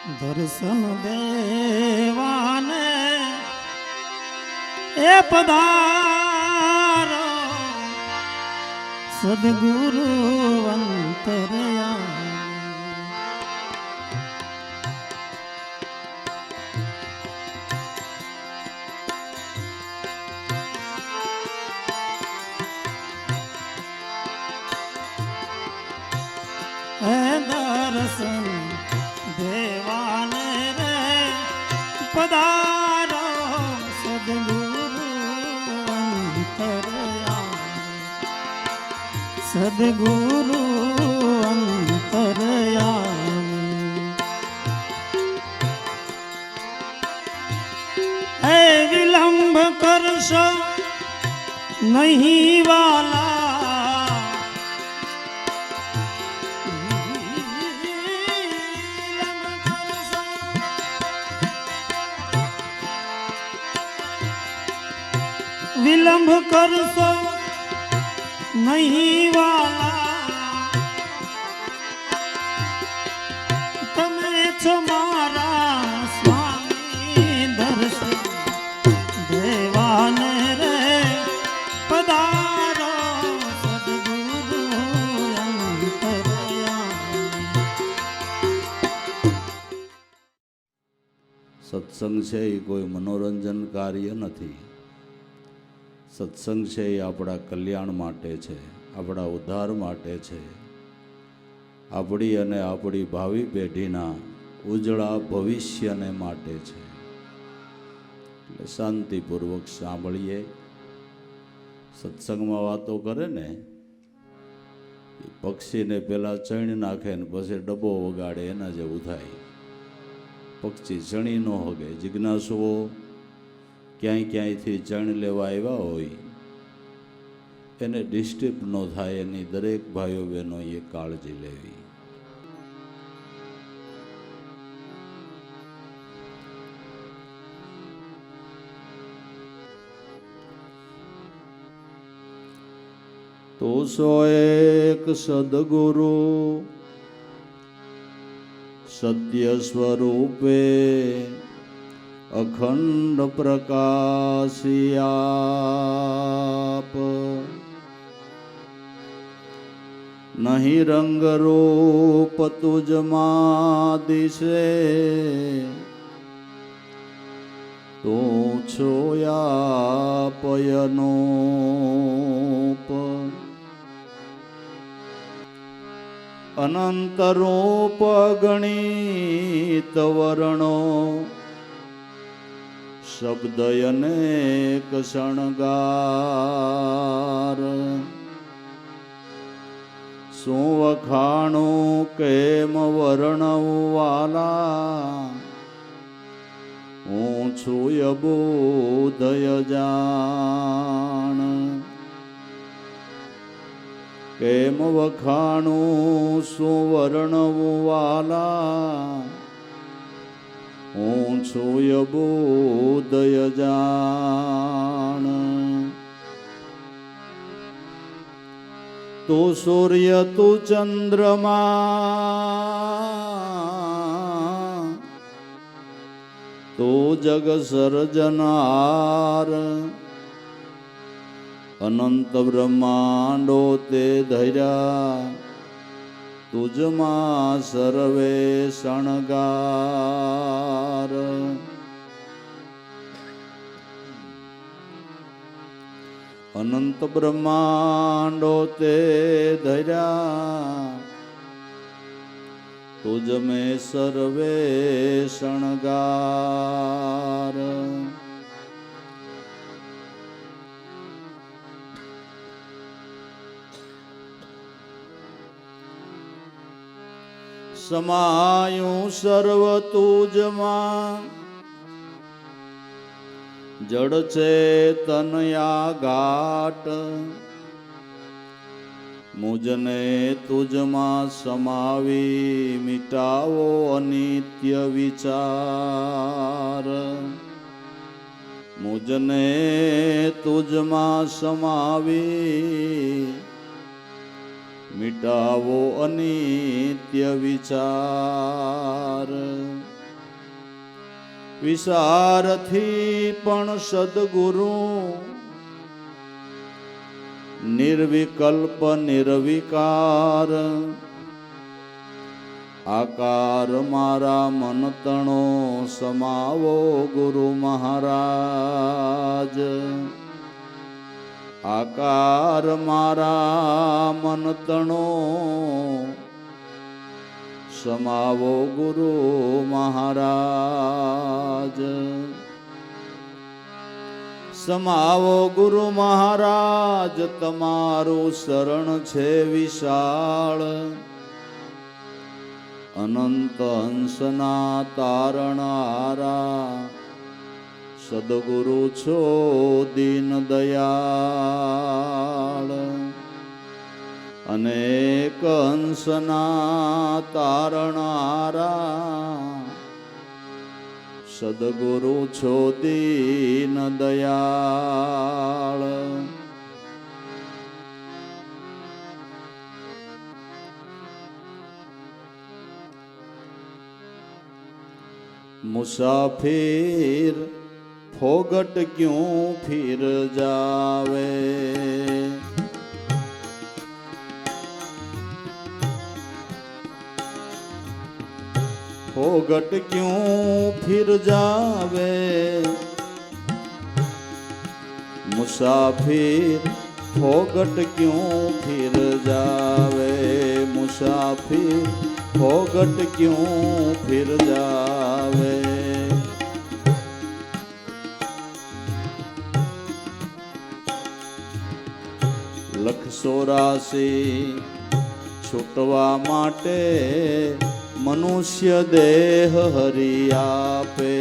દર્શન દેવાને એ પધારો સદગુરુ અંતરયામી દર્શન દેવાને રે પધારો સદગુરુ અંતરયામી સદગુરુ અંતરયામી એ વિલંબ કરશો નહીં વાલા વિલંબ કરશો નહીં વાલા તમે છો મારા સ્વામી દર્શન દેવાને રે પધારો સદગુરુ અંતરયામી સત્સંગ છે એ કોઈ મનોરંજન કાર્ય નથી. સત્સંગ છે એ આપણા કલ્યાણ માટે છે, આપણા ઉદ્ધાર માટે છે, આપણી અને આપણી ભાવિ પેઢીના ઉજળા ભવિષ્યને માટે છે. એટલે શાંતિપૂર્વક સાંભળીએ. સત્સંગમાં વાતો કરે ને પક્ષીને પહેલાં ચણ નાખે ને પછી ડબ્બો વગાડે એના જેવું થાય. પક્ષી ચણી ન હોગે. જિજ્ઞાસુઓ ક્યાંયથી ચણ લેવા આવ્યા હોય એને ડિસ્ટર્બ ન થાય એની દરેક ભાઈઓ બહેનોએ કાળજી લેવી. તો સો એક સદગુરુ સત્ય સ્વરૂપે અખંડ પ્રકાશિયાપ નહીં રંગ રૂપ તુજમાં દિશે તું છો યાપયનોપ અનંત રૂપ ગણિત વર્ણો શબ્દ અનેક શણગાર શું વખાણું કેમ વર્ણવાલા હું છું અબોધય જાણ કેમ વખાણું શું વર્ણવાલા હું છું અબોધય જાણ તું સૂર્ય તું ચંદ્રમા તું જગ સર્જનાર અનંત બ્રહ્માંડો તે ધૈર્યા તુજમાં સર્વે શણગાર અનંત બ્રહ્માંડો તે ધર્યા તુજ મેં સર્વે શણગાર સમાયું સર્વ તુજમાં જડ ચેતન યાગાટ મુજને તુજમાં સમાવી મિટાવો અનિત્ય વિચાર મુજને તુજમાં સમાવી મિટાવો અનિત્ય વિચાર વિસારથી પણ સદગુરુ નિર્વિકલ્પ નિર્વિકાર આકાર મારા મન તણો સમાવો ગુરુ મહારાજ આકાર મારા મન તણો સમાવો ગુરુ મહારાજ સમાવો ગુરુ મહારાજ તમારું શરણ છે વિશાળ અનંત હંસના તારણારા સદગુરુ છો દીન દયાળ અનેક હંસના તારણારા સદગુરુ છો દીન દયાળ મુસાફિર ફોગટ ક્યું ફિર જાવે ફોગટ ક્યું ફિર જાવે મુસાફિર ફોગટ ક્યું ફિર જાવે મુસાફિર ફોગટ ક્યું ફિર જાવે લખ 84 છૂટવા માટે મનુષ્ય દેહ હરિ આપે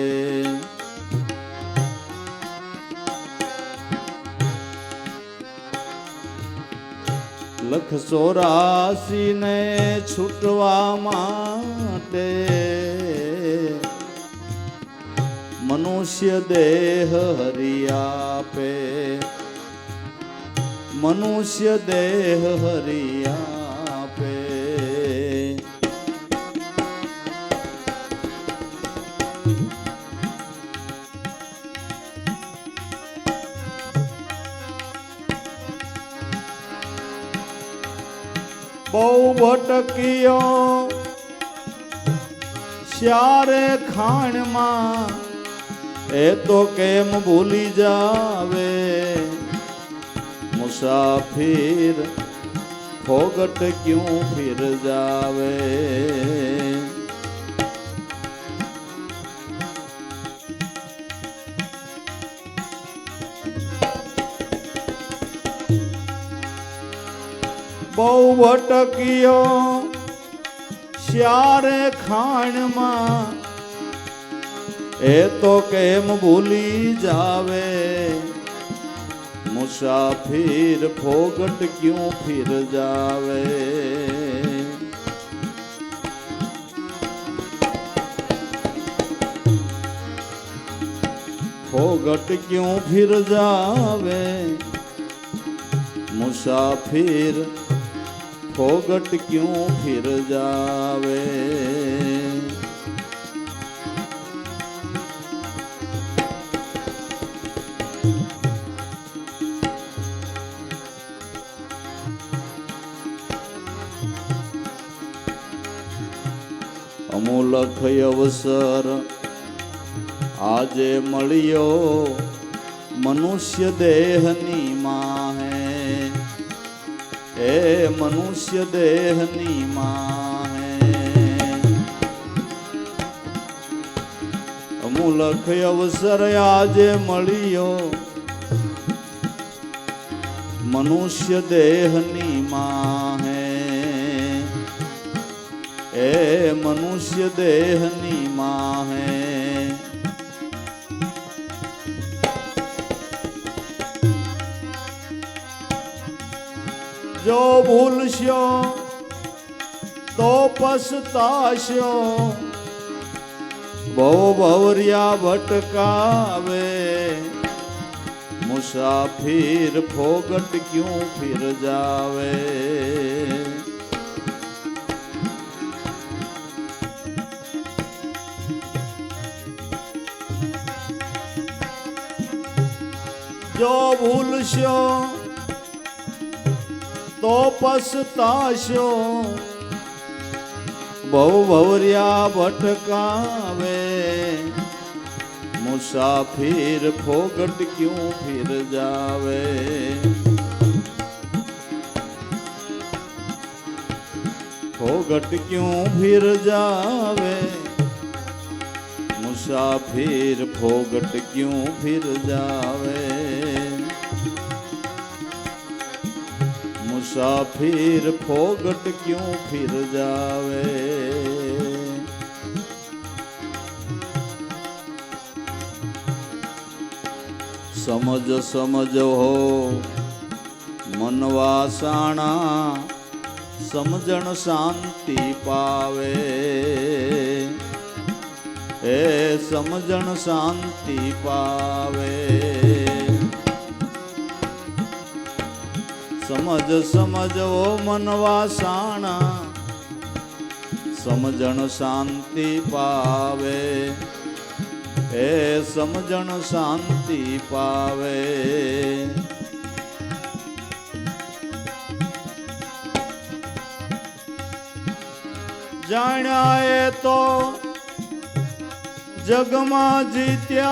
લખ 84 ને છૂટવા માટે મનુષ્ય દેહ હરિ આપે મનુષ્ય દેહ હરિ આપે બહુ ભટકીયો શ્યારે ખાણમાં એ તો કેમ ભૂલી જાવે મુસાફિર ફોગટ ક્યું ફિર જાવે બહુ ભટકીયો શ્યારે ખાણમાં એ તો કેમ ભૂલી જાવે મુસાફિર ફોગટ ક્યું ફિર જાવે ફોગટ ક્યું ફિર જાવે મુસાફિર ફોગટ ક્યું ફિર જાવે અમૂલક અવસર આજે મળ્યો મનુષ્ય દેહની માહે એ મનુષ્ય દેહની માહે અમૂલક અવસર આજે મળ્યો મનુષ્ય દેહની માહે એ મનુષ્ય દેહની માહે જો ભૂલશો તો પસ્તાશો બહુ ભવરિયા ભટકાવે મુસાફિર ફોગટ ક્યું ફિર જાવે જો ભૂલશો તો પસ્તાશો બહુ ભવરિયા ભટકાવે મુસાફિર ફોગટ ક્યું ફિર જાવે ફોગટ ક્યું ફિર જાવે મુસાફિર ફોગટ ક્યું ફિર જાવે मुसाफिर फोगट क्यों फिर जावे समझ समझ हो मनवासाणा समझण शांति पावे ए समझण शांति पावे समझ समझ वो मनवासाणा समझण शांति पावे ए समझण शांति पावे जाण्या ए तो जगमा जीत्या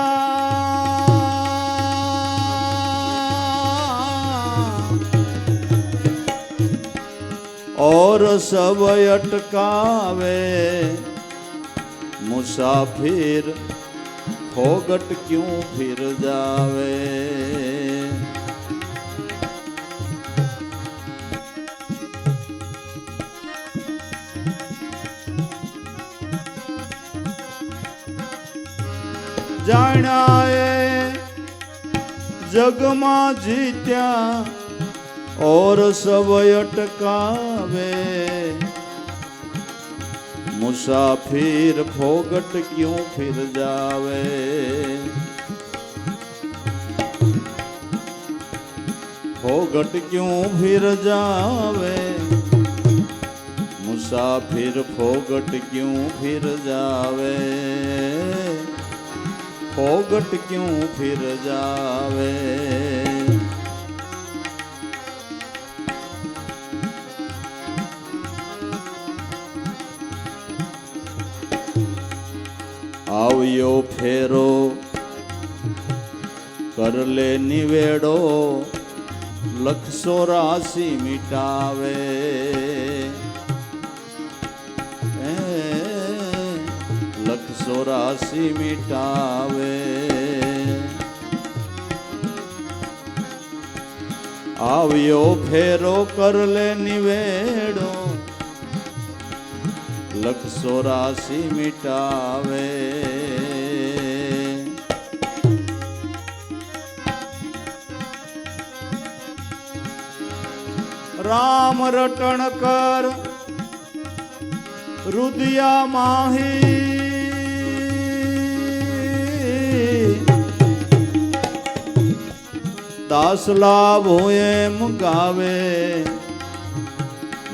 और सब अटकावे मुसाफिर फोगट क्यों फिर जावे जानाए जगमा जीत्या और सब अटकावे मुसाफिर फोगट क्यों फिर जावे फोगट क्यों फिर जावे मुसाफिर फोगट क्यों फिर जावे फोगट क्यों फिर जावे આવ્યો ફેરો કર લે નિવેડો લખસો રાશિ મિટાવે લખસો રાશિ મિટાવે આવ્યો ફેરો કર લે નિવેડો લખસો રાશિ મિટાવે રામ રટણ કર રુદિયા માહી દાસ લાભો એમ ગાવે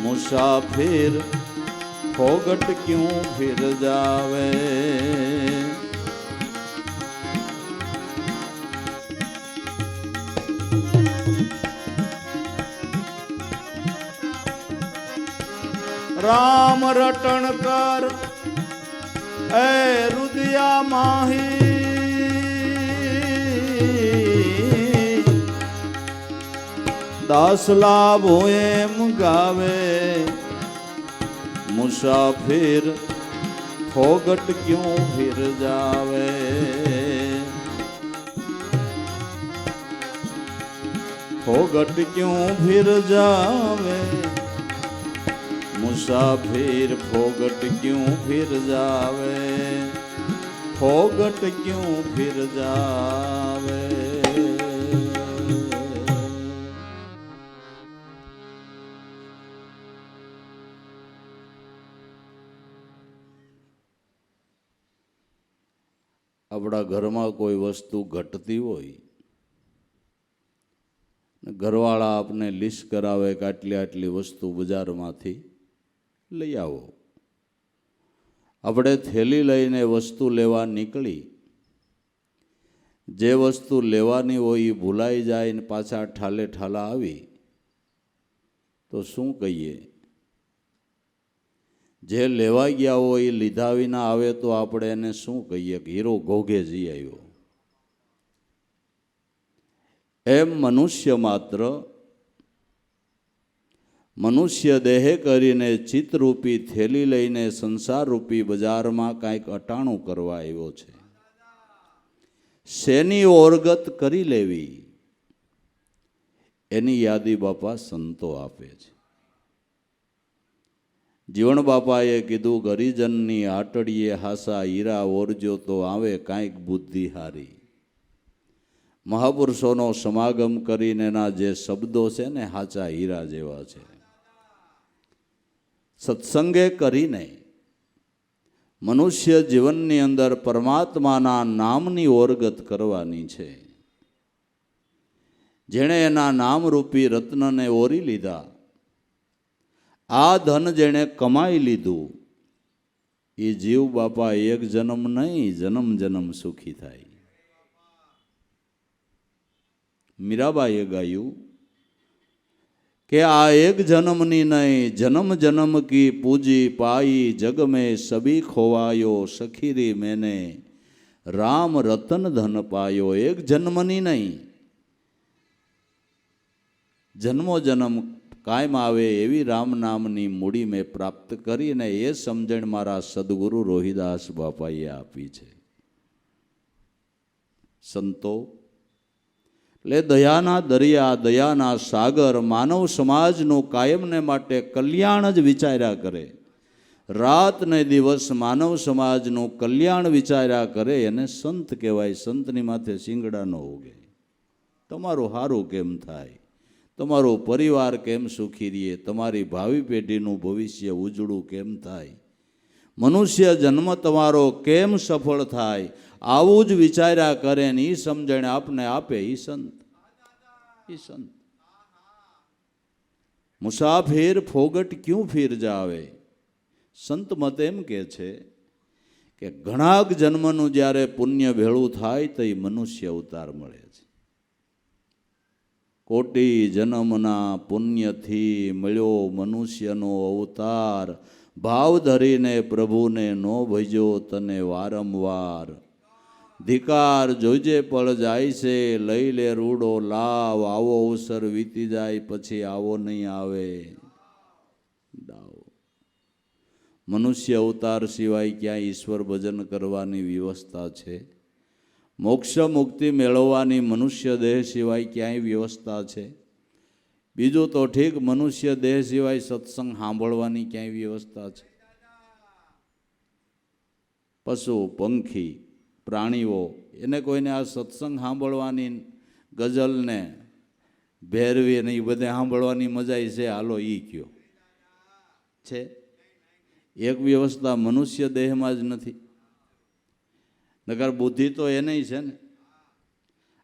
મુસાફિર फोगट क्यों फिर जावे राम रटन कर ए रुदिया माही दास लाभ एम गावे मुसाफिर फोगट क्यों फिर जावे फोगट क्यों फिर जावे मुसाफिर फोगट क्यों फिर जावे फोगट क्यों फिर जावे આપણા ઘરમાં કોઈ વસ્તુ ઘટતી હોય ઘરવાળા આપને લિસ્ટ કરાવે કે આટલી આટલી વસ્તુ બજારમાંથી લઈ આવો આપણે થેલી લઈને વસ્તુ લેવા નીકળી જે વસ્તુ લેવાની હોય એ ભૂલાઈ જાય ને પાછા ઠાલે ઠાલા આવી તો શું કહીએ? જે લેવા ગયા હોય એ લીધા વિના આવે તો આપણે એને શું કહીએ કે હીરો ઘોઘે જઈ આવ્યો? એમ મનુષ્ય માત્ર મનુષ્ય દેહ કરીને ચિત્તરૂપી થેલી લઈને સંસારરૂપી બજારમાં કાંઈક અટાણું કરવા આવ્યો છે. શેની ઓરગત કરી લેવી એની યાદી બાપા સંતો આપે છે. જીવણ બાપાએ કીધું ગરિજનની આટડીએ હાસા હીરા ઓરજો તો આવે કાંઈક બુદ્ધિ હારી. મહાપુરુષોનો સમાગમ કરીને એના જે શબ્દો છે ને હાચા હીરા જેવા છે. સત્સંગે કરીને મનુષ્ય જીવનની અંદર પરમાત્માના નામની ઓરગત કરવાની છે. જેણે એના નામરૂપી રત્નને ઓરી લીધા, આ ધન જેણે કમાઈ લીધું, એ જીવ બાપા એક જન્મ નહીં જન્મ જન્મ સુખી થાય. મીરાબાઈએ ગાયું કે આ એક જન્મની નહીં જન્મ જન્મ કી પૂજી પાઈ જગ મેં સબી ખોવાયો સખીરી મેને રામ રતન ધન પાયો. એક જન્મની નહીં જન્મો જન્મ કાયમ આવે એવી રામ નામની મૂડી મેં પ્રાપ્ત કરીને એ સમજણ મારા સદગુરુ રોહિદાસ બાપાએ આપી છે. સંતો એટલે દયાના દરિયા દયાના સાગર માનવ સમાજનું કાયમને માટે કલ્યાણ જ વિચાર્યા કરે. રાત ને દિવસ માનવ સમાજનું કલ્યાણ વિચાર્યા કરે એને સંત કહેવાય. સંતની માથે શિંગડા ન ઉગે. તમારું સારું કેમ થાય, તમારો પરિવાર કેમ સુખી રહે, તમારી ભાવિ પેઢીનું ભવિષ્ય ઉજળું કેમ થાય, મનુષ્ય જન્મ તમારો કેમ સફળ થાય, આવું જ વિચાર્યા કરે ને એ સમજણ આપને આપે એ સંત. એ સંત મુસાફિર ફોગટ ક્યું ફિર જાવે. સંત મત એમ કે છે કે ઘણા જન્મનું જ્યારે પુણ્ય ભેળું થાય તો એ મનુષ્ય અવતાર મળે છે. કોટી જન્મના પુણ્યથી મળ્યો મનુષ્યનો અવતાર, ભાવ ધરીને પ્રભુને નો ભજ્યો તને વારંવાર. ધિકાર જોજે પળ જાય છે લઈ લે રૂડો લાવ, આવો અવસર વીતી જાય પછી આવો નહીં આવે દાવ. મનુષ્ય અવતાર સિવાય ક્યાં ઈશ્વર ભજન કરવાની વ્યવસ્થા છે? મોક્ષ મુક્તિ મેળવવાની મનુષ્ય દેહ સિવાય ક્યાંય વ્યવસ્થા છે? બીજું તો ઠીક, મનુષ્ય દેહ સિવાય સત્સંગ સાંભળવાની ક્યાંય વ્યવસ્થા છે? પશુ પંખી પ્રાણીઓ એને કોઈને આ સત્સંગ સાંભળવાની ગઝલને ભેરવી ને એ બધે સાંભળવાની મજા છે? હાલો એ કયો છે? એક વ્યવસ્થા મનુષ્ય દેહમાં જ નથી. નકર બુદ્ધિ તો એને છે ને.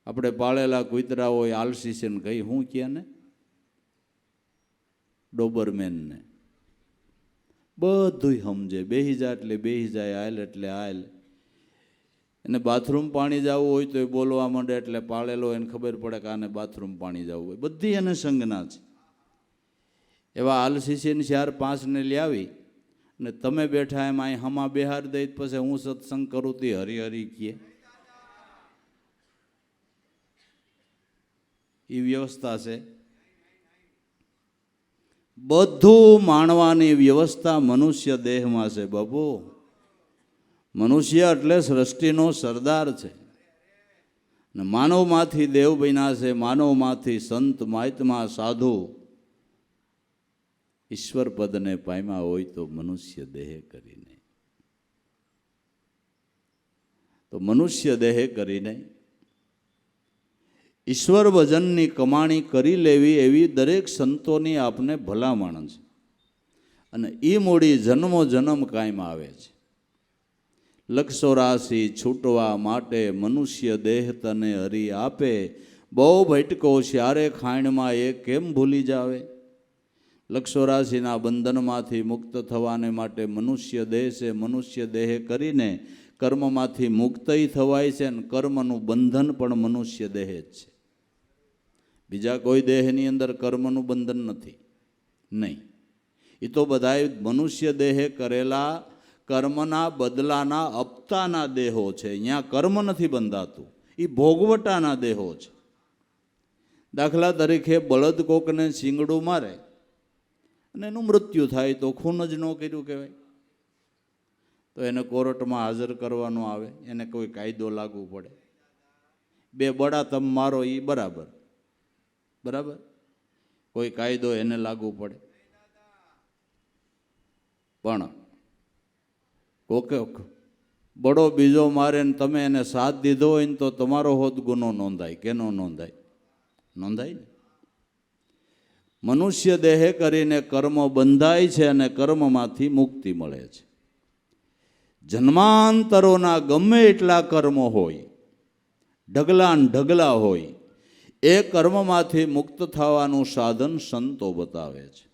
આપણે પાળેલા કૂતરા હોય આલસી છે ને કઈ શું કહે ને ડોબરમેનને બધું સમજે. બેહી જાય એટલે બેહી જાય, આયલ એટલે આયલ. એને બાથરૂમ પાણી જવું હોય તો એ બોલવા માંડે એટલે પાળેલો એને ખબર પડે કે આને બાથરૂમ પાણી જવું હોય. બધી એને સંજ્ઞા છે. એવા આલસીસીને 4-5 લઈ આવી ને તમે બેઠા એમ અહીં હમા બેહાર દઈ પછી હું સત્સંગ કરું તે હરિહરિ કીએ એ વ્યવસ્થા છે? બધું માણવાની વ્યવસ્થા મનુષ્ય દેહમાં છે બાબુ. મનુષ્ય એટલે સૃષ્ટિનો સરદાર છે ને માનવમાંથી દેવ બન્યા છે, માનવમાંથી સંત મહાત્મા સાધુ ઈશ્વર પદને પામ્યા હોય તો મનુષ્ય દેહ કરીને. તો મનુષ્ય દેહ કરીને ઈશ્વર ભજનની કમાણી કરી લેવી એવી દરેક સંતોની આપને ભલામણ છે. અને એ મૂડી જન્મો જન્મ કાયમ આવે છે. 184 છૂટવા માટે મનુષ્ય દેહ તને હરી આપે, બહુ ભટકો શ્યારે ખાણમાં એ કેમ ભૂલી જાવે. 184ના બંધનમાંથી મુક્ત થવાને માટે મનુષ્ય દેહ છે. મનુષ્ય દેહ કરીને કર્મમાંથી મુક્તય થવાય છે અને કર્મનું બંધન પણ મનુષ્ય દેહ જ છે. બીજા કોઈ દેહની અંદર કર્મનું બંધન નથી, નહીં. એ તો બધાય મનુષ્ય દેહે કરેલા કર્મના બદલાના અપતાના દેહો છે. અહીંયા કર્મ નથી બંધાતું, એ ભોગવટાના દેહો છે. દાખલા તરીકે બળદ કોકને શીંગડું મારે અને એનું મૃત્યુ થાય તો ખૂન જ ન કર્યું કહેવાય. તો એને કોર્ટમાં હાજર કરવાનો આવે, એને કોઈ કાયદો લાગુ પડે. બે બળા તમે મારો એ બરાબર, બરાબર, કોઈ કાયદો એને લાગુ પડે. પણ કોકે બળો બીજો મારે ને તમે એને સાથ દીધો હોય ને તો તમારો હોત ગુનો નોંધાય કે ન નોંધાય? નોંધાય ને. મનુષ્ય દેહે કરીને કર્મ બંધાય છે અને કર્મમાંથી મુક્તિ મળે છે. જન્માંતરોના ગમે એટલા કર્મો હોય, ઢગલા ને ઢગલા હોય, એ કર્મમાંથી મુક્ત થવાનું સાધન સંતો બતાવે છે.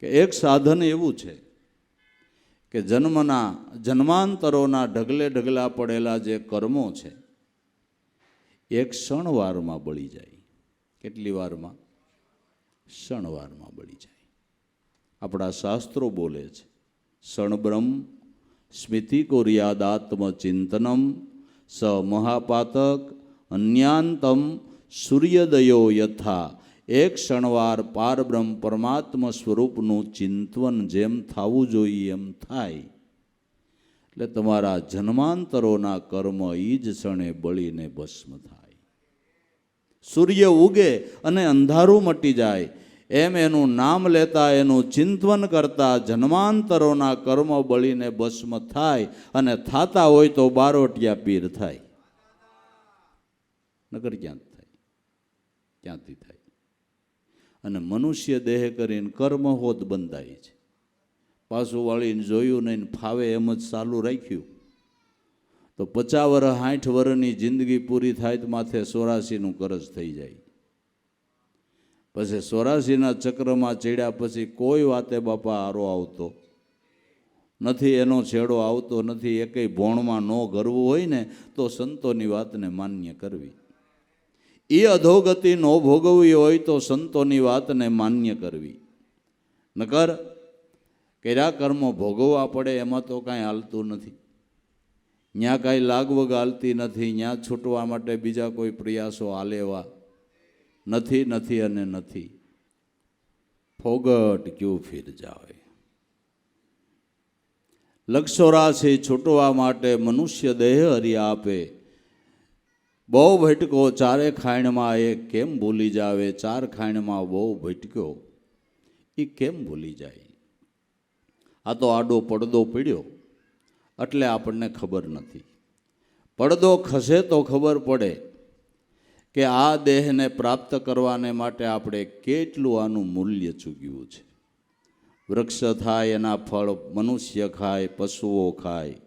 કે એક સાધન એવું છે કે જન્માંતરોના ઢગલે ઢગલા પડેલા જે કર્મો છે એક ક્ષણવારમાં બળી જાય. કેટલી વારમાં? ક્ષણવારમાં બળી જાય. આપણા શાસ્ત્રો બોલે છે, ક્ષણબ્રહ્મ સ્મૃતિ કુર્યાદાત્મ ચિંતનમ સ મહાપાતક અન્યાંતમ સૂર્યોદયો યથા. એક ક્ષણવાર પારબ્રહ્મ પરમાત્મા સ્વરૂપનું ચિંતન જેમ થવું જોઈએ એમ થાય. એટલે તમારા જન્માંતરોના કર્મ એ જ ક્ષણે બળીને ભસ્મ થાય. સૂર્ય ઉગે અને અંધારું મટી જાય એમ એનું નામ લેતા, એનું ચિંતન કરતા જન્માંતરોના કર્મ બળીને ભસ્મ થાય. અને થાતા હોય તો બારોટિયા પીર થાય, નકર ક્યાં થાય? ક્યાંથી થાય? અને મનુષ્ય દેહ કરીને કર્મ હોત બંધાય છે. પાછું વાળીને જોયું નહીં, ફાવે એમ જ ચાલુ રાખ્યું તો 50 વર્ષ 60 વર્ષની જિંદગી પૂરી થાય તો માથે 84નું કરજ થઈ જાય. પછી 84ના ચક્રમાં ચડ્યા પછી કોઈ વાતે બાપા આરો આવતો નથી, એનો છેડો આવતો નથી. એકેય ભોણમાં ન ગરવું હોય ને તો સંતોની વાતને માન્ય કરવી. એ અધોગતિ ન ભોગવવી હોય તો સંતોની વાતને માન્ય કરવી. નકર કર્યા કર્મો ભોગવવા પડે એમાં તો કાંઈ હાલતું નથી. ત્યાં કાંઈ લાગવગ હાલતી નથી. ત્યાં છૂટવા માટે બીજા કોઈ પ્રયાસો હાલેવા નથી, નથી અને નથી. ફોગટ ક્યું ફિર જાવે. લક્ષોરાશી છૂટવા માટે મનુષ્ય દેહ હરી આપે. બહુ ભટકો ચારે ખાણમાં એ કેમ ભૂલી જાવે. 4 ખાણમાં બહુ ભટક્યો એ કેમ ભૂલી જાય? આ તો આડો પડદો પડ્યો એટલે આપણને ખબર નથી. પડદો ખસે તો ખબર પડે કે આ દેહને પ્રાપ્ત કરવાને માટે આપણે કેટલું આનું મૂલ્ય ચૂક્યું છે. વૃક્ષ થાય એના ફળ મનુષ્ય ખાય, પશુઓ ખાય,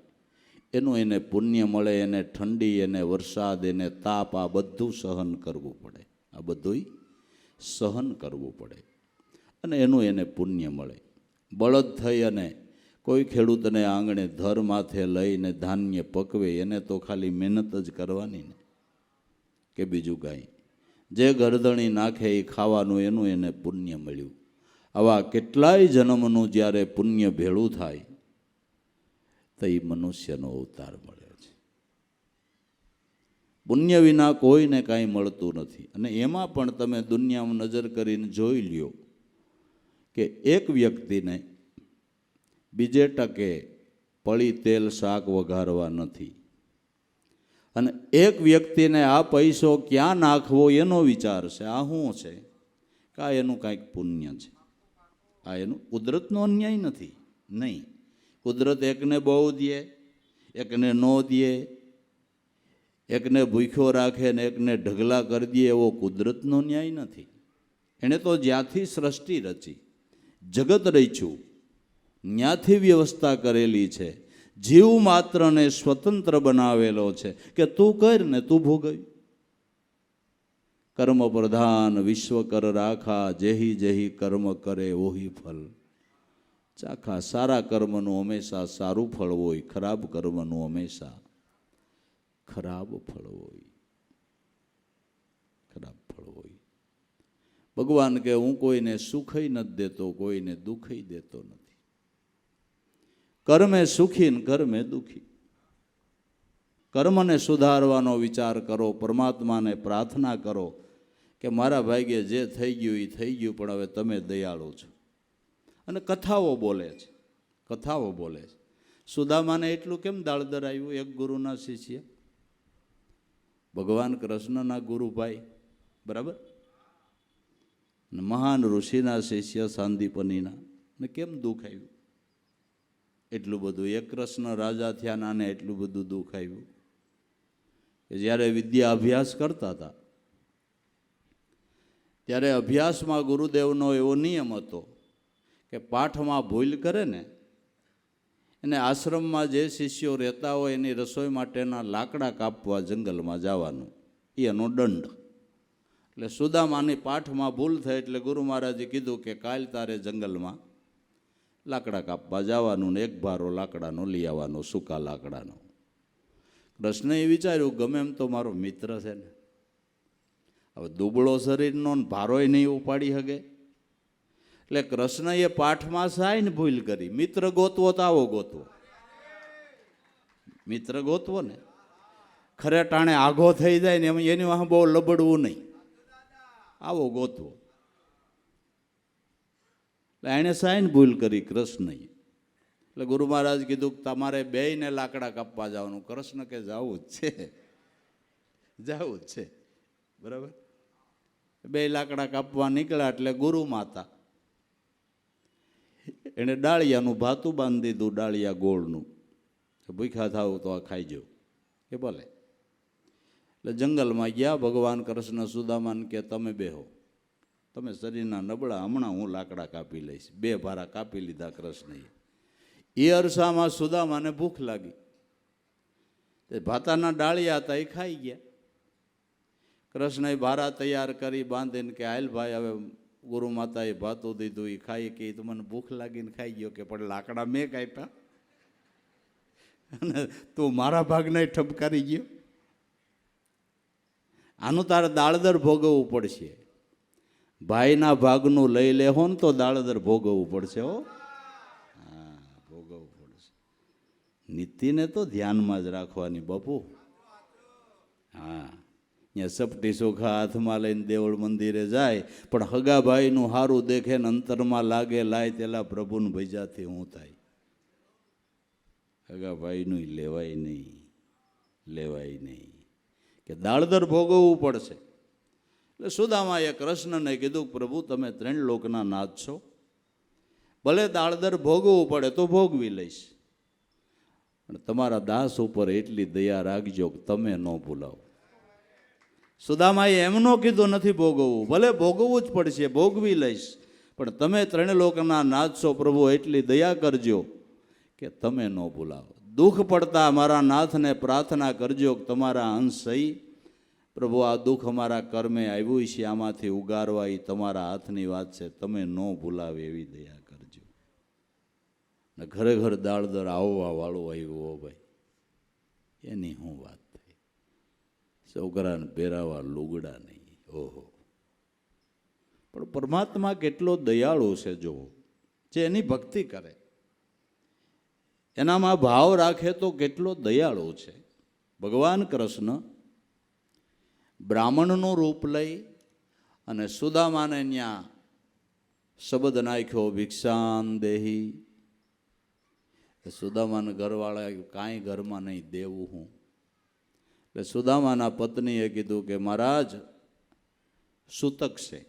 એનું એને પુણ્ય મળે. એને ઠંડી, એને વરસાદ, એને તાપ, આ બધું સહન કરવું પડે. આ બધું સહન કરવું પડે અને એનું એને પુણ્ય મળે. બળદ થઈ અને કોઈ ખેડૂતને આંગણે ધર માથે લઈને ધાન્ય પકવે, એને તો ખાલી મહેનત જ કરવાની ને, કે બીજું કાંઈ? જે ગરદણી નાખે એ ખાવાનું, એનું એને પુણ્ય મળ્યું. આવા કેટલાય જન્મનું જ્યારે પુણ્ય ભેળું થાય તો એ મનુષ્યનો અવતાર મળે છે. પુણ્ય વિના કોઈને કાંઈ મળતું નથી. અને એમાં પણ તમે દુનિયામાં નજર કરીને જોઈ લ્યો કે એક વ્યક્તિને બીજે ટકે પળી તેલ શાક વઘારવા નથી, અને એક વ્યક્તિને આ પૈસો ક્યાં નાખવો એનો વિચાર છે. આ શું છે? કા એનું કાંઈક પુણ્ય છે. આ એનું કુદરતનો અન્યાય નથી, નહીં. કુદરત એકને બહુ દે, એકને ન દે, એકને ભૂખ્યો રાખે ને એકને ઢગલા કરી દે, એવો કુદરતનો ન્યાય નથી. એણે તો જ્યાંથી સૃષ્ટિ રચી, જગત રચ્યું, ત્યાંથી વ્યવસ્થા કરેલી છે. જીવ માત્રને સ્વતંત્ર બનાવેલો છે કે તું કર ને તું ભોગવ. કર્મ પ્રધાન વિશ્વ કર રાખા, જેહી જેહી કર્મ કરે ઓહી ફલ. ચાખા સારા કર્મનું હંમેશા સારું ફળ હોય, ખરાબ કર્મનું હંમેશા ખરાબ ફળ હોય, ખરાબ ફળ હોય. ભગવાન કે હું કોઈને સુખય નથી દેતો, કોઈને દુઃખય દેતો નથી. કર્મે સુખી ને કર્મે દુઃખી. કર્મને સુધારવાનો વિચાર કરો, પરમાત્માને પ્રાર્થના કરો કે મારા ભાગ્યે જે થઈ ગયું એ થઈ ગયું, પણ હવે તમે દયાળુ છો. અને કથાઓ બોલે છે, કથાઓ બોલે છે. સુદામાને એટલું કેમ દાળદર આવ્યું? એક ગુરુના શિષ્ય, ભગવાન કૃષ્ણના ગુરુભાઈ, બરાબર, મહાન ઋષિના શિષ્ય સાંદીપનીના, ને કેમ દુઃખ આવ્યું? એટલું બધું એક કૃષ્ણ રાજા થયા નાને એટલું બધું દુઃખ આવ્યું કે જ્યારે વિદ્યા અભ્યાસ કરતા હતા ત્યારે અભ્યાસમાં ગુરુદેવનો એવો નિયમ હતો કે પાઠમાં ભૂલ કરે ને એને આશ્રમમાં જે શિષ્યો રહેતા હોય એની રસોઈ માટેના લાકડા કાપવા જંગલમાં જવાનું, એ એનો દંડ. એટલે સુદામાની પાઠમાં ભૂલ થઈ એટલે ગુરુ મહારાજે કીધું કે કાલ તારે જંગલમાં લાકડા કાપવા જવાનું ને એક ભારો લાકડાનો લઈ આવવાનો, સૂકા લાકડાનો. કૃષ્ણએ વિચાર્યું ગમે એમ તો મારો મિત્ર છે ને, હવે દુબળો શરીરનો ભારોય નહીં ઉપાડી શકે. એટલે કૃષ્ણએ પાઠમાં સાઈને ભૂલ કરી. મિત્ર ગોતવો તો આવો ગોતવો, મિત્ર ગોતવો ને ખરે ટાણે આઘો થઈ જાય ને એની વાહ બહુ લબડવું નહીં, આવો ગોતવો. એટલે એણે સાઈને ભૂલ કરી કૃષ્ણએ. એટલે ગુરુ મહારાજ કીધું તમારે બેયને લાકડા કાપવા જવાનું. કૃષ્ણ કે જવું જ છે, જવું જ છે, બરાબર. બે લાકડા કાપવા નીકળ્યા એટલે ગુરુ માતા એને ડાળિયાનું ભાતું બાંધી દીધું, ડાળિયા ગોળનું. ભૂખ્યા થાવ તો આ ખાઈ જવું, એ બોલે. એટલે જંગલમાં ગયા. ભગવાન કૃષ્ણ સુદામાને કે તમે બેહો, તમે શરીરના નબળા, હમણાં હું લાકડા કાપી લઈશ. બે ભારા કાપી લીધા કૃષ્ણએ. એ અરસામાં સુદામાને ભૂખ લાગી. તે ભાતાના ડાળિયા હતા એ ખાઈ ગયા. કૃષ્ણએ ભારા તૈયાર કરી બાંધીને કે હાલ ભાઈ હવે ગુરુ માતાએ ભાતું દીધું એ ખાઈ કે તો મને ભૂખ લાગીને ખાઈ ગયો. કે પણ લાકડા મેં કાપ્યા અને તું મારા ભાગને ઠપકારી ગયો. આનું તારે દાળદર ભોગવવું પડશે. ભાઈના ભાગનું લઈ લેહો ને તો દાળદર ભોગવવું પડશે. હો, હા, ભોગવવું પડશે. નીતિને તો ધ્યાનમાં જ રાખવાની બાપુ. હા, અહીંયા સપટી ચોખા હાથમાં લઈને દેવળ મંદિરે જાય પણ હગાભાઈનું હારું દેખે ને અંતરમાં લાગે લાય તેલા પ્રભુને ભૈજાથી હું થાય. હગાભાઈનું લેવાય નહીં, લેવાય નહીં, કે દાળદર ભોગવવું પડશે. એટલે સુદામાએ કૃષ્ણને કીધું પ્રભુ તમે ત્રણ લોકના નાથ છો, ભલે દાળદર ભોગવવું પડે તો ભોગવી લઈશ, પણ તમારા દાસ ઉપર એટલી દયા રાખજો કે તમે ન ભૂલાવો. સુદામાએ એમનો કીધું નથી ભોગવવું, ભલે ભોગવવું જ પડશે, ભોગવી લઈશ, પણ તમે ત્રણ લોકના નાથ છો પ્રભુ એટલી દયા કરજો કે તમે ન ભૂલાવો. દુઃખ પડતા મારા નાથને પ્રાર્થના કરજો કે તમારા અંશ સહી પ્રભુ આ દુઃખ અમારા કર્મે આવ્યું છે આમાંથી ઉગારવા એ તમારા હાથની વાત છે, તમે ન ભૂલાવે એવી દયા કરજો. ને ઘરે ઘર દાળદર આવવા વાળું આવ્યું હો ભાઈ, એની શું વાત થઈ. છોકરાને પહેરાવા લુગડા નહીં. ઓહો, પણ પરમાત્મા કેટલો દયાળુ છે જુઓ. જે એની ભક્તિ કરે એનામાં ભાવ રાખે તો કેટલો દયાળુ છે. ભગવાન કૃષ્ણ બ્રાહ્મણનું રૂપ લઈ અને સુદામાને ત્યાં શબ્દ નાખ્યો ભિક્ષાન દેહી. સુદામાના ઘરવાળા કાંઈ ઘરમાં નહીં, દેવું હું. એટલે સુદામાના પત્નીએ કીધું કે મહારાજ સૂતક છે.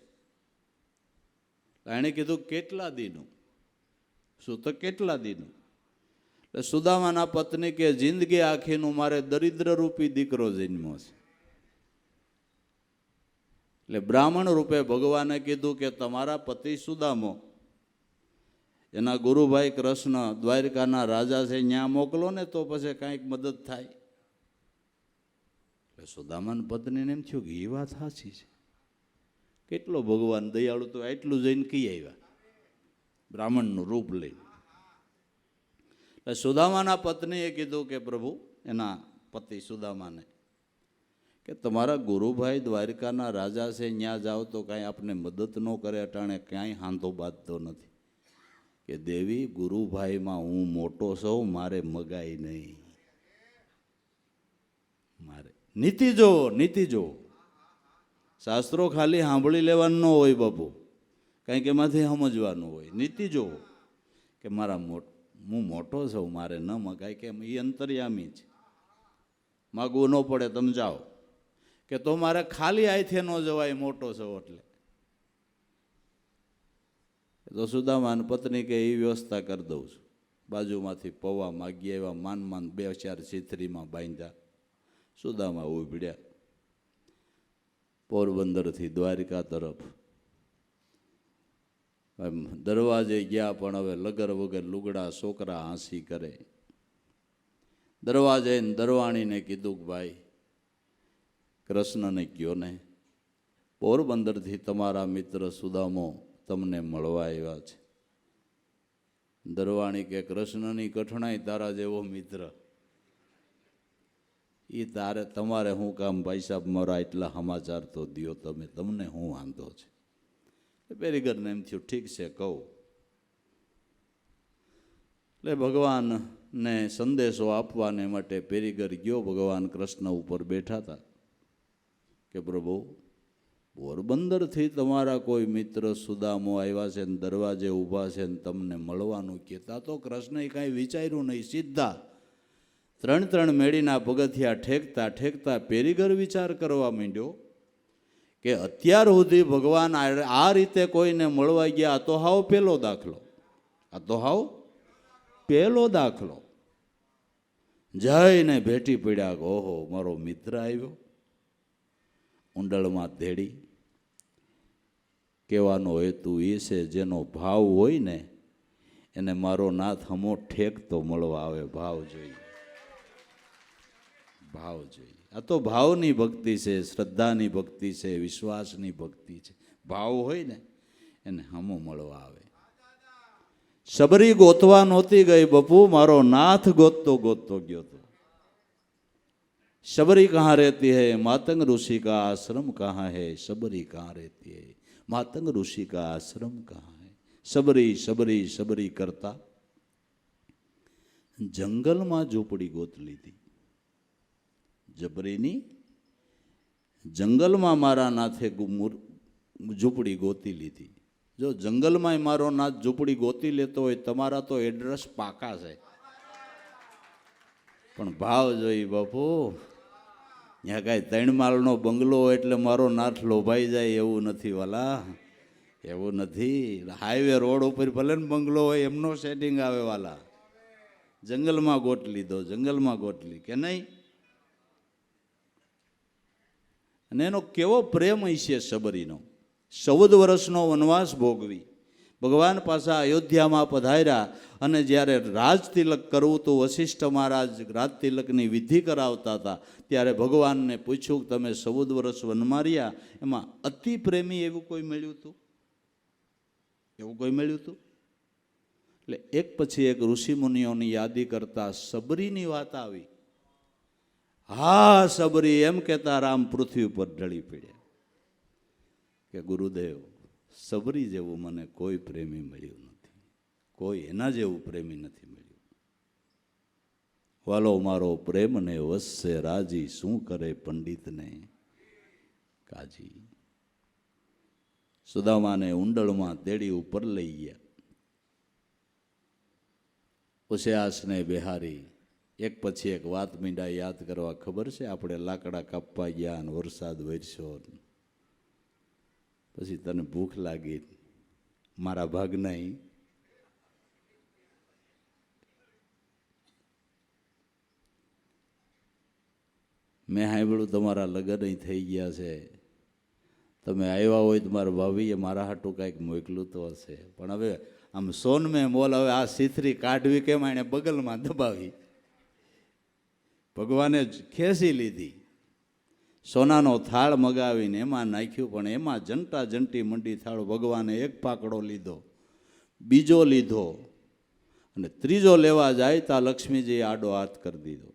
એણે કીધું કેટલા દીનું? સૂતક કેટલા દીનું? એટલે સુદામાના પત્ની કે જિંદગી આખીનું મારે દરિદ્ર રૂપી દીકરો જન્મ્યો છે. એટલે બ્રાહ્મણ રૂપે ભગવાને કીધું કે તમારા પતિ સુદામો એના ગુરુભાઈ કૃષ્ણ દ્વારકાના રાજા છે ત્યાં મોકલો ને તો પછી કાંઈક મદદ થાય. એટલે સુદામાની પત્નીને એમ થયું કે એ વાત સાચી છે, કેટલો ભગવાન દયાળુ, તો એટલું જઈને કહી આવ્યા બ્રાહ્મણનું રૂપ લઈને. સુદામાના પત્નીએ કીધું કે પ્રભુ, એના પતિ સુદામાને, કે તમારા ગુરુભાઈ દ્વારિકાના રાજા છે, ત્યાં જાઓ તો કાંઈ આપને મદદ ન કરે, અટાણે ક્યાંય હાંધો બાંધતો નથી. કે દેવી, ગુરુભાઈમાં હું મોટો છું, મારે મગાઈ નહીં. મારે નીતિ જો, નીતિ જો. શાસ્ત્રો ખાલી સાંભળી લેવાનું ન હોય બાપુ, કંઈક એમાંથી સમજવાનું હોય. નીતિ જો કે મારા હું મોટો છું, મારે ન મગાય, કે એ અંતર્યામી છે, માગવું ન પડે, તમે જાઓ. કે તો મારે ખાલી આઈથે ન જવાય, મોટો છો એટલે. તો સુદામાની પત્ની કે એ વ્યવસ્થા કરી દઉં છું. બાજુમાંથી પૌવા માગી આવ્યા, માન 2-4 છીથરીમાં બાંધ્યા. સુદામા ઉભડ્યા પોરબંદરથી દ્વારિકા તરફ. દરવાજે ગયા, પણ હવે લગર વગર લુગડા છોકરા હાંસી કરે. દરવાજે દરવાણીને કીધું કે ભાઈ, કૃષ્ણને કયો ને, પોરબંદરથી તમારા મિત્ર સુદામો તમને મળવા આવ્યા છે. દરવાણી કે કૃષ્ણની કઠણાઈ તારા જેવો મિત્ર, એ તારે તમારે શું કામ ભાઈ સાહેબ, મારા એટલા સમાચાર તો દ્યો તમે, તમને શું વાંધો છે. પેરીગરને એમ થયું ઠીક છે કહું. એટલે ભગવાનને સંદેશો આપવાને માટે પેરીગર ગયો. ભગવાન કૃષ્ણ ઉપર બેઠા હતા કે પ્રભુ, પોરબંદરથી તમારા કોઈ મિત્ર સુદામો આવ્યા છે ને દરવાજે ઊભા છે ને તમને મળવાનું કહેતા. તો કૃષ્ણએ કાંઈ વિચાર્યું નહીં, સીધા 3 મેળીના પગથિયા ઠેકતા ઠેકતા પેરીગર વિચાર કરવા માંડ્યો કે અત્યાર સુધી ભગવાન આ રીતે કોઈને મળવા ગયા, આ તો હાવ પહેલો દાખલો, આ તો હાવ પહેલો દાખલો. જઈને ભેટી પડ્યા કે ઓહો, મારો મિત્ર આવ્યો. ઊંડળમાં તેડી. કહેવાનો હેતુ એ છે, જેનો ભાવ હોય ને એને મારો નાથ હમો ઠેકતો મળવા આવે. ભાવ જોઈએ, ભાવ જોઈએ. આ તો ભાવની ભક્તિ છે, શ્રદ્ધાની ભક્તિ છે, વિશ્વાસની ભક્તિ છે. ભાવ હોય ને એને હમો મળવા આવે. શબરી ગોતવા નહોતી ગઈ બપુ, મારો નાથ ગોતતો ગોતતો ગયો હતો. शबरी कहाँ रहती है, मातंग ऋषि का आश्रम कहाँ है. शबरी कहाँ रहती है, मातंग ऋषि का आश्रम कहाँ है. शबरी शबरी शबरी करता જંગલમાં ઝૂંપડી ગોત લીધી. જબરીની જંગલમાં મારા નાથે ઝૂંપડી ગોતી લીધી. જો જંગલમાં મારો નાથ ઝૂંપડી ગોતી લેતો હોય, તમારા તો એડ્રેસ પાકા છે, પણ ભાવ જોઈ બાપુ. ત્યાં કાંઈ 3 માળનો બંગલો હોય એટલે મારો નાથ લોભાઈ જાય એવું નથી વાલા, એવું નથી. હાઈવે રોડ ઉપર ભલે ને બંગલો હોય, એમનો સેટિંગ આવે વાલા. જંગલમાં ગોટ લીધો, જંગલમાં ગોટલી કે નહીં. અને એનો કેવો પ્રેમ હશે શબરીનો. 14 વર્ષનો વનવાસ ભોગવી ભગવાન પાછા અયોધ્યામાં પધાર્યા. અને જ્યારે રાજ તિલક કરવું તો વશિષ્ઠ મહારાજ રાજ તિલકની વિધિ કરાવતા હતા, ત્યારે ભગવાનને પૂછ્યું કે તમે 14 વર્ષ વનમાં રહ્યા, એમાં અતિ પ્રેમી એવું કોઈ મળ્યું હતું? એવું કોઈ મળ્યું હતું? એટલે એક પછી એક ઋષિમુનિઓની યાદી કરતા શબરીની વાત આવી. હા શબરી એમ કહેતા રામ પૃથ્વી ઉપર ઢળી પડ્યા કે ગુરુદેવ, શબરી જેવું મને કોઈ પ્રેમી મળ્યું નથી, કોઈ એના જેવું પ્રેમી નથી મળ્યું. વાલો મારો પ્રેમને વસશે રાજી, શું કરે પંડિતને કાજી. સુદામાને ઊંડળમાં તેડી ઉપર લઈ ગયા. ઉસ્યાસને બિહારી એક પછી એક વાત મીંડા યાદ કરવા. ખબર છે આપણે લાકડા કાપવા ગયા અને વરસાદ વરસ્યો, પછી તને ભૂખ લાગી, મારા ભાગ નહીં. મેં સાંભળ્યું તમારા લગ્ન થઈ ગયા છે, તમે આવ્યા હોય તો મારા ભાભીએ મારા હાટું કાંઈક મોકલું તો હશે, પણ હવે આમ સોન મેં મોલ, હવે આ સીથરી કાઢવી કેમ, એને બગલમાં દબાવી. ભગવાને ખેંચી લીધી. સોનાનો થાળ મગાવીને એમાં નાખ્યું, પણ એમાં જંટા જંટી મંડી થાળ. ભગવાને એક પાકડો લીધો, બીજો લીધો, અને ત્રીજો લેવા જાય ત્યાં લક્ષ્મીજીએ આડો હાથ કરી દીધો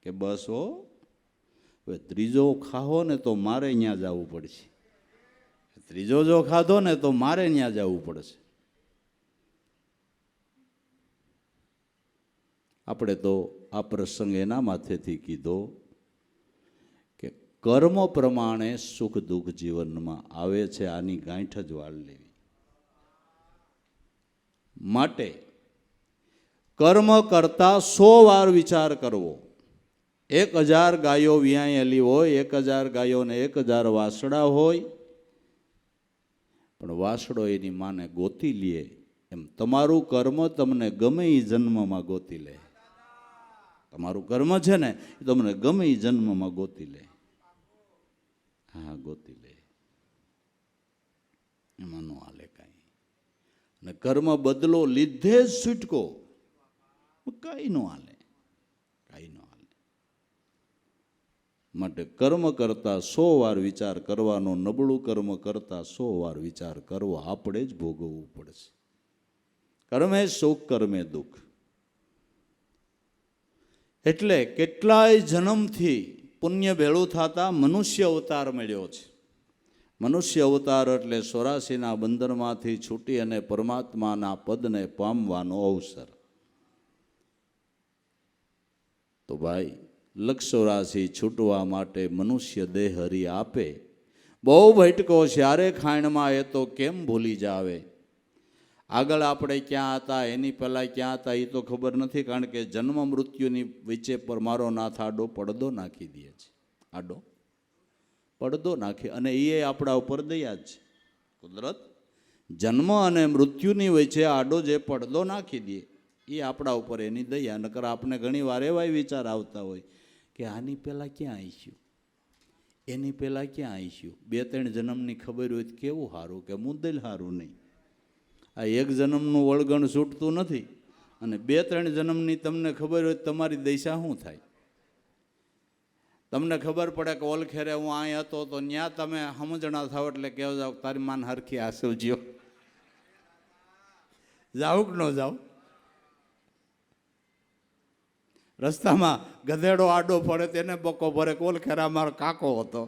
કે બસ હો, હવે ત્રીજો ખાવો ને તો મારે ત્યાં જવું પડશે. ત્રીજો જો ખાધો ને તો મારે ત્યાં જવું પડશે. આપણે તો આ પ્રસંગ એના માથેથી કીધો કે કર્મ પ્રમાણે સુખ દુઃખ જીવનમાં આવે છે, આની ગાંઠ જ વાળ લેવી. માટે કર્મ કરતા 100 વાર વિચાર કરવો. 1000 ગાયો વિયાયેલી હોય, 1000 ગાયોને 1000 વાસડા હોય, પણ વાસડો એની માને ગોતી લે એમ તમારું કર્મ તમને ગમે એ જન્મમાં ગોતી લે. તમારું કર્મ છે ને એ તમને ગમે એ જન્મમાં ગોતી લે. હા, ગોતી લે. એમાં ન હાલે કાંઈ. અને કર્મ બદલો લીધે જ છૂટકો, કાંઈ ન હાલે, કાંઈ ન હાલે. માટે કર્મ કરતા 100 વાર વિચાર કરવાનો, નબળું કર્મ કરતા 100 વાર વિચાર કરવો આપણે જ ભોગવવું પડશે. કર્મે સુખ, કર્મે દુઃખ. એટલે કેટલાય જન્મથી પુણ્ય ભેળું થતા મનુષ્ય અવતાર મળ્યો છે. મનુષ્ય અવતાર એટલે 84ના બંધનમાંથી છૂટી અને પરમાત્માના પદને પામવાનો અવસર. તો ભાઈ, લક્ષ 84 છૂટવા માટે મનુષ્ય દેહ હરી આપે. બહુ ભટકો શ્યારે ખાણમાં એ તો કેમ ભૂલી જાવે. આગળ આપણે ક્યાં હતા, એની પહેલાં ક્યાં હતા એ તો ખબર નથી, કારણ કે જન્મ મૃત્યુની વચ્ચે પર મારો નાથ આડો પડદો નાખી દે છે. આડો પડદો નાખી, અને એ આપણા ઉપર દયા જ છે. કુદરત જન્મ અને મૃત્યુની વચ્ચે આડો જે પડદો નાખી દે એ આપણા ઉપર એની દયા. નકર આપણે ઘણી વાર એવા વિચાર આવતા હોય કે આની પહેલાં ક્યાં આવીશું, એની પહેલાં ક્યાં આવીશું. 2-3 જન્મની ખબર હોય તો કેવું સારું, કે મુદ્દલ સારું નહીં. આ એક જન્મનું વળગણ છૂટતું નથી, અને 2-3 જન્મની તમને ખબર હોય તમારી દશા શું થાય. તમને ખબર પડે કે ઓલખેરે હું અહીં હતો તો ત્યાં તમે સમજણા થાવ એટલે કહેવા જાવ તારી માન હરખી આસવજો. જાવ કે ન જાવ? રસ્તામાં ગધેડો આડો પડે તેને બકો ભરે કે ઓલખેરા મારો કાકો હતો.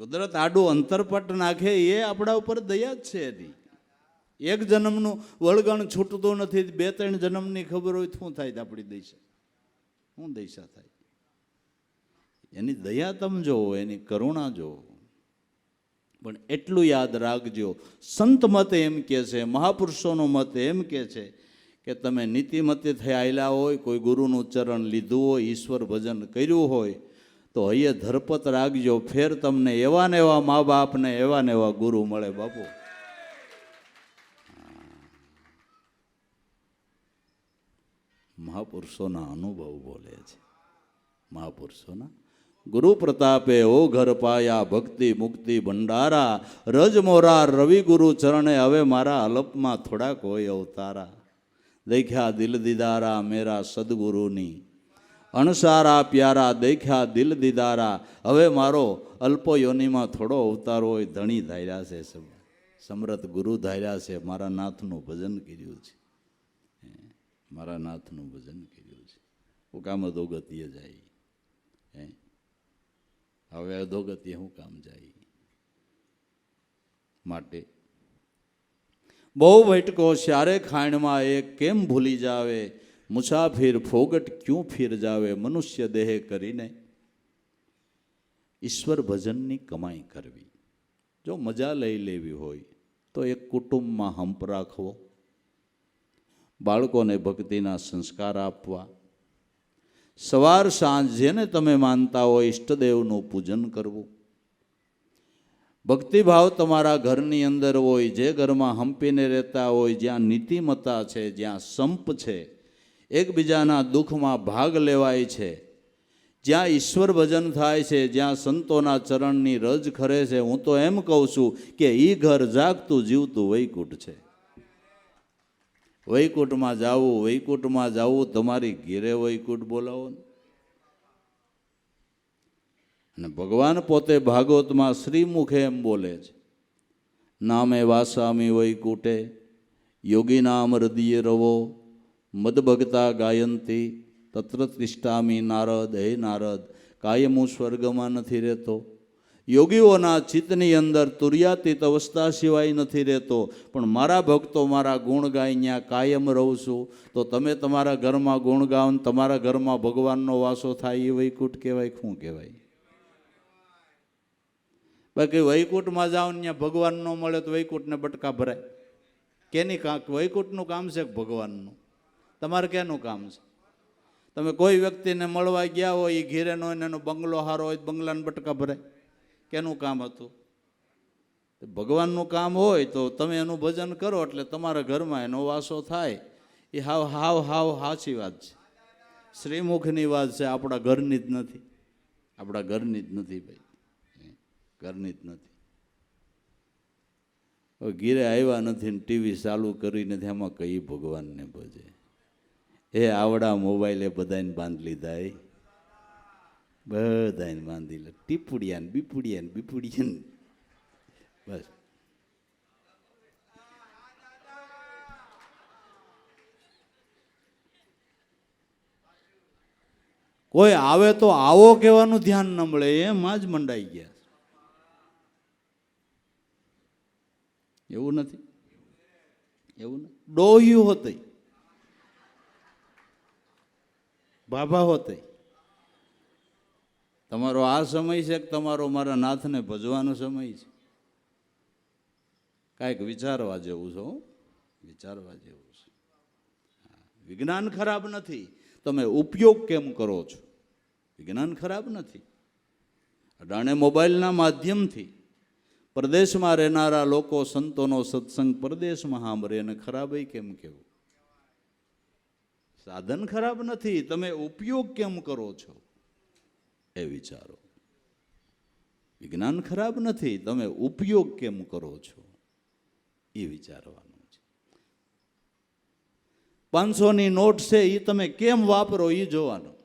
કુદરત આડું અંતરપટ નાખે એ આપણા ઉપર દયા જ છે એની. એક જન્મનું વળગણ છૂટતું નથી, 2-3 જન્મની ખબર હોય શું થાય આપણી દશા, શું દશા થાય. એની દયા તમે જોવો, એની કરુણા જોવો. પણ એટલું યાદ રાખજો, સંત મત એમ કહે છે, મહાપુરુષોનો મત એમ કહે છે કે તમે નીતિમતે થઈ આવેલા હોય, કોઈ ગુરુનું ચરણ લીધું હોય, ઈશ્વર ભજન કર્યું હોય તો હૈયે ધરપત રાખજો. ફેર તમને એવા ને એવા મા બાપ ને એવા ને એવા ગુરુ મળે બાપુ. મહાપુરુષોના અનુભવ બોલે છે. મહાપુરુષોના ગુરુ પ્રતાપે ઓ ઘર પાયા ભક્તિ મુક્તિ ભંડારા, રજ મોરા રવિ ગુરુ ચરણે હવે મારા અલપમાં થોડાક હોય અવતારા. દેખ્યા દિલ દીદારા મેરા સદગુરુની, અણસારા પ્યારા દેખ્યા દિલ દીદારા. હવે મારો અલ્પો યોનીમાં થોડો અવતાર હોય. ધણી ધાર્યા છે, સમરથ ગુરુ ધાર્યા છે, મારા નાથનું ભજન કર્યું છે, મારા નાથનું ભજન કર્યું છે. હું કામ અધોગતિએ જાય, હવે અધોગતિએ હું કામ જાય. માટે બહુ ભટકો શ્યારે ખાણમાં એ કેમ ભૂલી જાવે. મુસાફિર ફોગટ ક્યું ફિર જાવે. મનુષ્ય દેહ કરીને ઈશ્વર ભજનની કમાઈ કરવી. જો મજા લઈ લેવી હોય તો એક કુટુંબમાં હંપ રાખવો, બાળકોને ભક્તિના સંસ્કાર આપવા, સવાર સાંજ જેને તમે માનતા હોય ઈષ્ટદેવનું પૂજન કરવું. ભક્તિભાવ તમારા ઘરની અંદર હોય, જે ઘરમાં હંપીને રહેતા હોય, જ્યાં નીતિમત્તા છે, જ્યાં સંપ છે, એકબીજાના દુઃખમાં ભાગ લેવાય છે, જ્યાં ઈશ્વર ભજન થાય છે, જ્યાં સંતોના ચરણની રજ ખરે છે, હું તો એમ કહું છું કે એ ઘર જાગતું જીવતું વૈકુંઠ છે. વૈકુંઠમાં જાવું, વૈકુંઠમાં જાવું, તમારી ઘેરે વૈકુંઠ બોલાવો ને. અને ભગવાન પોતે ભાગવતમાં શ્રીમુખે એમ બોલે છે નામે વાસામી વૈકુટે યોગીનામ હૃદયે રવો મદભગતા ગાયંતી તત્ર તિષ્ઠામી નારદ. હે નારદ, કાયમ હું સ્વર્ગમાં નથી રહેતો, યોગીઓના ચિત્તની અંદર તુર્યાતીત અવસ્થા સિવાય નથી રહેતો, પણ મારા ભક્તો મારા ગુણ ગાય ત્યાં કાયમ રહું છું. તો તમે તમારા ઘરમાં ગુણ ગાઓ ને તમારા ઘરમાં ભગવાનનો વાસો થાય એ વૈકુંઠ કહેવાય? શું કહેવાય? બાકી વૈકુંઠમાં જાઓ ને ત્યાં ભગવાન ન મળે તો વૈકુંઠને બટકા ભરાય. કેની વૈકુંઠનું કામ છે કે ભગવાનનું? તમારે કેનું કામ છે? તમે કોઈ વ્યક્તિને મળવા ગયા હોય, એ ઘેરે નો એનો બંગલો હારો હોય, બંગલાને બટકા ભરાય. કેનું કામ હતું? ભગવાનનું કામ હોય તો તમે એનું ભજન કરો એટલે તમારા ઘરમાં એનો વાસો થાય. એ હાવ હાવ હાવ સાચી વાત છે, શ્રીમુખની વાત છે, આપણા ઘરની જ નથી. આપણા ઘરની જ નથી ભાઈ, ઘરની જ નથી. હવે ઘીરે આવ્યા નથી ને ટીવી ચાલુ કરી નથી, એમાં કઈ ભગવાનને ભજે? એ આવડા મોબાઈલે બધાને બાંધી લીધા, બધાને બાંધી લે, ટીપુડિયા ને બીપુડિયા ને બીપુડિયા ને બસ. કોઈ આવે તો આવો કહેવાનું ધ્યાન ન મળે, એમાં જ મંડાઈ ગયા. એવું નથી, એવું નથી. ડોહ્યું હોતે, બાબા હોતે. તમારો આ સમય છે કે તમારો મારા નાથને ભજવાનો સમય છે? કાંઈક વિચારવા જેવું છે, વિચારવા જેવું છે. વિજ્ઞાન ખરાબ નથી, તમે ઉપયોગ કેમ કરો છો? વિજ્ઞાન ખરાબ નથી. અડાણે મોબાઈલના માધ્યમથી પરદેશમાં રહેનારા લોકો સંતોનો સત્સંગ પરદેશમાં સાંભળે, અને ખરાબ કેમ કેવું? સાધન ખરાબ નથી, તમે ઉપયોગ કેમ કરો છો એ વિચારો. વિજ્ઞાન ખરાબ નથી, તમે ઉપયોગ કેમ કરો છો એ વિચારવાનું છે. 500ની નોટ છે એ તમે કેમ વાપરો એ જોવાનું.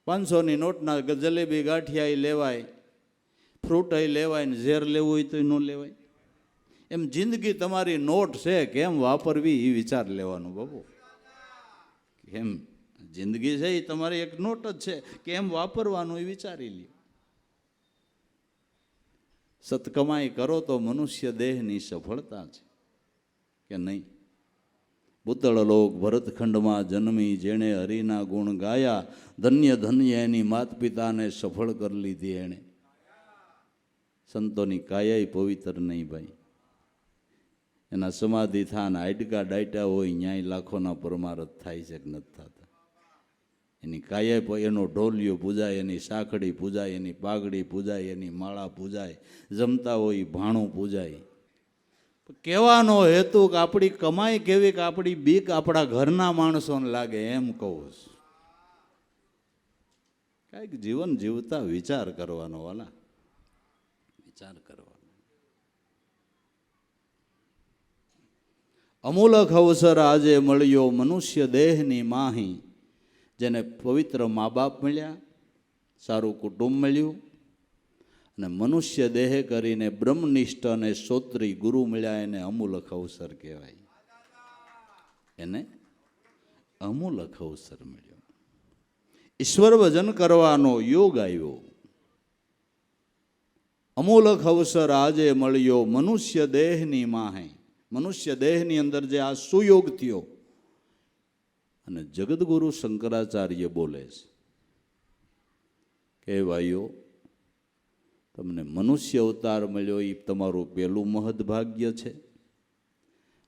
500ની નોટના જલેબી ગાંઠિયા લેવાય, ફ્રૂટ લેવાય, ને ઝેર લેવું હોય તો ન લેવાય. એમ જિંદગી તમારી નોટ છે, કેમ વાપરવી એ વિચાર લેવાનું બાબુ. કેમ જિંદગી છે એ તમારી એક નોટ જ છે, કેમ વાપરવાનું એ વિચારી લ્યો. સત્કમાઈ કરો તો મનુષ્ય દેહની સફળતા છે કે નહીં? ભૂતળ લોક ભરતખંડમાં જન્મી, જેણે હરિના ગુણ ગાયા, ધન્ય ધન્ય એની માત પિતાને સફળ કરી લીધી એણે. સંતોની કાયાય પવિત્ર નહીં ભાઈ. એના સમાધિ થાન હાડકા ડાયટા હોય, ન્યાય લાખોના પરમારથ થાય છે કે નથી થતા? એની કાયા, એનો ઢોલિયો પૂજાય, એની સાંકળી પૂજાય, એની પાઘડી પૂજાય, એની માળા પૂજાય, જમતા હોય ભાણું પૂજાય. કહેવાનો હેતુ કે આપણી કમાઈ કેવી કે આપણી બીક આપણા ઘરના માણસોને લાગે, એમ કહું છું. કાંઈક જીવન જીવતા વિચાર કરવાનો, વાલા વિચાર કરવાનો. અમૂલક અવસર આજે મળ્યો મનુષ્ય દેહની માહી, જેને પવિત્ર મા બાપ મળ્યા, સારું કુટુંબ મળ્યું, અને મનુષ્ય દેહ કરીને બ્રહ્મનિષ્ઠ અને શ્રોત્રી ગુરુ મળ્યા, એને અમૂલક અવસર કહેવાય. એને અમૂલક અવસર મળ્યો. ઈશ્વર ભજન કરવાનો યોગ આવ્યો. અમૂલક અવસર આજે મળ્યો મનુષ્ય દેહની માહે. મનુષ્ય દેહની અંદર જે આ સુયોગ થયો, અને જગદગુરુ શંકરાચાર્ય બોલે છે કે ભાઈઓ, તમને મનુષ્ય અવતાર મળ્યો એ તમારું પહેલું મહદભાગ્ય છે.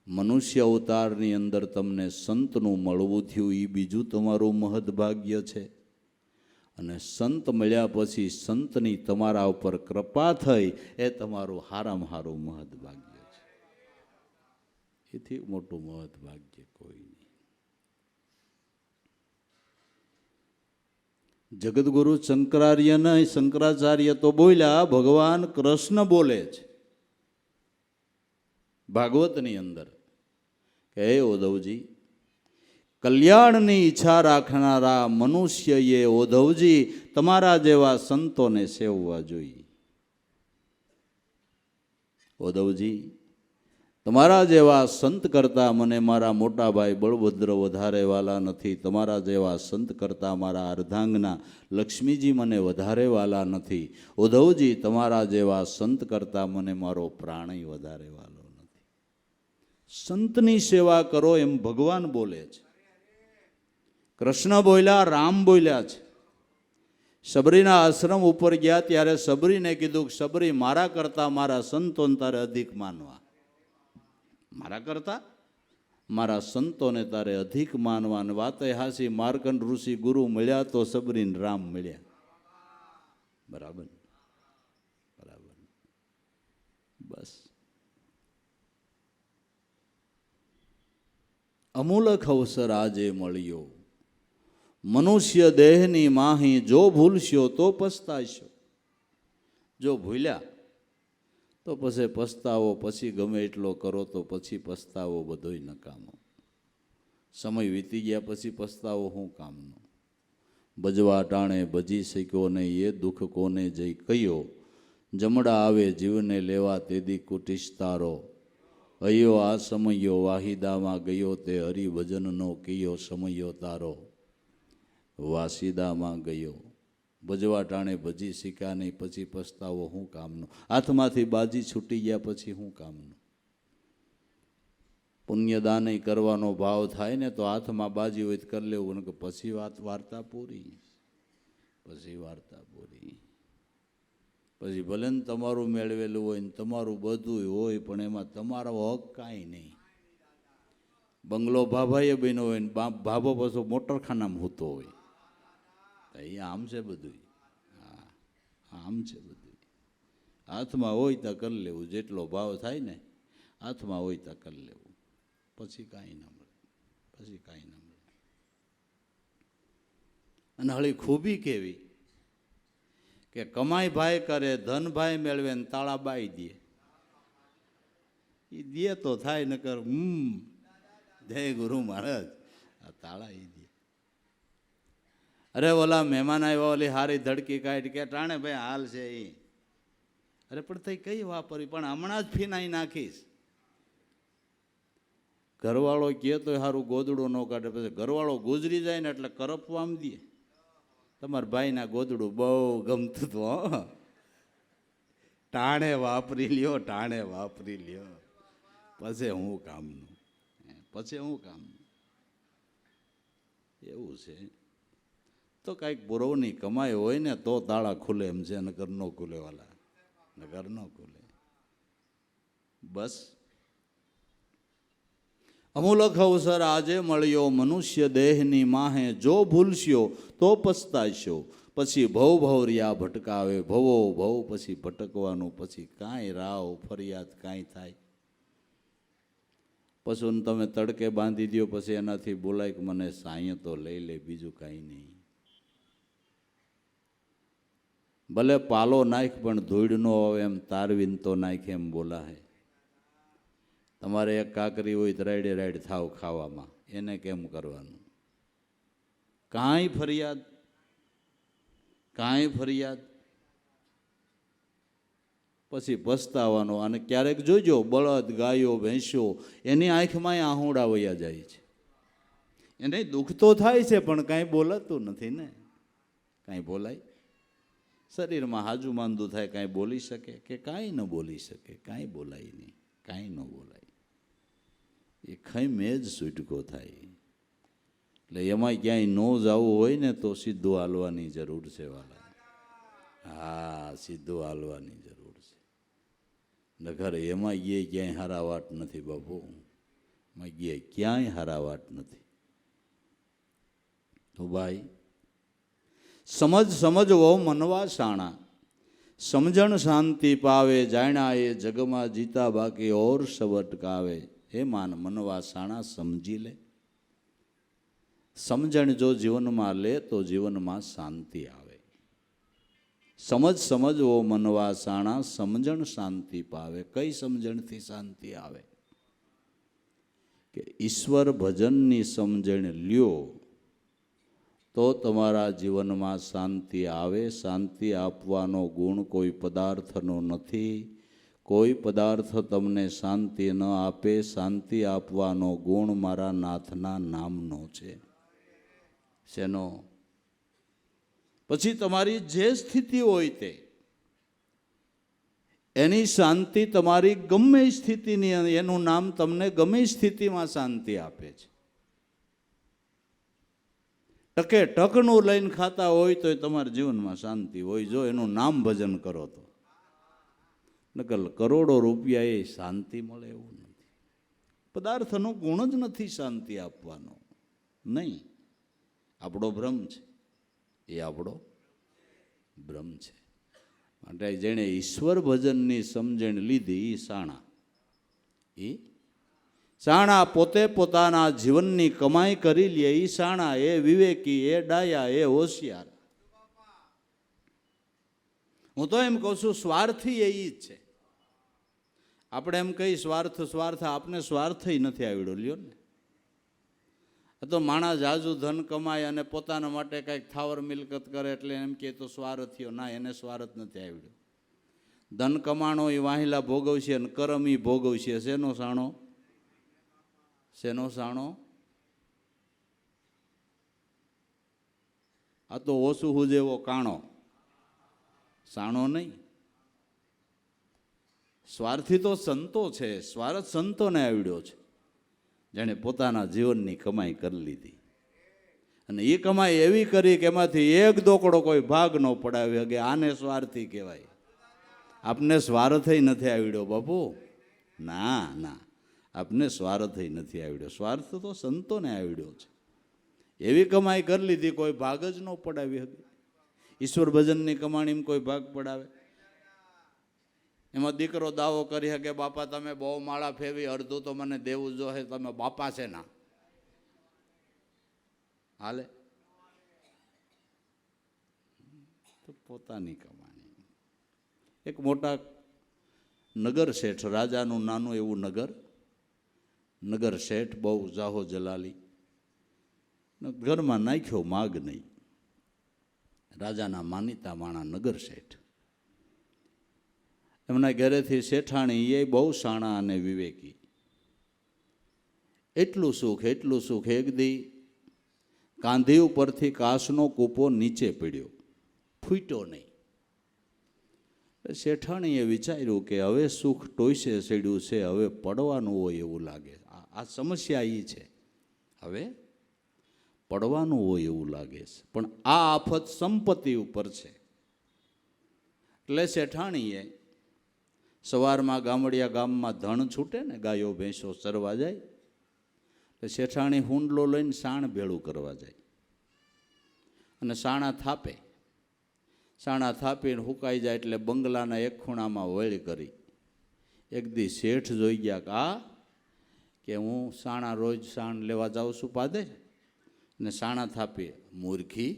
મનુષ્ય અવતારની અંદર તમને સંતનું મળવું થયું એ બીજું તમારું મહદભાગ્ય છે. અને સંત મળ્યા પછી સંતની તમારા ઉપર કૃપા થઈ, એ તમારું હારામાં હારું મહદભાગ્ય છે. એથી મોટું મહદભાગ્ય કોઈ નહીં. જગદગુરુ શંકરાચાર્ય તો બોલ્યા, ભગવાન કૃષ્ણ બોલે છે ભાગવતની અંદર કે હે ઉદ્ધવજી, કલ્યાણની ઈચ્છા રાખનારા મનુષ્યએ ઉદ્ધવજી તમારા જેવા સંતોને સેવવા જોઈએ. ઉદ્ધવજી, તમારા જેવા સંત કરતાં મને મારા મોટા ભાઈ બળભદ્ર વધારે વાલા નથી. તમારા જેવા સંત કરતાં મારા અર્ધાંગના લક્ષ્મીજી મને વધારે વાલા નથી. ઉદ્ધવજી, તમારા જેવા સંત કરતાં મને મારો પ્રાણય વધારે વાલો નથી. સંતની સેવા કરો એમ ભગવાન બોલે છે. કૃષ્ણ બોલ્યા, રામ બોલ્યા છે. સબરીના આશ્રમ ઉપર ગયા ત્યારે સબરીને કીધું કે સબરી, મારા કરતાં મારા સંતોને તારે અધિક માનવા. મારા કરતા મારા સંતોને તારે અધિક માનવા. વાતે હાસી, માર્કંડ ઋષિ ગુરુ મળ્યા તો સબરીને રામ મળ્યા. બરાબર બરાબર. બસ અમૂલક અવસર આજે મળ્યો. મનુષ્ય દેહની માહી જો ભૂલશો તો પસ્તાશો. જો ભૂલ્યા તો પછી પસ્તાવો, પછી ગમે એટલો કરો તો પછી પસ્તાવો બધોય નકામો. સમય વીતી ગયા પછી પસ્તાવો શું કામનો? બજવા ટાણે ભજી શક્યો ને એ દુઃખ કોને જઈ કયો. જમડા આવે જીવને લેવા તેદી કુટિશ તારો. અયો આ સમયો વાહિદામાં ગયો તે હરિભજનનો કયો સમયો તારો. વાસીદામાં ગયો. ભજવા ટાણે ભજી શીખ્યા નહીં, પછી પસ્તાવો શું કામનો? હાથમાંથી બાજી છૂટી ગયા પછી શું કામનું? પુણ્યદાન કરવાનો ભાવ થાય ને તો હાથમાં બાજી હોય તો કરી લેવું, કે પછી વાર્તા પૂરી. પછી વાર્તા પૂરી. પછી ભલે ને તમારું મેળવેલું હોય ને તમારું બધું હોય, પણ એમાં તમારો હક કાંઈ નહીં. બંગલો ભાભાએ બન્યો હોય ને ભાભો પાછો મોટરખાનામાં હોતો હોય. અહીંયા આમ છે બધું. હા, આમ છે બધું. હાથમાં હોય ત્યાં કરી લેવું, જેટલો ભાવ થાય ને હાથમાં હોય ત્યાં કરી લેવું. પછી કાંઈ ના મળે. પછી કાંઈ ના મળે. અને હળી ખૂબી કેવી કે કમાઈ ભાઈ કરે, ધન ભાઈ મેળવે ને તાળા બાઈ દે. એ દે તો થાય, નકર જય ગુરુ મહારાજ, આ તાળા એ દે. અરે ઓલા મહેમાન આવ્યા, ઓલી હારી ધડકી કાઢી કે ટાણે ભાઈ હાલ છે એ. અરે પણ થઈ કઈ વાપરી, પણ હમણાં જ ફીનાઈ નાખીશ. ઘરવાળો કહે તો સારું ગોદડું ન કાઢે, પછી ઘરવાળો ગુજરી જાય ને એટલે કરપવા આમ દે. તમારા ભાઈના ગોદડું બહુ ગમતું હતું. ટાણે વાપરી લ્યો, ટાણે વાપરી લ્યો. પછી હું કામનું, પછી હું કામનું. એવું છે. તો કાંઈક પુરવની કમાઈ હોય ને તો તાળા ખુલે એમ છે, નગર ન ખુલે વાલા, નગર ન ખુલે. બસ અમૂલક અવસર આજે મળ્યો. મનુષ્ય દેહની માહે જો ભૂલશ્યો તો પસ્તાશો. પછી ભવ ભવરિયા ભટકાવે. ભવો ભવ પછી ભટકવાનું, પછી કાંઈ રાવ ફરિયાદ કાંઈ થાય. પશુને તમે તડકે બાંધી દો, પછી એનાથી બોલાય કે મને સાંય તો લઈ લે, બીજું કાંઈ નહીં. ભલે પાલો નાખ પણ ધૂળ નો આવે એમ તારવીન તો નાખ એમ બોલાય. તમારે એક કાકરી હોય તો રાઈડે રાઈડ થાવ ખાવામાં, એને કેમ કરવાનું? કાંઈ ફરિયાદ, કાંઈ ફરિયાદ. પછી પસ્તાવાનો. અને ક્યારેક જોજો બળદ ગાયો ભેંસો એની આંખમાં આહુડા વયા જાય છે. એને દુઃખ તો થાય છે પણ કાંઈ બોલાતું નથી ને. કાંઈ બોલાય? શરીરમાં હાજુ માંદું થાય, કાંઈ બોલી શકે કે કાંઈ ન બોલી શકે? કાંઈ બોલાય નહીં, કાંઈ ન બોલાય. એ ખૈમે જ છૂટકો થાય. એટલે એમાં ક્યાંય ન જવું હોય ને તો સીધું હાલવાની જરૂર છે વાલા. હા, સીધું હાલવાની જરૂર છે. નગર એમાં એ ક્યાંય હારાવાટ નથી બાપુ. એમાં એ ક્યાંય હારાવાટ નથી. તો ભાઈ સમજવો મનવા શાણા. સમજણ શાંતિ પાવે. જાણ્યા એ જગમાં જીતા બાકી ઓર સવટકાવે. હે માન મનવા શાણા સમજી લે. સમજણ જો જીવનમાં લે તો જીવનમાં શાંતિ આવે. સમજવો મનવા શાણા. સમજણ શાંતિ પાવે. કઈ સમજણથી શાંતિ આવે? કે ઈશ્વર ભજનની સમજણ લ્યો તો તમારા જીવનમાં શાંતિ આવે. શાંતિ આપવાનો ગુણ કોઈ પદાર્થનો નથી, કોઈ પદાર્થ તમને શાંતિ ન આપે, શાંતિ આપવાનો ગુણ મારા નાથના નામનો છે. શેનો? પછી તમારી જે સ્થિતિ હોય તે, એની શાંતિ તમારી ગમે સ્થિતિની, એનું નામ તમને ગમે સ્થિતિમાં શાંતિ આપે છે. ટકે ટકનું લઈને ખાતા હોય તો તમારા જીવનમાં શાંતિ હોય, જો એનું નામ ભજન કરો તો. નકલ કરોડો રૂપિયા એ શાંતિ મળે એવું નથી. પદાર્થનો ગુણ જ નથી શાંતિ આપવાનો. નહીં, આપણો ભ્રમ છે, એ આપણો ભ્રમ છે. માટે જેણે ઈશ્વર ભજનની સમજણ લીધી એ શાણા, એ શાણા પોતે પોતાના જીવનની કમાઈ કરી લે એ શાણા, એ વિવેકી, એ ડાયા, એ હોશિયાર. હું તો એમ કહું છું સ્વાર્થી એ જ છે. આપણે એમ કહી સ્વાર્થ સ્વાર્થ, આપને સ્વાર્થ નથી આવડ્યો. લ્યો ને, તો માણસ જાજુ ધન કમાય અને પોતાના માટે કંઈક થાવર મિલકત કરે એટલે એમ કે તો સ્વાર્થીઓ. ના, એને સ્વાર્થ નથી આવડ્યો. ધન કમાણો એ વાહિલા ભોગવશે અને કરમ એ ભોગવશે. શેનો સાણો? શેનો સાણો? આ તો ઓછું હું જેવો કાણો, સાણો નહીં. સ્વાર્થી તો સંતો છે. સ્વાર્થ સંતોને આવડ્યો છે, જેણે પોતાના જીવનની કમાઈ કરી લીધી. અને એ કમાઈ એવી કરી કે એમાંથી એક દોકડો કોઈ ભાગ ન પડાવી શકે. આને સ્વાર્થી કહેવાય. આપને સ્વાર્થ નથી આવડ્યો બાપુ. ના ના, આપને સ્વાર્થ નથી આવડ્યો. સ્વાર્થ તો સંતોને આવડ્યો છે. એવી કમાઈ કરી લીધી કોઈ ભાગ જ ન પડાવી શકે. ઈશ્વર ભજનની કમાણીમાં કોઈ ભાગ પડાવે? એમાં દીકરો દાવો કરી શકે, બાપા તમે બહુ માળા ફેરવી, અડધું તો મને દેવું જોઈએ, તમે બાપા છે ના? હાલે? તો પોતાની કમાણી. એક મોટા નગર શેઠ, રાજાનું નાનું એવું નગર શેઠ, બહુ જાહો જલાલી, ઘરમાં નાખ્યો માગ નહીં. રાજાના માનીતા માણા નગર શેઠ, એમના ઘરેથી શેઠાણી એ બહુ શાણા અને વિવેકી. એટલું સુખ, એક દી કાંધી ઉપરથી કાચનો કૂપો નીચે પડ્યો, ફૂટ્યો નહીં. શેઠાણીએ વિચાર્યું કે હવે સુખ ટોયસે ચડ્યું છે, હવે પડવાનું હોય એવું લાગે. આ સમસ્યા એ છે, હવે પડવાનું હોય એવું લાગે છે. પણ આ આફત સંપત્તિ ઉપર છે. એટલે શેઠાણીએ સવારમાં ગામડિયા ગામમાં ધણ છૂટે ને, ગાયો ભેંસો ચરવા જાય, એટલે શેઠાણી હુંડલો લઈને સાણ ભેળું કરવા જાય અને સાણા થાપે. સાણા થાપીને હુકાઈ જાય એટલે બંગલાના એક ખૂણામાં વળી કરી. એક દી શેઠ જોઈ ગયા કે હું સાણા રોજ સાણ લેવા જાઉં છું પાદે, ને સાણા થાપી. મૂર્ખી,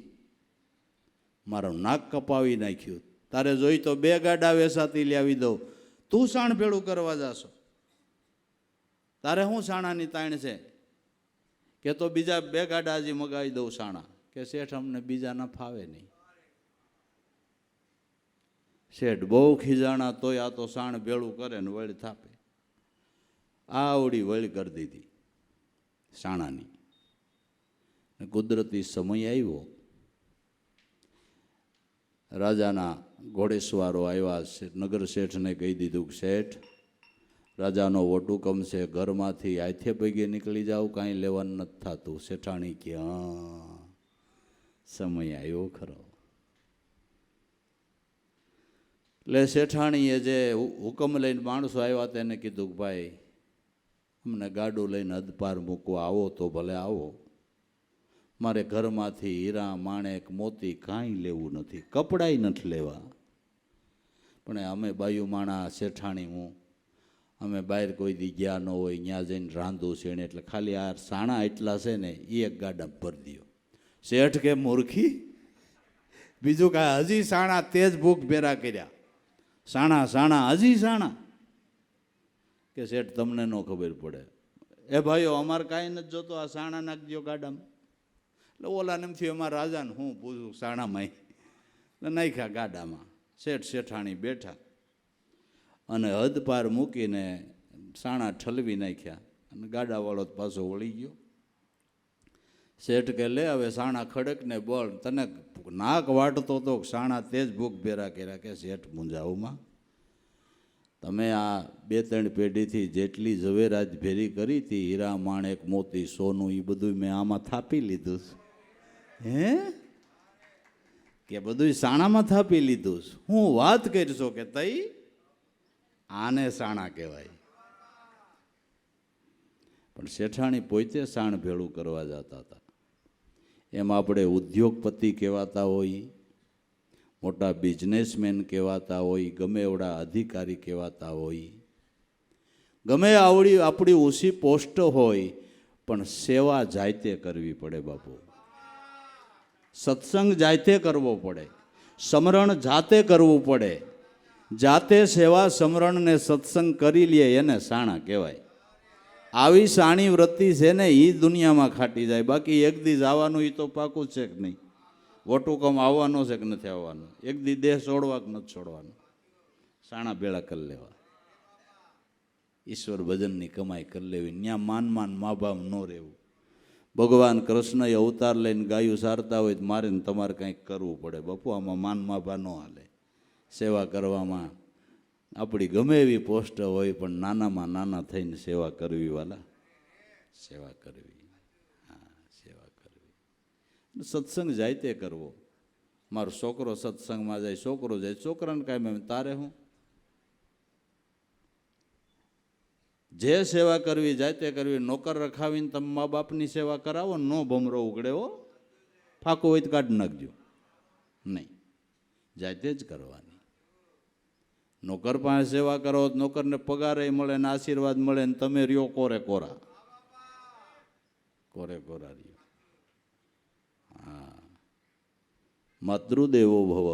મારું નાક કપાવી નાખ્યું. તારે જોઈ તો 2 ગાડા વેસાતી લાવી દઉં, તું સાણ ભેળું કરવા જાશો? તારે શું સાણાની તાણ છે? કે તો બીજા 2 ગાડા હજી મગાવી દઉં સાણા. કે શેઠ અમને બીજા ના ફાવે નહીં. શેઠ બહુ ખીજાણા, તોય આ તો સાણ ભેળું કરે ને વળી થાપે. આવડી વળી કરી દીધી સાણાની. કુદરતી સમય આવ્યો, રાજાના ઘોડેસવારો આવ્યા. નગર શેઠને કહી દીધું કે શેઠ, રાજાનો વટુકમ છે, ઘરમાંથી હાથે પગે નીકળી જાવ, કાંઈ લેવાનું નથી થતું. શેઠાણી કે હા, સમય આવ્યો ખરો. એટલે શેઠાણીએ જે હુકમ લઈને માણસો આવ્યા તેને કીધું કે ભાઈ અમને ગાડું લઈને હદપાર મૂકવા આવો તો ભલે આવો, મારે ઘરમાંથી હીરા માણેક મોતી કાંઈ લેવું નથી, કપડાય નથી લેવા. પણ અમે બાયુ માણા શેઠાણી હું, અમે બહાર કોઈ દી ગયા ન હોય, ત્યાં જઈને રાંધું છે ને, એટલે ખાલી આ સાણા એટલા છે ને એ એક ગાડા ભરી દો. શેઠ કે મૂર્ખી, બીજું કાંઈ હજી સાણા તેજ ભૂખ ભેરા કર્યા, સાણા હજી સાણા. કે શેઠ તમને ન ખબર પડે. એ ભાઈઓ અમારે કાંઈ નથી જોતો, આ સાણા નાખજો ગાડામાં. એટલે ઓલા એમથી અમારા રાજાને હું પૂછું સાણામાં, એટલે નાખ્યા ગાડામાં. શેઠ શેઠાણી બેઠા અને હદ પાર મૂકીને સાણા ઠલવી નાખ્યા અને ગાડાવાળો પાછો વળી ગયો. શેઠ કે લે હવે સાણા ખડકને બોલ, તને નાક વાટતો તો સાણા તેજ ભૂખ ભેરા કર્યા. કે શેઠ મુંજાવમાં તમે આ 2-3 પેઢીથી જેટલી ઝવેરાત ભેરી કરી હતી, હીરા માણેક મોતી સોનું, એ બધું મેં આમાં થાપી લીધું. હે કે બધું સાણામાં થાપી લીધું. હું વાત કરશો કે તઈ આને સાણા કહેવાય. પણ શેઠાણી પોતે સાણ ભેળું કરવા જતા હતા. એમ આપણે ઉદ્યોગપતિ કહેવાતા હોય, મોટા બિઝનેસમેન કહેવાતા હોય, ગમે એવડા અધિકારી કહેવાતા હોય, ગમે આપણી ઓછી પોસ્ટ હોય, પણ સેવા જાતે કરવી પડે બાપુ. સત્સંગ જાતે કરવો પડે, સમરણ જાતે કરવું પડે. જાતે સેવા સમરણ ને સત્સંગ કરી લે એને સાણા કહેવાય. આવી સાણી વૃત્તિ છે ને એ દુનિયામાં ખાટી જાય. બાકી એક દી જવાનું એ તો પાકું છે કે નહીં? વટુકમ આવવાનો છે કે નથી આવવાનો? એક દી દેહ છોડવા કે નથી છોડવાનો? સાણા ભેળા કરી લેવા, ઈશ્વર ભજનની કમાઈ કરી લેવી. ત્યાં માન મા બાપ ન રહેવું. ભગવાન કૃષ્ણએ અવતાર લઈને ગાયું સારતા હોય તો મારે ને તમારે કંઈક કરવું પડે બાપુ. આમાં માન મા બા ન હાલે. સેવા કરવામાં આપણી ગમે એવી પોસ્ટ હોય, પણ નાનામાં નાના થઈને સેવા કરવી વાલા, સેવા કરવી. હા, સેવા કરવી. સત્સંગ જાતે કરવો. મારો છોકરો સત્સંગમાં જાય, છોકરો જાય, છોકરાને કાંઈ એમ તારે હું જે સેવા કરવી જાતે કરવી. નોકર રખાવીને તમે મા બાપની સેવા કરાવો, નો ભમરો ઉગડે હો. ફાંકો હોય તો કાઢી નાખજો. નહીં, જાતે જ કરવાની. નોકર પાસે સેવા કરો, નોકરને પગારે મળે ને આશીર્વાદ મળે ને તમે રહ્યો કોરે કોરા, કોરે કોરા રહ્યો. હા, માતૃદેવો ભવ,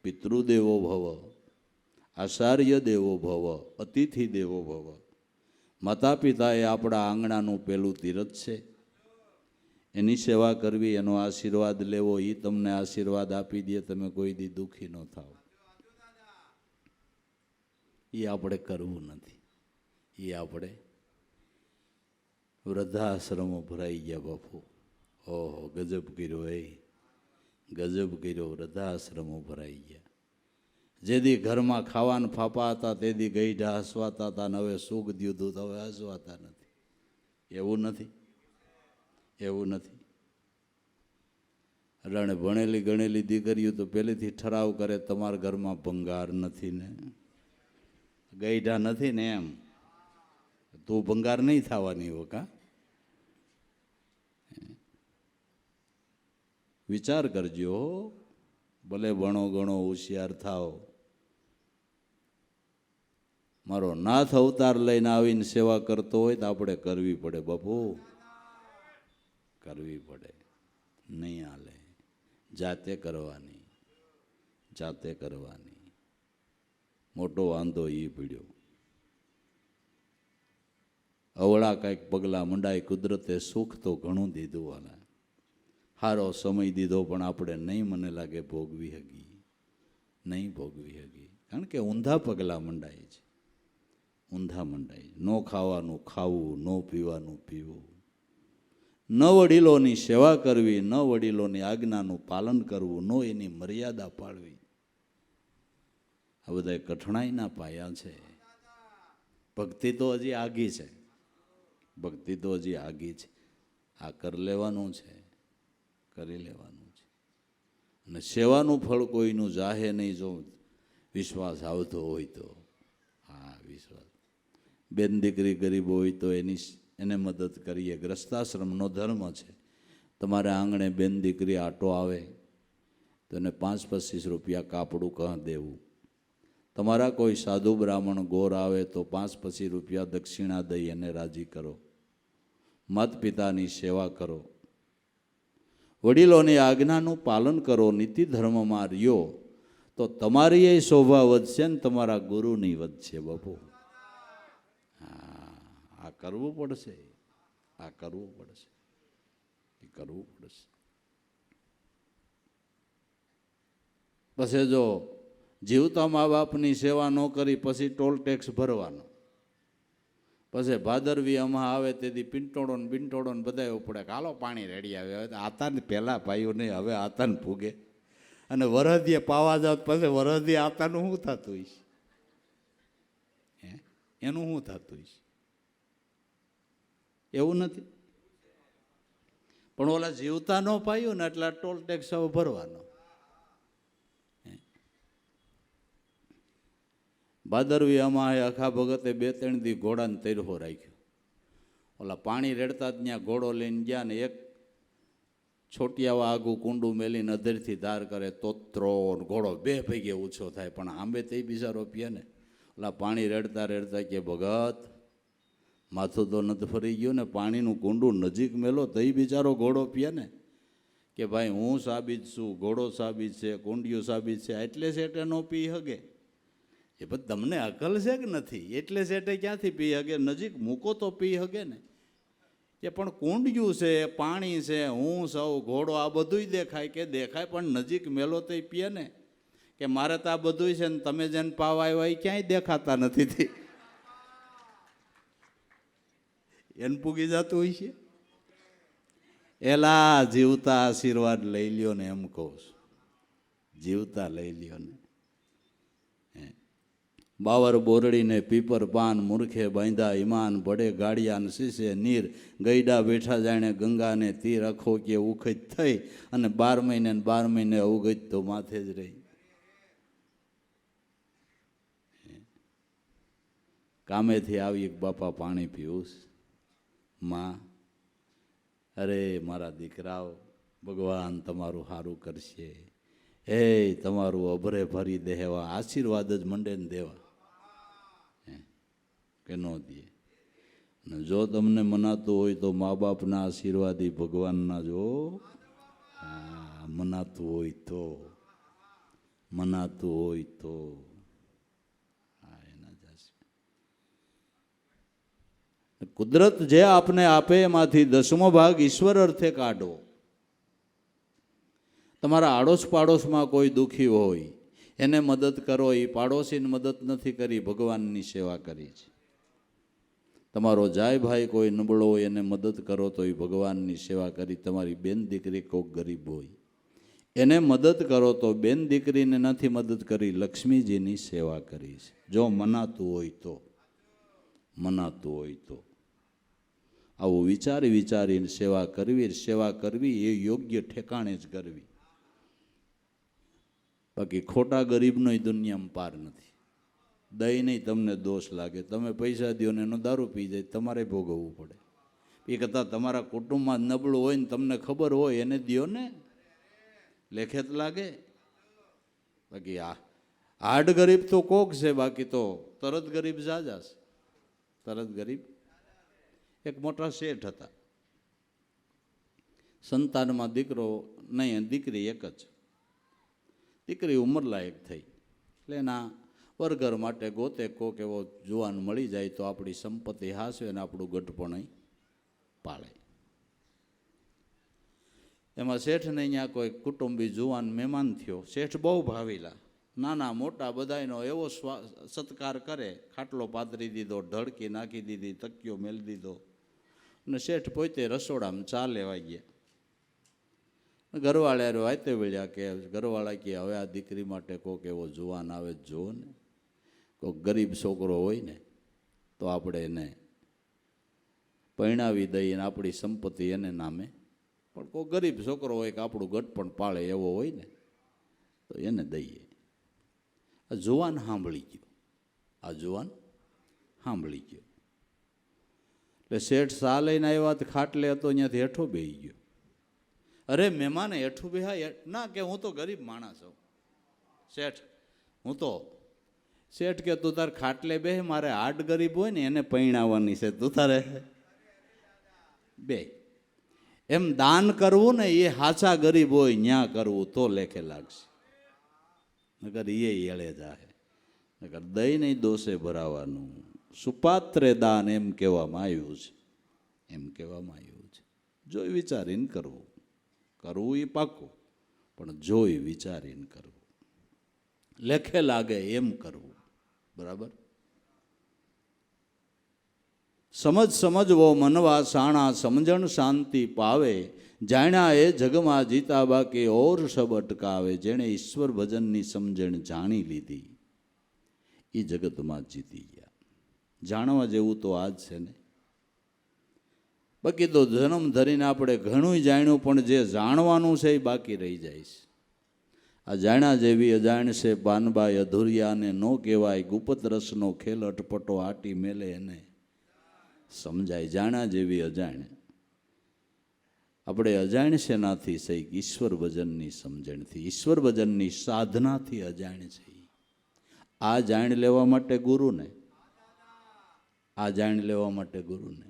પિતૃદેવો ભવ, આચાર્ય દેવો ભવ, અતિથિ દેવો ભવ. માતા પિતા એ આપણા આંગણાનું પેલું તીરથ છે. એની સેવા કરવી, એનો આશીર્વાદ લેવો. એ તમને આશીર્વાદ આપી દે, તમે કોઈ દી દુઃખી ન થાવ. એ આપણે કરવું નથી. એ આપણે વૃદ્ધાશ્રમો ભરાઈ ગયા બાપુ. ઓહો, ગજબ કર્યો. ગજબ કર્યો. વૃદ્ધાશ્રમો ભરાઈ ગયા. જેદી ઘરમાં ખાવાના ફાફા હતા તેદી ગઈઢા હસવાતા હતા, ને હવે સુખ દીધું તો હવે હસવાતા નથી. એવું નથી, એવું નથી. રણે ભણેલી ગણેલી દીકરીઓ તો પહેલેથી ઠરાવ કરે તમારા ઘરમાં ભંગાર નથી ને, ગઈઢા નથી ને, એમ તું ભંગાર નહીં થવાની હો. કા વિચાર કરજો. ભલે ભણો ગણો હોશિયાર થાવ, મારો નાથ અવતાર લઈને આવીને સેવા કરતો હોય તો આપણે કરવી પડે બાપુ, કરવી પડે. નહીં હાલે. જાતે કરવાની, જાતે કરવાની. મોટો વાંધો એ પડ્યો. અવળા કંઈક પગલાં મંડાય. કુદરતે સુખ તો ઘણું દીધું વાલા, સારો સમય દીધો, પણ આપણે નહીં, મને લાગે ભોગવી હગી, નહીં ભોગવી હગી. કારણ કે ઊંધા પગલાં મંડાય છે, ઊંધા મંડાય. ન ખાવાનું ખાવું, ન પીવાનું પીવું, ન વડીલોની સેવા કરવી, ન વડીલોની આજ્ઞાનું પાલન કરવું, ન એની મર્યાદા પાળવી. આ બધા કઠણાઈના પાયા છે. ભક્તિ તો હજી આગી છે, ભક્તિ તો હજી આગી છે. આ કરી લેવાનું છે, કરી લેવાનું છે. અને સેવાનું ફળ કોઈનું જાહે નહીં. જો વિશ્વાસ આવતો હોય તો. હા, વિશ્વાસ. બેન દીકરી ગરીબ હોય તો એને મદદ કરીએ. ગ્રસ્તાશ્રમનો ધર્મ છે. તમારે આંગણે બેન દીકરી આટો આવે તો એને 5-25 રૂપિયા કાપડું કહી દેવું. તમારા કોઈ સાધુ બ્રાહ્મણ ગોર આવે તો 5-25 રૂપિયા દક્ષિણા દઈ એને રાજી કરો. માતા પિતાની સેવા કરો, વડીલોની આજ્ઞાનું પાલન કરો, નીતિ ધર્મમાં રહ્યો તો તમારી એ શોભા વધશે ને તમારા ગુરુની વધશે બાપુ. હા, આ કરવું પડશે, આ કરવું પડશે, એ કરવું પડશે. પછી જો જીવતા મા બાપની સેવા ન કરી પછી ટોલ ટેક્સ ભરવાનો, પછી ભાદરવી આમાં આવે તેથી પિંટોડો ને બિંટોડો ને બધા એવું પડે કે હાલો પાણી રેડી આવે. હવે આતાને પહેલાં પાયું નહીં, હવે આતાને ભૂગે. અને વરદીએ પાવા જાવ પછી વરદીએ આતાનું શું થતું હોય? એનું શું થતું હોય? એવું નથી. પણ ઓલા જીવતા ન પાયું ને એટલે ટોલ ટેક્સ હવે ભરવાનો. ભાદરવી અમાએ આખા ભગતે 2-3 દી ઘોડાને તૈરહો રાખ્યો. ઓલા પાણી રેડતા જ ત્યાં ઘોડો લઈને ગયા ને એક છોટિયાવા આગું કુંડું મેલીને અધેરથી ધાર કરે, તોત્રો ઘોડો 2 ભેગે ઊંચો થાય. પણ આંબે તે બિચારો પીએ ને. ઓલા પાણી રેડતા રેડતા કે ભગત માથું તો નથી ફરી ગયું ને, પાણીનું કુંડું નજીક મેલો તઈ બિચારો ઘોડો પીએ ને. કે ભાઈ હું સાબિત છું, ઘોડો સાબિત છે, કુંડિયું સાબિત છે, એટલે સેટે ન પી હગે. એ પણ તમને અકલ છે કે નથી? એટલે સેટે ક્યાંથી પી હગે? નજીક મૂકો તો પી હગે ને. કે પણ કુંડિયું છે, પાણી છે, હું સૌ ઘોડો આ બધુંય દેખાય કે દેખાય, પણ નજીક મેલો તો પીએ ને. કે મારે તો આ બધુંય છે ને તમે જેને પાવા આવ્યા એ ક્યાંય દેખાતા નથી. એને પૂગી જતું હોય છે. એલા જીવતા આશીર્વાદ લઈ લ્યો ને, એમ કહું છું. જીવતા લઈ લ્યો ને. બાવર બોરડીને પીપર પાન મૂર્ખે બાંધા ઈમાન, ભડે ગાડિયાને શીશે નીર, ગઈડા બેઠા જાણે ગંગાને તીર, અખો કે ઉખત થઈ અને 12 મહિને ને 12 મહિને ઉગત તો માથે જ રહી. કામેથી આવી બાપા પાણી પીવું માં, અરે મારા દીકરાઓ ભગવાન તમારું સારું કરશે, એ તમારું અભરે ભરી દેવા આશીર્વાદ જ મંડે ને દેવા કે ન દે. અને જો તમને મનાતું હોય તો મા બાપના આશીર્વાદી ભગવાનના જો મનાતું હોય તો, મનાતું હોય તો એના જશે. કુદરત જે આપને આપે એમાંથી 10મો ભાગ ઈશ્વર અર્થે કાઢવો. તમારા આડોશ પાડોશમાં કોઈ દુઃખી હોય એને મદદ કરો. એ પાડોશીને મદદ નથી કરી, ભગવાનની સેવા કરી છે. તમારો જાય ભાઈ કોઈ નબળો હોય એને મદદ કરો તો એ ભગવાનની સેવા કરી. તમારી બેન દીકરી કોઈક ગરીબ હોય એને મદદ કરો તો બેન દીકરીને નથી મદદ કરી, લક્ષ્મીજીની સેવા કરી છે. જો મનાતું હોય તો, મનાતું હોય તો આવું વિચારી વિચારીને સેવા કરવી. સેવા કરવી એ યોગ્ય ઠેકાણે જ કરવી. બાકી ખોટા ગરીબનો દુનિયામાં પાર નથી. દઈ નહીં તમને દોષ લાગે, તમે પૈસા દો ને એનો દારૂ પી જાય, તમારે ભોગવવું પડે. એ કરતાં તમારા કુટુંબમાં નબળું હોય ને તમને ખબર હોય એને દો ને, લેખેત લાગે. બાકી હાડ ગરીબ તો કોક છે, બાકી તો તરત ગરીબ જાજા છે. તરત ગરીબ. એક મોટા શેઠ હતા, સંતાનમાં દીકરો નહીં, દીકરી એક જ. દીકરી ઉંમરલાયક થઈ એટલે એના વરઘર માટે ગોતે કોક એવો જુવાન મળી જાય તો આપણી સંપત્તિ હાસવે ને આપણું ગઢપણ પાળે. એમાં શેઠને અહીંયા કોઈ કુટુંબી જુવાન મહેમાન થયો. શેઠ બહુ ભાવીલા, નાના મોટા બધાનો એવો સત્કાર કરે. ખાટલો પાથરી દીધો, ઢળકી નાખી દીધી, તકિયો મેલી દીધો. અને શેઠ પોતે રસોડામાં ચા લેવા ગયા. ઘરવાળા વાતે વળ્યા કે ઘરવાળા કે હવે આ દીકરી માટે કોઈક એવો જુવાન આવે જુઓ ને, કોઈક ગરીબ છોકરો હોય ને તો આપણે એને પરણાવી દઈએ ને આપણી સંપત્તિ એને નામે. પણ કોઈ ગરીબ છોકરો હોય કે આપણું ગઢપણ પાળે એવો હોય ને તો એને દઈએ. આ જુવાન સાંભળી ગયો. આ જુવાન સાંભળી ગયો એટલે શેઠ સા લઈને આવ્યા તો ખાટલે હતો, અહીંયાથી હેઠો બેસી ગયો. અરે મહેમાને હેઠું બેહાય ના, કે હું તો ગરીબ માણસ છું શેઠ, હું તો. શેઠ કે તું તાર ખાટલે બે, મારે હાડ ગરીબ હોય ને એને પૈણાવવાની છે, તું તારે બે. એમ દાન કરવું ને એ હાચા ગરીબ હોય ન્યા કરવું તો લેખે લાગશે, નકર એ એળે જાહે. નકર દઈ નહીં દોષે ભરાવાનું. સુપાત્રે દાન એમ કહેવામાં આવ્યું છે, એમ કહેવામાં આવ્યું છે. જોઈ વિચારીને કરવું. કરવું એ પાકું, પણ જોઈ વિચારીને કરવું. લેખે લાગે એમ કરવું. બરાબર. સમજ સમજવો મનવા સાણા સમજણ શાંતિ પાવે, જાણ્યા એ જગમાં જીતા બાકી ઓર સબ અટકાવે. જેણે ઈશ્વર ભજનની સમજણ જાણી લીધી એ જગતમાં જીતી ગયા. જાણવા જેવું તો આજ છે ને. બાકી તો જન્મ ધરીને આપણે ઘણું જાણ્યું પણ જે જાણવાનું છે એ બાકી રહી જાય છે. આ જાણ્યા જેવી અજાણ છે પાનબાઈ અધુરિયાને નો કહેવાય, ગુપત રસનો ખેલ અટપટો આટી મેલે એને સમજાય. જાણ્યા જેવી અજાણ. આપણે અજાણ શેનાથી છે? ઈશ્વર ભજનની સમજણથી, ઈશ્વર ભજનની સાધનાથી અજાણ છે. આ જાણ લેવા માટે ગુરુને, આ જાણ લેવા માટે ગુરુને.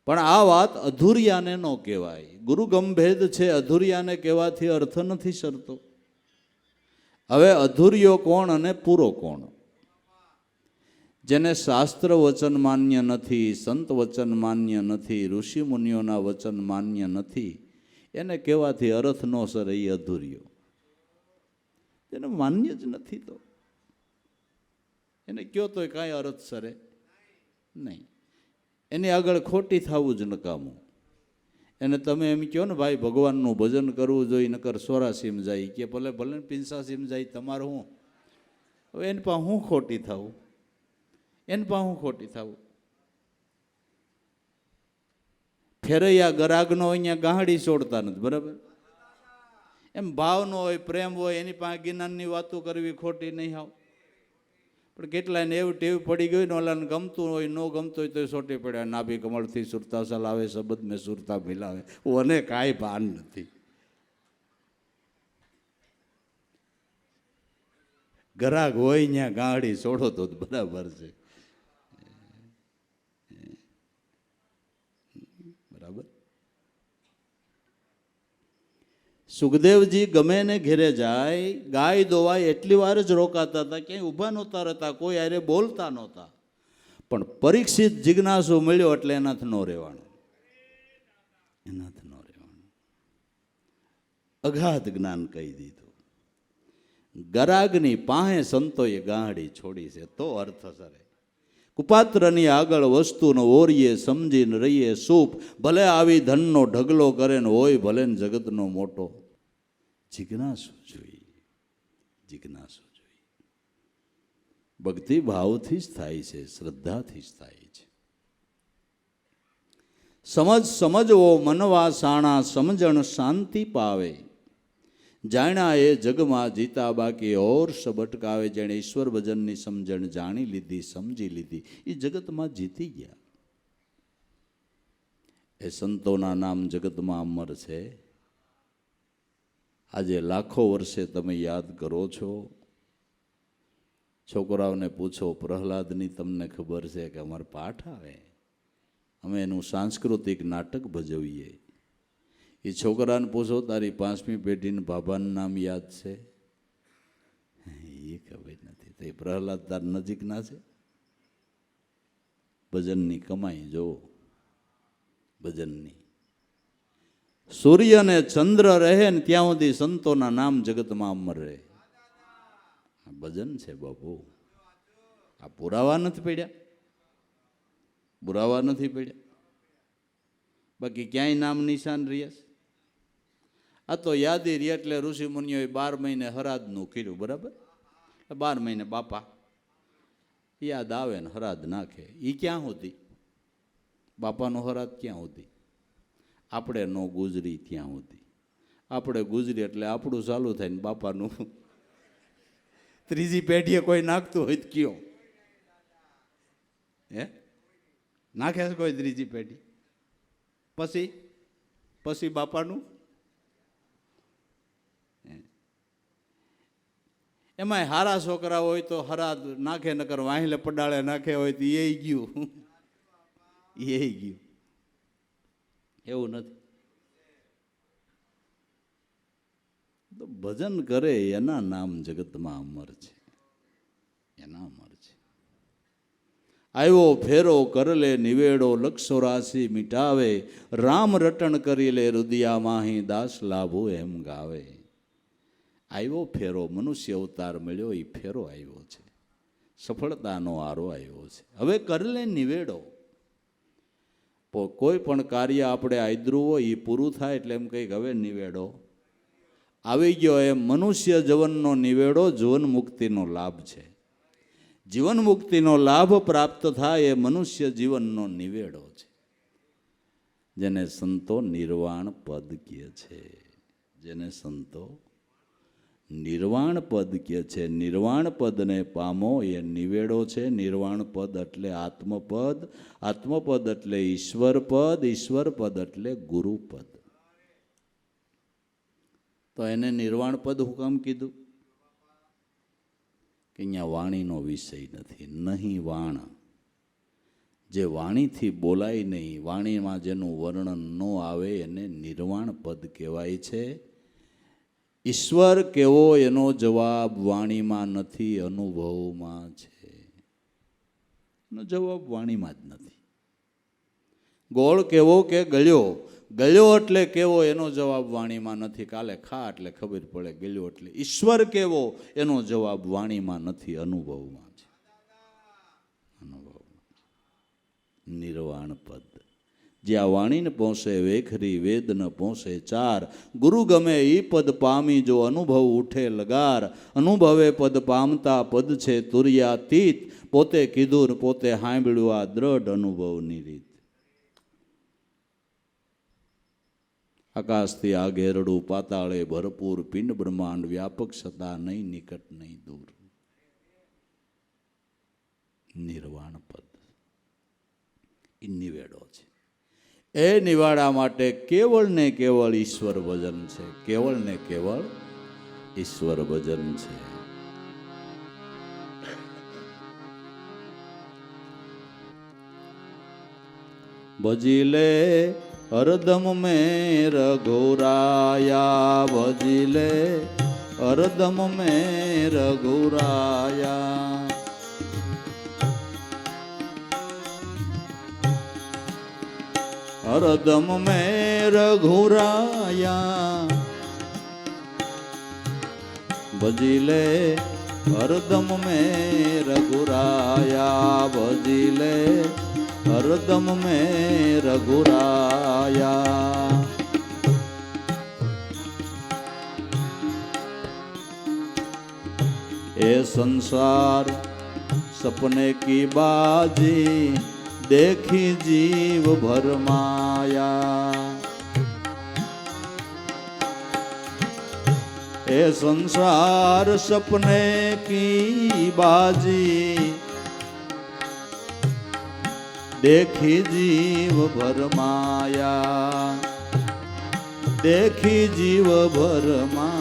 પણ આ વાત અધુરિયાને ન કહેવાય. ગુરુ ગંભેદ છે, અધુરિયાને કહેવાથી અર્થ નથી સરતો. હવે અધુરિયો કોણ અને પૂરો કોણ? જેને શાસ્ત્ર વચન માન્ય નથી, સંત વચન માન્ય નથી, ઋષિ મુનિઓના વચન માન્ય નથી, એને કહેવાથી અર્થ ન સરે એ અધુરિયો. જેને માન્ય જ નથી તો એને કયો તોય કાંઈ અર્થ સરે નહીં. એની આગળ ખોટી થવું જ નકામું. એને તમે એમ કહો ને ભાઈ ભગવાનનું ભજન કરવું જોઈએ, નકર સોરાસીમ જાય, કે ભલે ભલે પિંસાસીમ જાય, તમારું હું? હવે એની પાસે હું ખોટી થવું? એની પાસે હું ખોટી થવું? ફેરૈયા ગરાગનો અહીંયા ગાહડી છોડતા નથી. બરાબર. એમ ભાવનો હોય, પ્રેમ હોય, એની પાસે જ્ઞાનની વાતો કરવી ખોટી નહીં આવ. પણ કેટલાયને એવું ટેવ પડી ગયું ને, ઓલાને ગમતું હોય, ન ગમતું હોય તો સોટી પડ્યા. નાભી કમળથી સુરતા સલાવે, શબ્દ મેં સુરતા મિલાવે. મને કાંઈ ભાન નથી. ગરાગ હોય ત્યાં ગાડી છોડો તો બરાબર છે. બરાબર. સુખદેવજી ગમે ને ઘેરે જાય, ગાય દોવાય એટલી વાર જ રોકાતા હતા, ક્યાંય ઊભા નહોતા રહેતા, કોઈ આરે બોલતા નહોતા. પણ પરીક્ષિત જિજ્ઞાસુ મળ્યો એટલે એનાથી ન રહેવાનું, એનાથી ન રહેવાનું. અગાધ જ્ઞાન કહી દીધું. ગરાગની પાસે સંતોએ ગાહડી છોડી છે તો અર્થ સરે. કુપાત્રની આગળ વસ્તુનો ઓરીએ સમજીને રહીએ સૂપ, ભલે આવી ધનનો ઢગલો કરે ને હોય ભલે ને જગતનો મોટો. જિજ્ઞાસુ જોઈએ, જિજ્ઞાસુ જોઈએ. ભક્તિ ભાવથી જ થાય છે, શ્રદ્ધાથી જ થાય છે. સમજ સમજવો મનવા સાણા સમજણ શાંતિ પાવે, જાણ્યા એ જગમાં જીતા બાકી ઓર સબ અટકાવે. જેણે ઈશ્વર ભજનની સમજણ જાણી લીધી, સમજી લીધી, એ જગતમાં જીતી ગયા. એ સંતોના નામ જગતમાં અમર છે. આજે લાખો વર્ષે તમે યાદ કરો છો. છોકરાઓને પૂછો, પ્રહલાદની તમને ખબર છે કે અમારે પાઠ આવે, અમે એનું સાંસ્કૃતિક નાટક ભજવીએ. એ છોકરાને પૂછો, તારી 5મી પેઢીને બાબાનું નામ યાદ છે? એ ખબર નથી. તો એ પ્રહલાદ તાર નજીકના છે. ભજનની કમાઈ જો, ભજનની. સૂર્ય ને ચંદ્ર રહે ને ત્યાં સુધી સંતોના નામ જગતમાં અમર રહે. ભજન છે બાપુ. આ પુરાવા નથી પડ્યા, પુરાવા નથી પડ્યા. બાકી ક્યાંય નામ નિશાન રહ્યા. આ તો યાદી રહી. એટલે ઋષિ મુનિઓએ 12 મહિને હરાદનું કર્યું. બરાબર. 12 મહિને બાપા યાદ આવે ને હરાદ નાખે. એ ક્યાં સુધી? બાપાનો હરાદ ક્યાં સુધી? આપણે ન ગુજરી ત્યાં સુધી. આપણે ગુજરી એટલે આપણું ચાલુ થાય ને બાપાનું ત્રીજી પેઢીએ કોઈ નાખતું હોય તો કયો? હે નાખે છે કોઈ ત્રીજી પેઢી? પછી પછી બાપાનું એમાંય હારા છોકરા હોય તો હરાદ નાખે, નકર વાહિલે પડાળે નાખે હોય તો એ ગયું, એ ગયું. એવું નથી. તો ભજન કરે એના નામ જગતમાં અમર છે, એના અમર છે. આવ્યો ફેરો કરલે નિવેડો, લક્ષો રાશિ મિટાવે, રામ રટણ કરી લે રુદિયા માહી, દાસ લાભો એમ ગાવે. આવ્યો ફેરો, મનુષ્ય અવતાર મળ્યો, એ ફેરો આવ્યો છે, સફળતાનો આરો આવ્યો છે. હવે કરલે નિવેડો. કોઈ પણ કાર્ય આપણે આદરું હોય એ પૂરું થાય એટલે એમ કંઈક હવે નિવેડો આવી ગયો. એમ મનુષ્ય જીવનનો નિવેડો જીવન મુક્તિનો લાભ છે. જીવન મુક્તિનો લાભ પ્રાપ્ત થાય એ મનુષ્ય જીવનનો નિવેડો છે, જેને સંતો નિર્વાણ પદ કહે છે. જેને સંતો નિર્વાણ પદ કહે છે. નિર્વાણ પદને પામો એ નિવેડો છે. નિર્વાણ પદ એટલે આત્મપદ, આત્મપદ એટલે ઈશ્વર પદ, ઈશ્વર પદ એટલે ગુરુપદ. તો એને નિર્વાણ પદ હું કામ કીધું? કે અહીંયા વાણીનો વિષય નથી. નહીં વાણ, જે વાણીથી બોલાય નહીં, વાણીમાં જેનું વર્ણન ન આવે એને નિર્વાણ પદ કહેવાય છે. ઈશ્વર કેવો એનો જવાબ વાણીમાં નથી, અનુભવમાં છે. એનો જવાબ વાણીમાં જ નથી. ગોળ કેવો કે ગળ્યો, ગળ્યો એટલે કેવો એનો જવાબ વાણીમાં નથી. કાલે ખા એટલે ખબર પડે ગળ્યો એટલે. ઈશ્વર કેવો એનો જવાબ વાણીમાં નથી, અનુભવમાં છે. અનુભવ. નિર્વાણ પદ જ્યાં વાણીને પહોંચે વેખરી, વેદ ન પહોંચે ચાર. ગુરુ ગમે ઈ પદ પામી જો અનુભવ ઉઠે લગાર. અનુભવે પદ પામતા પદ છે તુર્યાતીત. પોતે કીધું ને પોતે સાંભળ્યું આ દ્રઢ અનુભવની રીત. આકાશથી આ ઘેરડું પાતાળે ભરપૂર, પિંડ બ્રહ્માંડ વ્યાપક છતાં નહીં નિકટ નહીં દૂર. નિર્વાણ પદ એ નિવેડો છે. એ નિવાડા માટે કેવળ ને કેવળ ઈશ્વર ભજન છે. કેવળ ને કેવળ ઈશ્વર ભજન છે. ભજી લે હરદમ મેં રઘુરાયા, ભજી લે હરદમ મેં રઘુરાયા. હરદમ મેં રઘુરાયા, ભજી લે હરદમ મેં રઘુરાયા, ભજી લે હરદમ મેં રઘુરાયા. એ સંસાર સપને કી બાજી, देखी जीव भरमाया. ए संसार सपने की बाजी, देखी जीव भरमाया, देखी जीव भरमाया.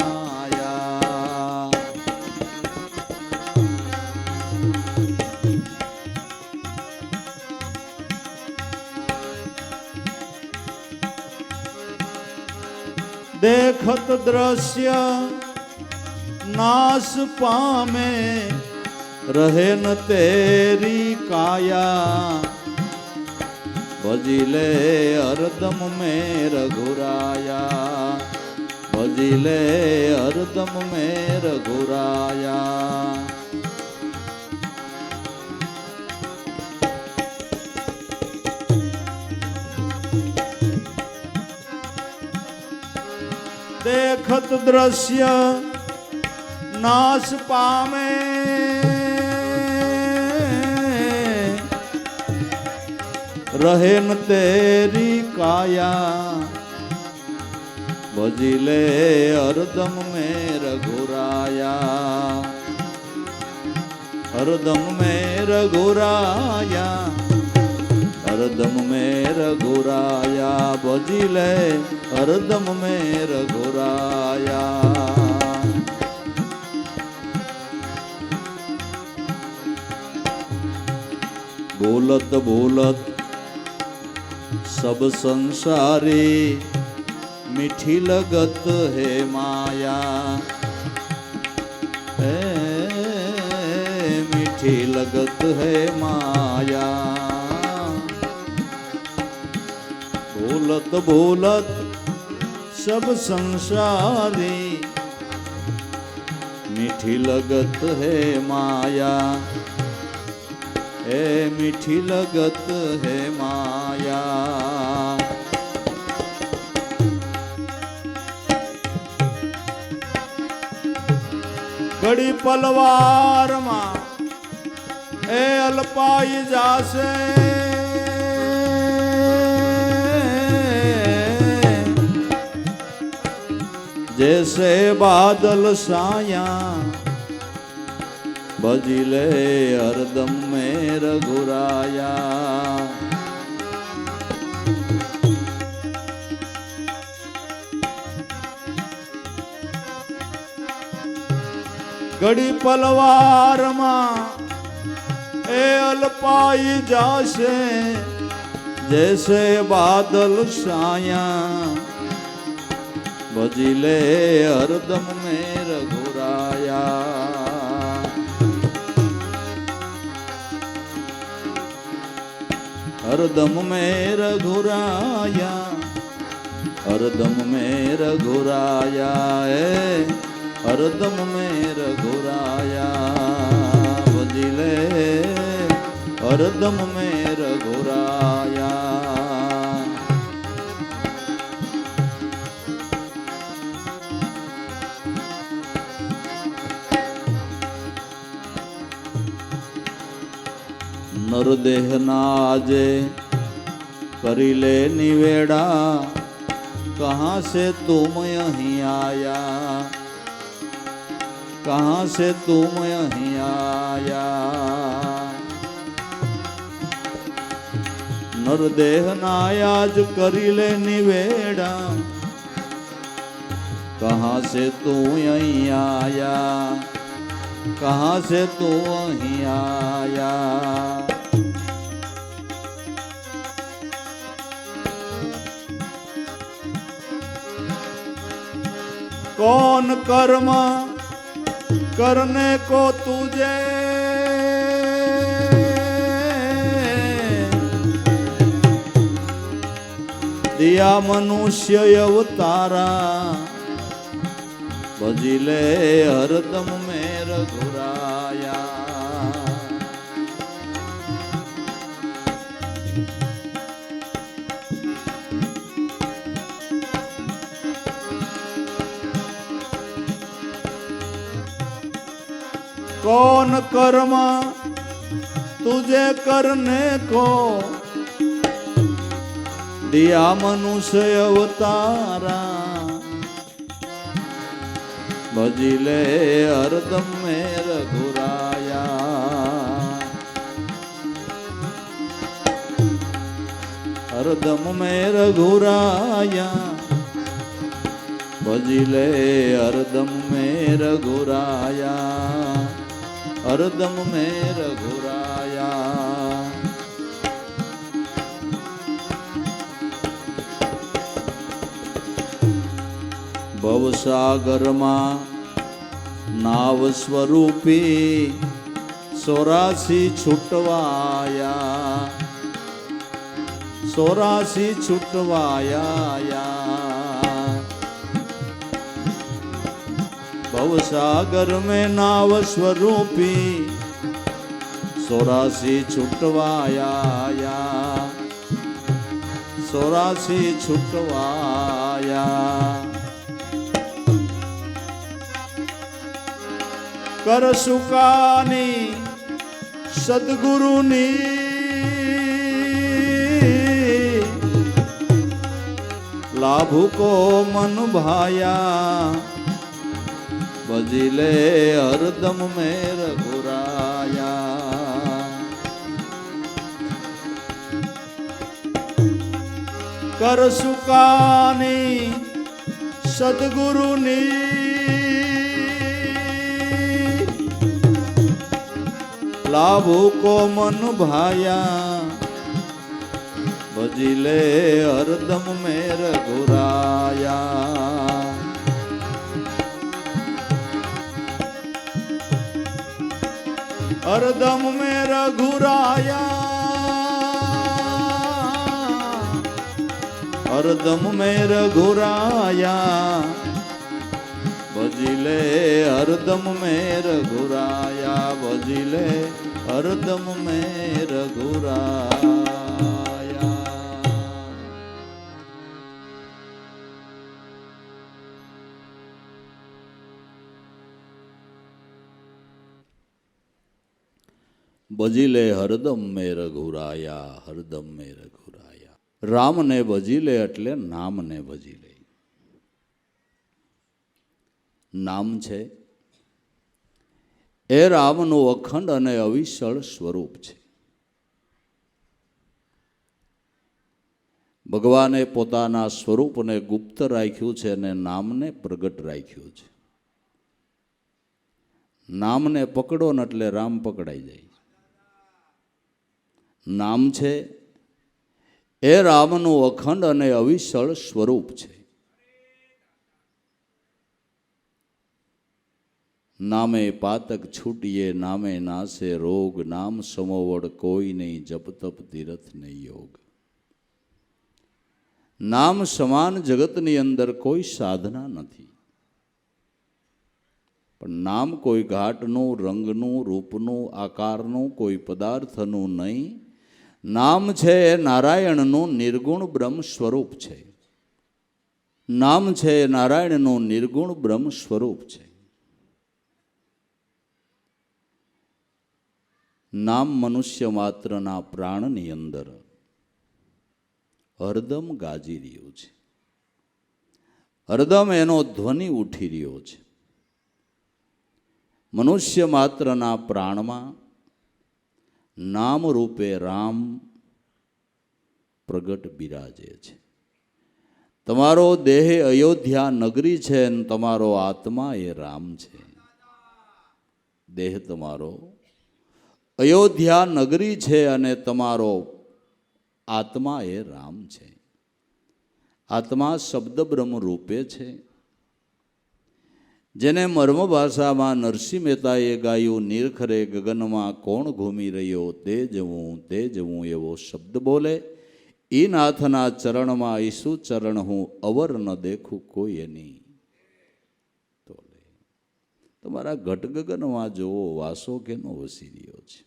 देखत दृश्य नाश पामे, रहे न तेरी काया. भजी ले हरदम में रघुराया, भजी ले हरदम में रघुराया. देखत दृश्य नाश पामे, रहे न तेरी काया. भजी ले हरदम में रघुराया, हरदम में रघुराया, हरदम में रघुराया. भजी ले हरदम में रघुराया. बोलत बोलत सब संसारी, मीठी लगत है माया. मीठी लगत है माया. बोलत बोलत सब संसारी, मीठी लगत है माया, ए मीठी लगत है माया। घड़ी पलवार मां ए अल्पाई जासे, जैसे बादल साया बजिले हरदम में रघुराया। घड़ी पलवार मां ए अल्पाई जासे, जैसे बादल साया बजिले हरदम में रघुराया। हरदम में रघुराया, हरदम में रघुराया, हरदम में रघुराया। बजिले हरदम में रघुराया। नरदेह नाजे करिले निवेड़ा, कहाँ से तुम यहीं आया, कहाँ से तुम यहीं आया। नरदेह नायाज करिले निवेड़ा, कहाँ से तू यहीं आया, कहाँ से तू यहीं आया। कौन कर्म करने को तुझे दिया मनुष्य अवतारा, बजिले हरदम में रघुराया। कौन कर्म तुझे करने को दिया मनुष्य अवतारा, बजिले हरदम में रघुराया। हरदम में रघुराया, बजिले हरदम में रघुराया, हरदम में रघुराया। भवसागर मां नाव स्वरूपी 84 छुटवाया, 84 छुटवाया। भवसागर में नाव स्वरूपी 84 छुटवाया, 84 छुटवाया। कर सुकानी सदगुरुनी लाभु को मन भाया, बजिले हरदम में रघुराया। कर सुकानी सदगुरुनी लाभु को मन भाया, बजिले हरदम में रघुराया। हरदम में रघुराया, हरदम में रघुराया। ભજી લે હરદમ મેં રઘુરાયા ભજી લે હરદમ મેં રઘુરાયા. ભજી લે હરદમ મેં રઘુરાયા હરદમ મેં રઘુરાયા. રામને ભજી લે એટલે નામને ભજી લે. નામ છે એ રામનું અખંડ અને અવિચળ સ્વરૂપ છે. ભગવાને પોતાના સ્વરૂપને ગુપ્ત રાખ્યું છે અને નામને પ્રગટ રાખ્યું છે. નામને પકડો ને એટલે રામ પકડાઈ જાય. નામ છે એ રામનું અખંડ અને અવિચળ સ્વરૂપ છે. નામે પાતક છૂટીએ નામે નાશે રોગ નામ સમોવડ કોઈ નહીં જપ તપ તીરથ નહીં યોગ. નામ સમાન જગતની અંદર કોઈ સાધના નથી. પણ નામ કોઈ ઘાટનું રંગનું રૂપનું આકારનું કોઈ પદાર્થનું નહીં. નામ છે એ નારાયણનું નિર્ગુણ બ્રહ્મ સ્વરૂપ છે. નામ છે એ નારાયણનું નિર્ગુણ બ્રહ્મ સ્વરૂપ છે. નામ મનુષ્ય માત્રના પ્રાણની અંદર હરદમ ગાજી રહ્યું છે. હરદમ એનો ધ્વનિ ઉઠી રહ્યો છે. મનુષ્ય માત્રના પ્રાણમાં નામ રૂપે રામ પ્રગટ બિરાજે છે. તમારો દેહ અયોધ્યા નગરી છે અને તમારો આત્મા એ રામ છે. દેહ તમારો અયોધ્યા નગરી છે અને તમારો આત્મા એ રામ છે. આત્મા શબ્દ બ્રહ્મ રૂપે છે. જેને મર્મ ભાષામાં નરસિંહ મહેતાએ ગાયું નીરખરે ગગનમાં કોણ ઘૂમી રહ્યો તે જવું એવો શબ્દ બોલે. એ નાથના ચરણમાં ઈસુ ચરણ હું અવર ન દેખું કોઈ એની તોલે. તમારા ઘટ ગગનમાં જોવો વાસો કેનો વસી રહ્યો છે.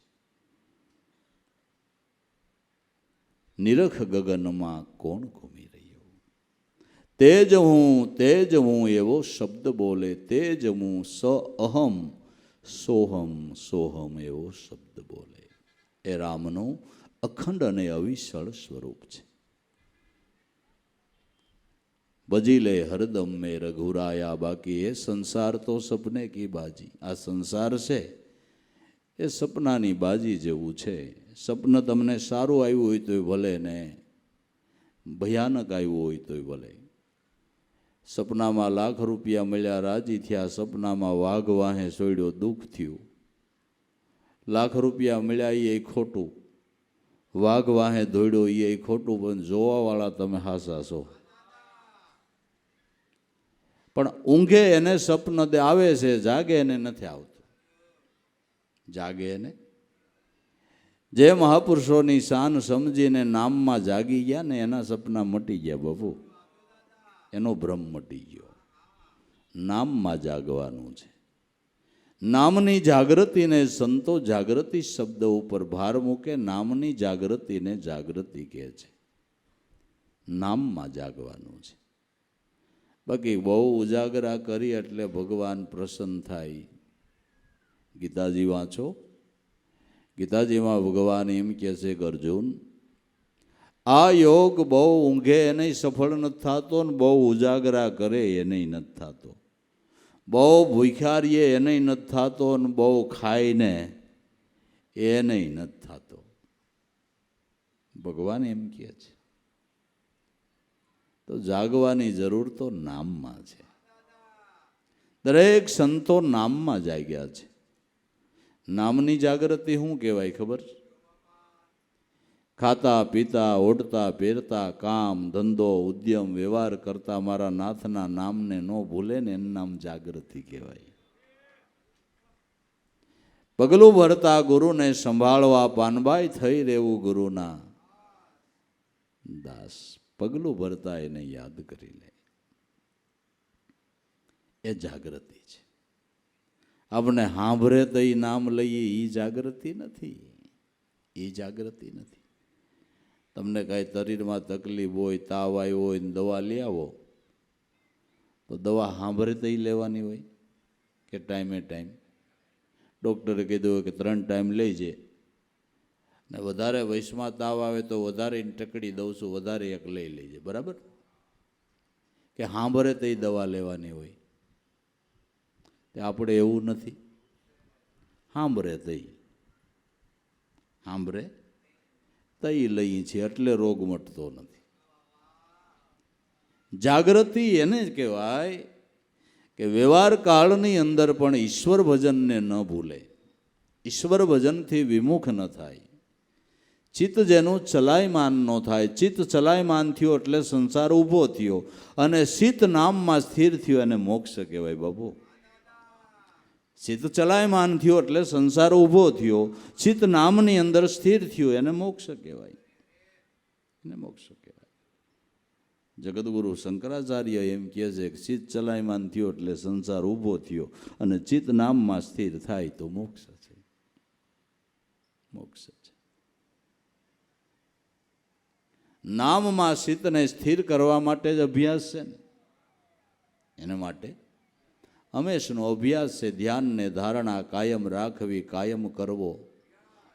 નિરખ ગગનમાં કોણ ઘૂમી રહ્યો. તેજ હું એવો શબ્દ બોલે. તેજ હું સ અહમ સોહમ એવો શબ્દ બોલે. એ રામનું અખંડ અને અવિચળ સ્વરૂપ છે. ભજી લે હરદમ મેં રઘુરાયા. બાકી એ સંસાર તો સપને કી બાજી. આ સંસાર છે એ સપનાની બાજી જેવું છે. સપન તમને સારું આવ્યું હોય તોય ભલે ને ભયાનક આવ્યું હોય તોય ભલે. સપનામાં લાખ રૂપિયા મળ્યા રાજી થયા. સપનામાં વાઘ વાહે સોડ્યો દુઃખ થયું. લાખ રૂપિયા મળ્યા એ ખોટું. વાઘ વાહે દોડ્યો એ ખોટું. પણ જોવાવાળા તમે હાસા છો. પણ ઊંઘે એને સપન આવે છે, જાગે એને નથી આવતું. જાગે એને જે મહાપુરુષોની શાન સમજીને નામમાં જાગી ગયા ને એના સપના મટી ગયા બાપુ. એનો ભ્રમ મટી ગયો. નામમાં જાગવાનું છે. નામની જાગૃતિને સંતો જાગૃતિ શબ્દ ઉપર ભાર મૂકે. નામની જાગૃતિને જાગૃતિ કહે છે. નામમાં જાગવાનું છે. બાકી બહુ ઉજાગરા કરી એટલે ભગવાન પ્રસન્ન થાય. ગીતાજી વાંચો. ગીતાજીમાં ભગવાન એમ કહે છે કે અર્જુન, આ યોગ બહુ ઊંઘે એને સફળ નથી થતો ને બહુ ઉજાગરા કરે એને નથી થતો. બહુ ભૂખ્યા રહીએ એને નથી થતો ને બહુ ખાઈને એને નથી થતો. ભગવાન એમ કહે છે. તો જાગવાની જરૂર તો નામમાં છે. દરેક સંતો નામમાં જાગ્યા છે. નામની જાગૃતિ શું કહેવાય ખબર? ખાતા પીતા ઓઢતા પહેરતા કામ ધંધો ઉદ્યમ વ્યવહાર કરતા મારા નાથના નામને ન ભૂલે ને એનું નામ જાગૃતિ કહેવાય. પગલું ભરતા ગુરુને સંભાળવા પાનબાઈ થઈ રહેવું ગુરુના દાસ. પગલું ભરતા એને યાદ કરી લે. એ જાગૃતિ છે. આપણે સાંભળે તો એ નામ લઈએ એ જાગૃતિ નથી, એ જાગૃતિ નથી. તમને કાંઈ શરીરમાં તકલીફ હોય, તાવ આવ્યો હોય ને દવા લઈ આવો તો દવા સાંભળે તો એ લેવાની હોય કે ટાઈમે ટાઈમ? ડૉક્ટરે કીધું હોય કે 3 ટાઈમ લેજે, ને વધારે વયસમાં તાવ આવે તો વધારે ટકડી દઉં છું, વધારે એક લઈ લેજે, બરાબર? કે સાંભળે તો એ દવા લેવાની હોય. તે આપણે એવું નથી, સાંભળે તઈ લઈએ છીએ એટલે રોગ મટતો નથી. જાગૃતિ એને જ કહેવાય કે વ્યવહાર કાળની અંદર પણ ઈશ્વર ભજનને ન ભૂલે, ઈશ્વર ભજનથી વિમુખ ન થાય, ચિત્ત જેનું ચલાયમાન ન થાય. ચિત્ત ચલાયમાન થયો એટલે સંસાર ઊભો થયો, અને ચિત્ત નામમાં સ્થિર થયો અને મોક્ષ કહેવાય બાબુ. ચિત્ત ચલાયમાન થયો એટલે સંસાર ઊભો થયો, ચિત્ત નામની અંદર સ્થિર થયો એને મોક્ષ કહેવાય, એને મોક્ષ કહેવાય. જગતગુરુ શંકરાચાર્ય એમ કહે છે કે ચિત્ત ચલાયમાન થયો એટલે સંસાર ઊભો થયો, અને ચિત્ત નામમાં સ્થિર થાય તો મોક્ષ છે, મોક્ષ છે. નામમાં ચિત્તને સ્થિર કરવા માટે જ અભ્યાસ છે ને, એના માટે હંમેશનો અભ્યાસ છે. ધ્યાનને ધારણા કાયમ રાખવી, કાયમ કરવો.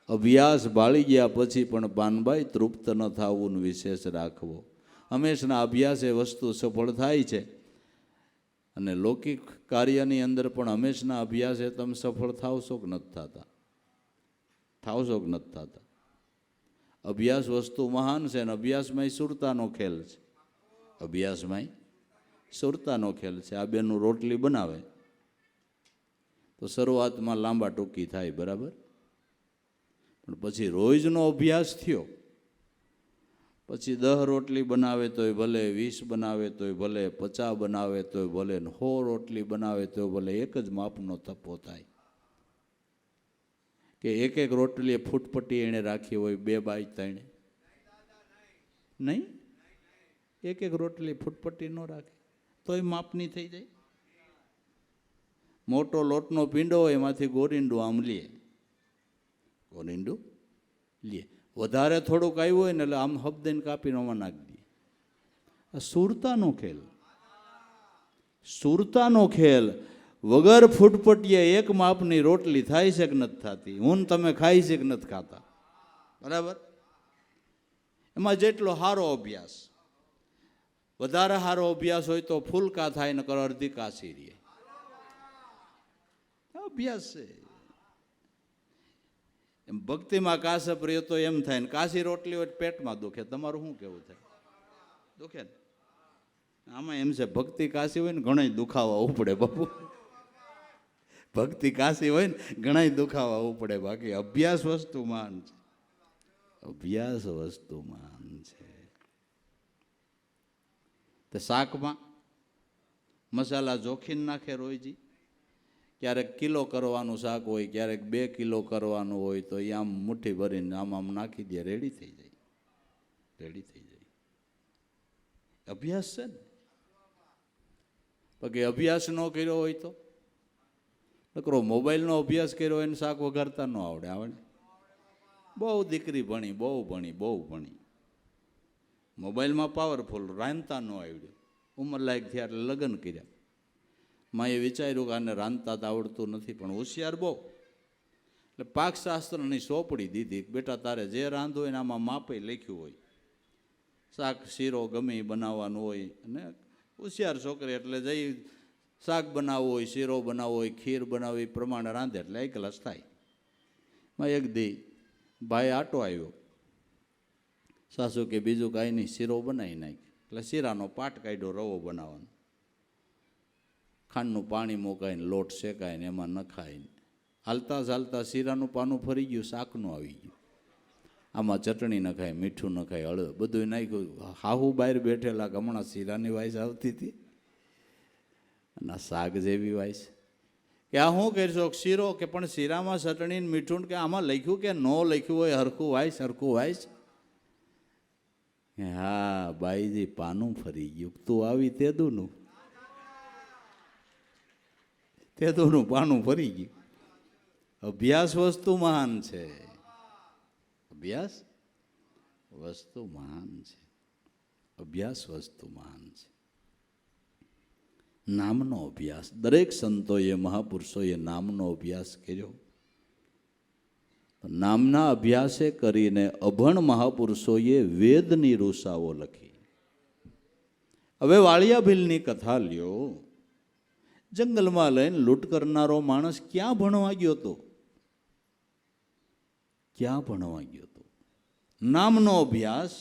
અભ્યાસ બાળી ગયા પછી પણ પાનભાઈ તૃપ્ત ન થવું, વિશેષ રાખવો. હંમેશના અભ્યાસ એ વસ્તુ સફળ થાય છે, અને લૌકિક કાર્યની અંદર પણ હંમેશના અભ્યાસે તમે સફળ થાવશો કે નથી થતા? થાવશો કે નથી થતા? અભ્યાસ વસ્તુ મહાન છે, અને અભ્યાસમાં સુરતાનો ખેલ છે. અભ્યાસમાં સુરતાનો ખેલ છે. આ બેનું રોટલી બનાવે તો શરૂઆતમાં લાંબા ટૂંકી થાય, બરાબર? પણ પછી રોજનો અભ્યાસ થયો પછી 10 રોટલી બનાવે તોય ભલે, 20 બનાવે તોય ભલે, 50 બનાવે તોય ભલે, 100 રોટલી બનાવે તોય ભલે, એક જ માપનો થપ્પો થાય. કે એક રોટલી ફૂટપટ્ટી એણે રાખી હોય 2 બાય 3? નહીં, એક રોટલી ફૂટપટ્ટી ન રાખે તોય માપની થઈ જાય. મોટો લોટનો પીંડો હોય એમાંથી ગોરીંડું આમ લે, ગોરીંડું લે. વધારે થોડુંક આવ્યું હોય ને એટલે આમ હબદઈને કાપીને આમાં નાખી દે. આ સુરતાનો ખેલ, સુરતાનો ખેલ. વગર ફૂટપટીએ એક માપની રોટલી થાય છે કે નથી થતી? હું તમે ખાઈ છે કે નથી ખાતા? બરાબર? એમાં જેટલો સારો અભ્યાસ, વધારે સારો અભ્યાસ હોય તો ફૂલકા થાય ને અડધી કાશી રહે. અભ્યાસ છે એમ. ભક્તિમાં કાશપ રહ્યો તો એમ થાય ને કાશી રોટલી હોય પેટમાં દુખે. તમારું શું કેવું થાય? દુખે ને? આમાં એમ છે, ભક્તિ કાશી હોય ને ઘણા દુખાવા ઉપડે બાપુ. ભક્તિ કાશી હોય ને ઘણા દુખાવા ઉપડે. બાકી અભ્યાસ વસ્તુ માન છે, અભ્યાસ વસ્તુ માન છે. તો શાકમાં મસાલા જોખીને નાખે રોયજી. ક્યારેક કિલો કરવાનું શાક હોય, ક્યારેક 2 કિલો કરવાનું હોય તો એ આમ મુઠ્ઠી ભરીને આમ નાખી દે, રેડી થઈ જાય, રેડી થઈ જાય. અભ્યાસ છે ને. બાકી અભ્યાસ ન કર્યો હોય તો નકરો મોબાઈલનો અભ્યાસ કર્યો હોય ને શાક વઘારતા ન આવડે. આવડે? બહુ દીકરી ભણી, બહુ ભણી, બહુ ભણી, મોબાઈલમાં પાવરફુલ, રાંધતા ન આવડ્યું. ઉંમર લાયક થયા એટલે લગ્ન કર્યા. માએ વિચાર્યું કે આને રાંધતા તો આવડતું નથી, પણ હોશિયાર બહુ. એટલે પાકશાસ્ત્રની સોંપડી દીધી, બેટા તારે જે રાંધો હોય ને આમાં માપે લખ્યું હોય. શાક શીરો ગમે બનાવવાનું હોય, અને હોશિયાર છોકરી એટલે જઈ શાક બનાવવું હોય, શીરો બનાવવો હોય, ખીર બનાવવી, પ્રમાણે રાંધે એટલે 1 ગ્લાસ થાય. માં એક દી ભાઈ આટો આવ્યો. સાસુ કે બીજું કાંઈ નહીં, શીરો બનાવી નાખ. એટલે શીરાનો પાટ કાઢ્યો, રવો બનાવવાનો. ખાંડનું પાણી મુકાઈને લોટ શેકાય ને એમાં નખાઈને હાલતા ચાલતા શીરાનું પાનું ફરી ગયું, શાકનું આવી ગયું. આમાં ચટણી નખાય, મીઠું નખાય, હળદર બધું નાખ્યું. હાહુ બહાર બેઠેલા હમણાં શીરાની વાઈસ આવતી હતી અને શાક જેવી વાઈસ કે આ શું કરશો? શીરો કે પણ શીરામાં ચટણી મીઠું કે આમાં લખ્યું કે ન લખ્યું હોય હરખું વાઈસ, હરખું વાઈસ. હા બાઈજી પાનું ફરી ગયું, તું આવી તેદુનું. તેદોનું પાનું ફરી ગયું. અભ્યાસ વસ્તુ મહાન છે. અભ્યાસ વસ્તુ મહાન છે. અભ્યાસ વસ્તુ મહાન છે. નામનો અભ્યાસ દરેક સંતોએ મહાપુરુષોએ નામનો અભ્યાસ કર્યો. નામના અભ્યાસે કરીને અભણ મહાપુરુષોએ વેદની રૂસાઓ લખી. હવે વાળિયા ભીલની કથા લ્યો. જંગલમાં લઈને લૂંટ કરનારો માણસ ક્યાં ભણવા ગયો હતો? ક્યાં ભણવા ગયો હતો? નામનો અભ્યાસ.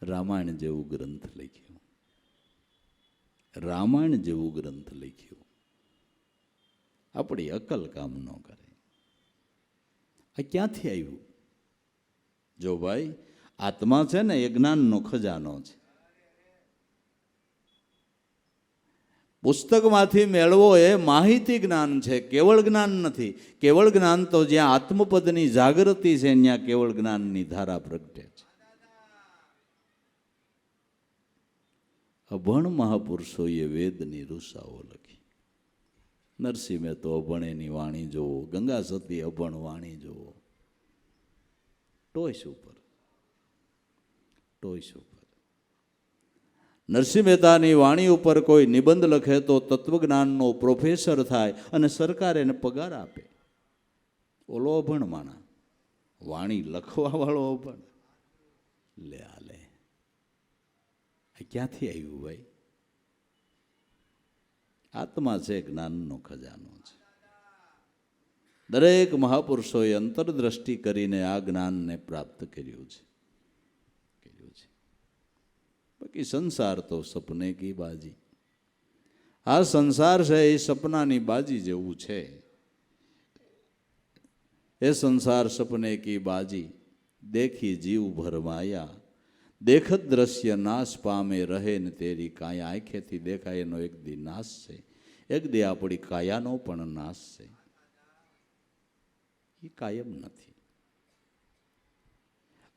રામાયણ જેવું ગ્રંથ લખ્યું. રામાયણ જેવું ગ્રંથ લખ્યું. આપણી અકલ કામ ન કરે. આ ક્યાંથી આવ્યું? જો ભાઈ, આત્મા છે ને એ જ્ઞાનનો ખજાનો છે. પુસ્તકમાંથી મેળવો એ માહિતી જ્ઞાન છે, કેવળ જ્ઞાન નથી. કેવળ જ્ઞાન તો જ્યાં આત્મપદની જાગૃતિ છે ત્યાં કેવળ જ્ઞાનની ધારા પ્રગટે છે. અભણ મહાપુરુષોએ વેદની રૂસાઓ લખી. નરસિંહ મહેતો અભણેની વાણી જોવો, ગંગા સતી અભણ વાણી જોવો. ટોઈસ ઉપર, ટોઈસ ઉપર. નરસિંહ મહેતાની વાણી ઉપર કોઈ નિબંધ લખે તો તત્વજ્ઞાનનો પ્રોફેસર થાય અને સરકાર એને પગાર આપે. ઓલો અભણ માણા, વાણી લખવા વાળો અભણ. લે આ લે, ક્યાંથી આવ્યું ભાઈ? આત્મા છે, જ્ઞાનનો ખજાનો છે. દરેક મહાપુરુષોએ અંતરદ્રષ્ટિ કરીને આ જ્ઞાનને પ્રાપ્ત કર્યું છે. બાકી સંસાર તો સપને કી બાજી. આ સંસાર છે એ સપનાની બાજી જેવું છે. એ સંસાર સપને કી બાજી, દેખી જીવ ભરમાયા. દેખત દ્રશ્ય નાશ પામે, રહે ને તેરી કાયા. આંખેથી દેખાય એનો એક દી નાશ છે, એક દી આપણી કાયાનો પણ નાશ છે. એ કાયમ નથી.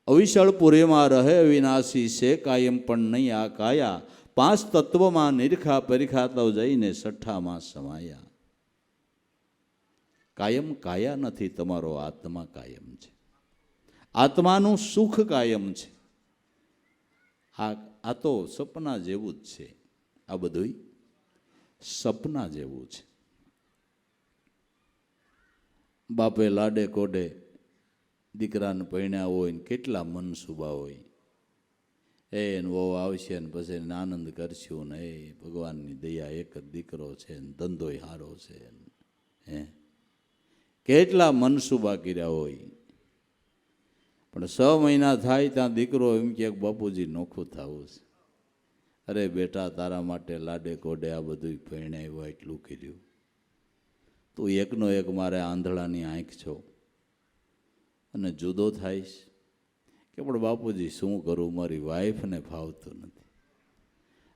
અવિશળપુરીમાં રહે વિનાશી છે, કાયમ પણ નહીં આ કાયા. પાંચ તત્વમાં નિરખા પરિખા તો જઈને છઠ્ઠામાં સમાયા. કાયમ કાયા નથી, તમારો આત્મા કાયમ છે. આત્માનું સુખ કાયમ છે. આ તો સપના જેવું જ છે. આ બધું સપના જેવું છે. બાપે લાડે કોડે દીકરાને પરણ્યા હોય ને કેટલા મનસુબા હોય. એને વહુ આવશે ને પછી એને આનંદ કરશું ને એ ભગવાનની દયા, એક જ દીકરો છે ને ધંધોય સારો છે. હે, કેટલા મનસુબા કર્યા હોય. પણ 6 મહિના થાય ત્યાં દીકરો એમ કે બાપુજી નોખું થવું છે. અરે બેટા, તારા માટે લાડે કોડે આ બધું પરણાવ્યું, એટલું કર્યું. તું એકનો એક મારે આંધળાની આંખ છો અને જુદો થાઈશ કે પણ બાપુજી શું કરું, મારી વાઈફને ફાવતું નથી.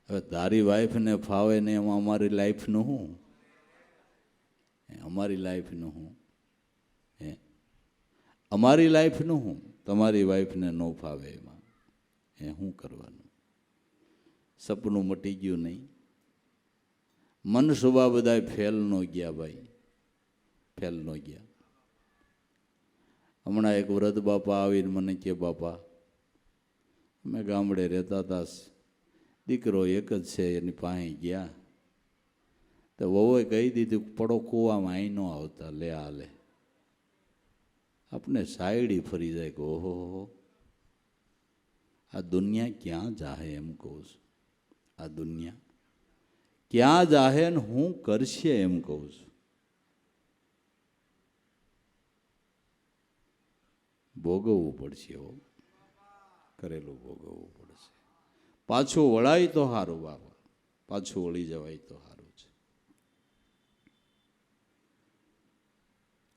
હવે તારી વાઈફને ફાવે ને એમાં અમારી લાઈફનું શું? અમારી લાઈફનું શું? હે, અમારી લાઈફનું શું? તમારી વાઈફને ન ફાવે એમાં એ શું કરવાનું? સપનું મટી ગયું નહીં. મન સુબા બધા ફેલ ન ગયા ભાઈ, ફેલ ન ગયા. હમણાં એક વૃદ્ધ બાપા આવીને મને કે, બાપા અમે ગામડે રહેતા હતા, દીકરો એક જ છે, એની પાસે ગયા તો વહુએ કહી દીધું પડો કૂવામાં અહીં ન આવતા, લે આ લે. આપણે સાયડી ફરી જાય કે ઓહો, આ દુનિયા ક્યાં જાહે એમ કહું છું. આ દુનિયા ક્યાં જાહે ને હું કરશે એમ કહું છું. ભોગવવું પડશે, કરેલું ભોગવવું પડશે. પાછું વળાય તો સારું બાપા, પાછું વળી જવાય તો સારું છે.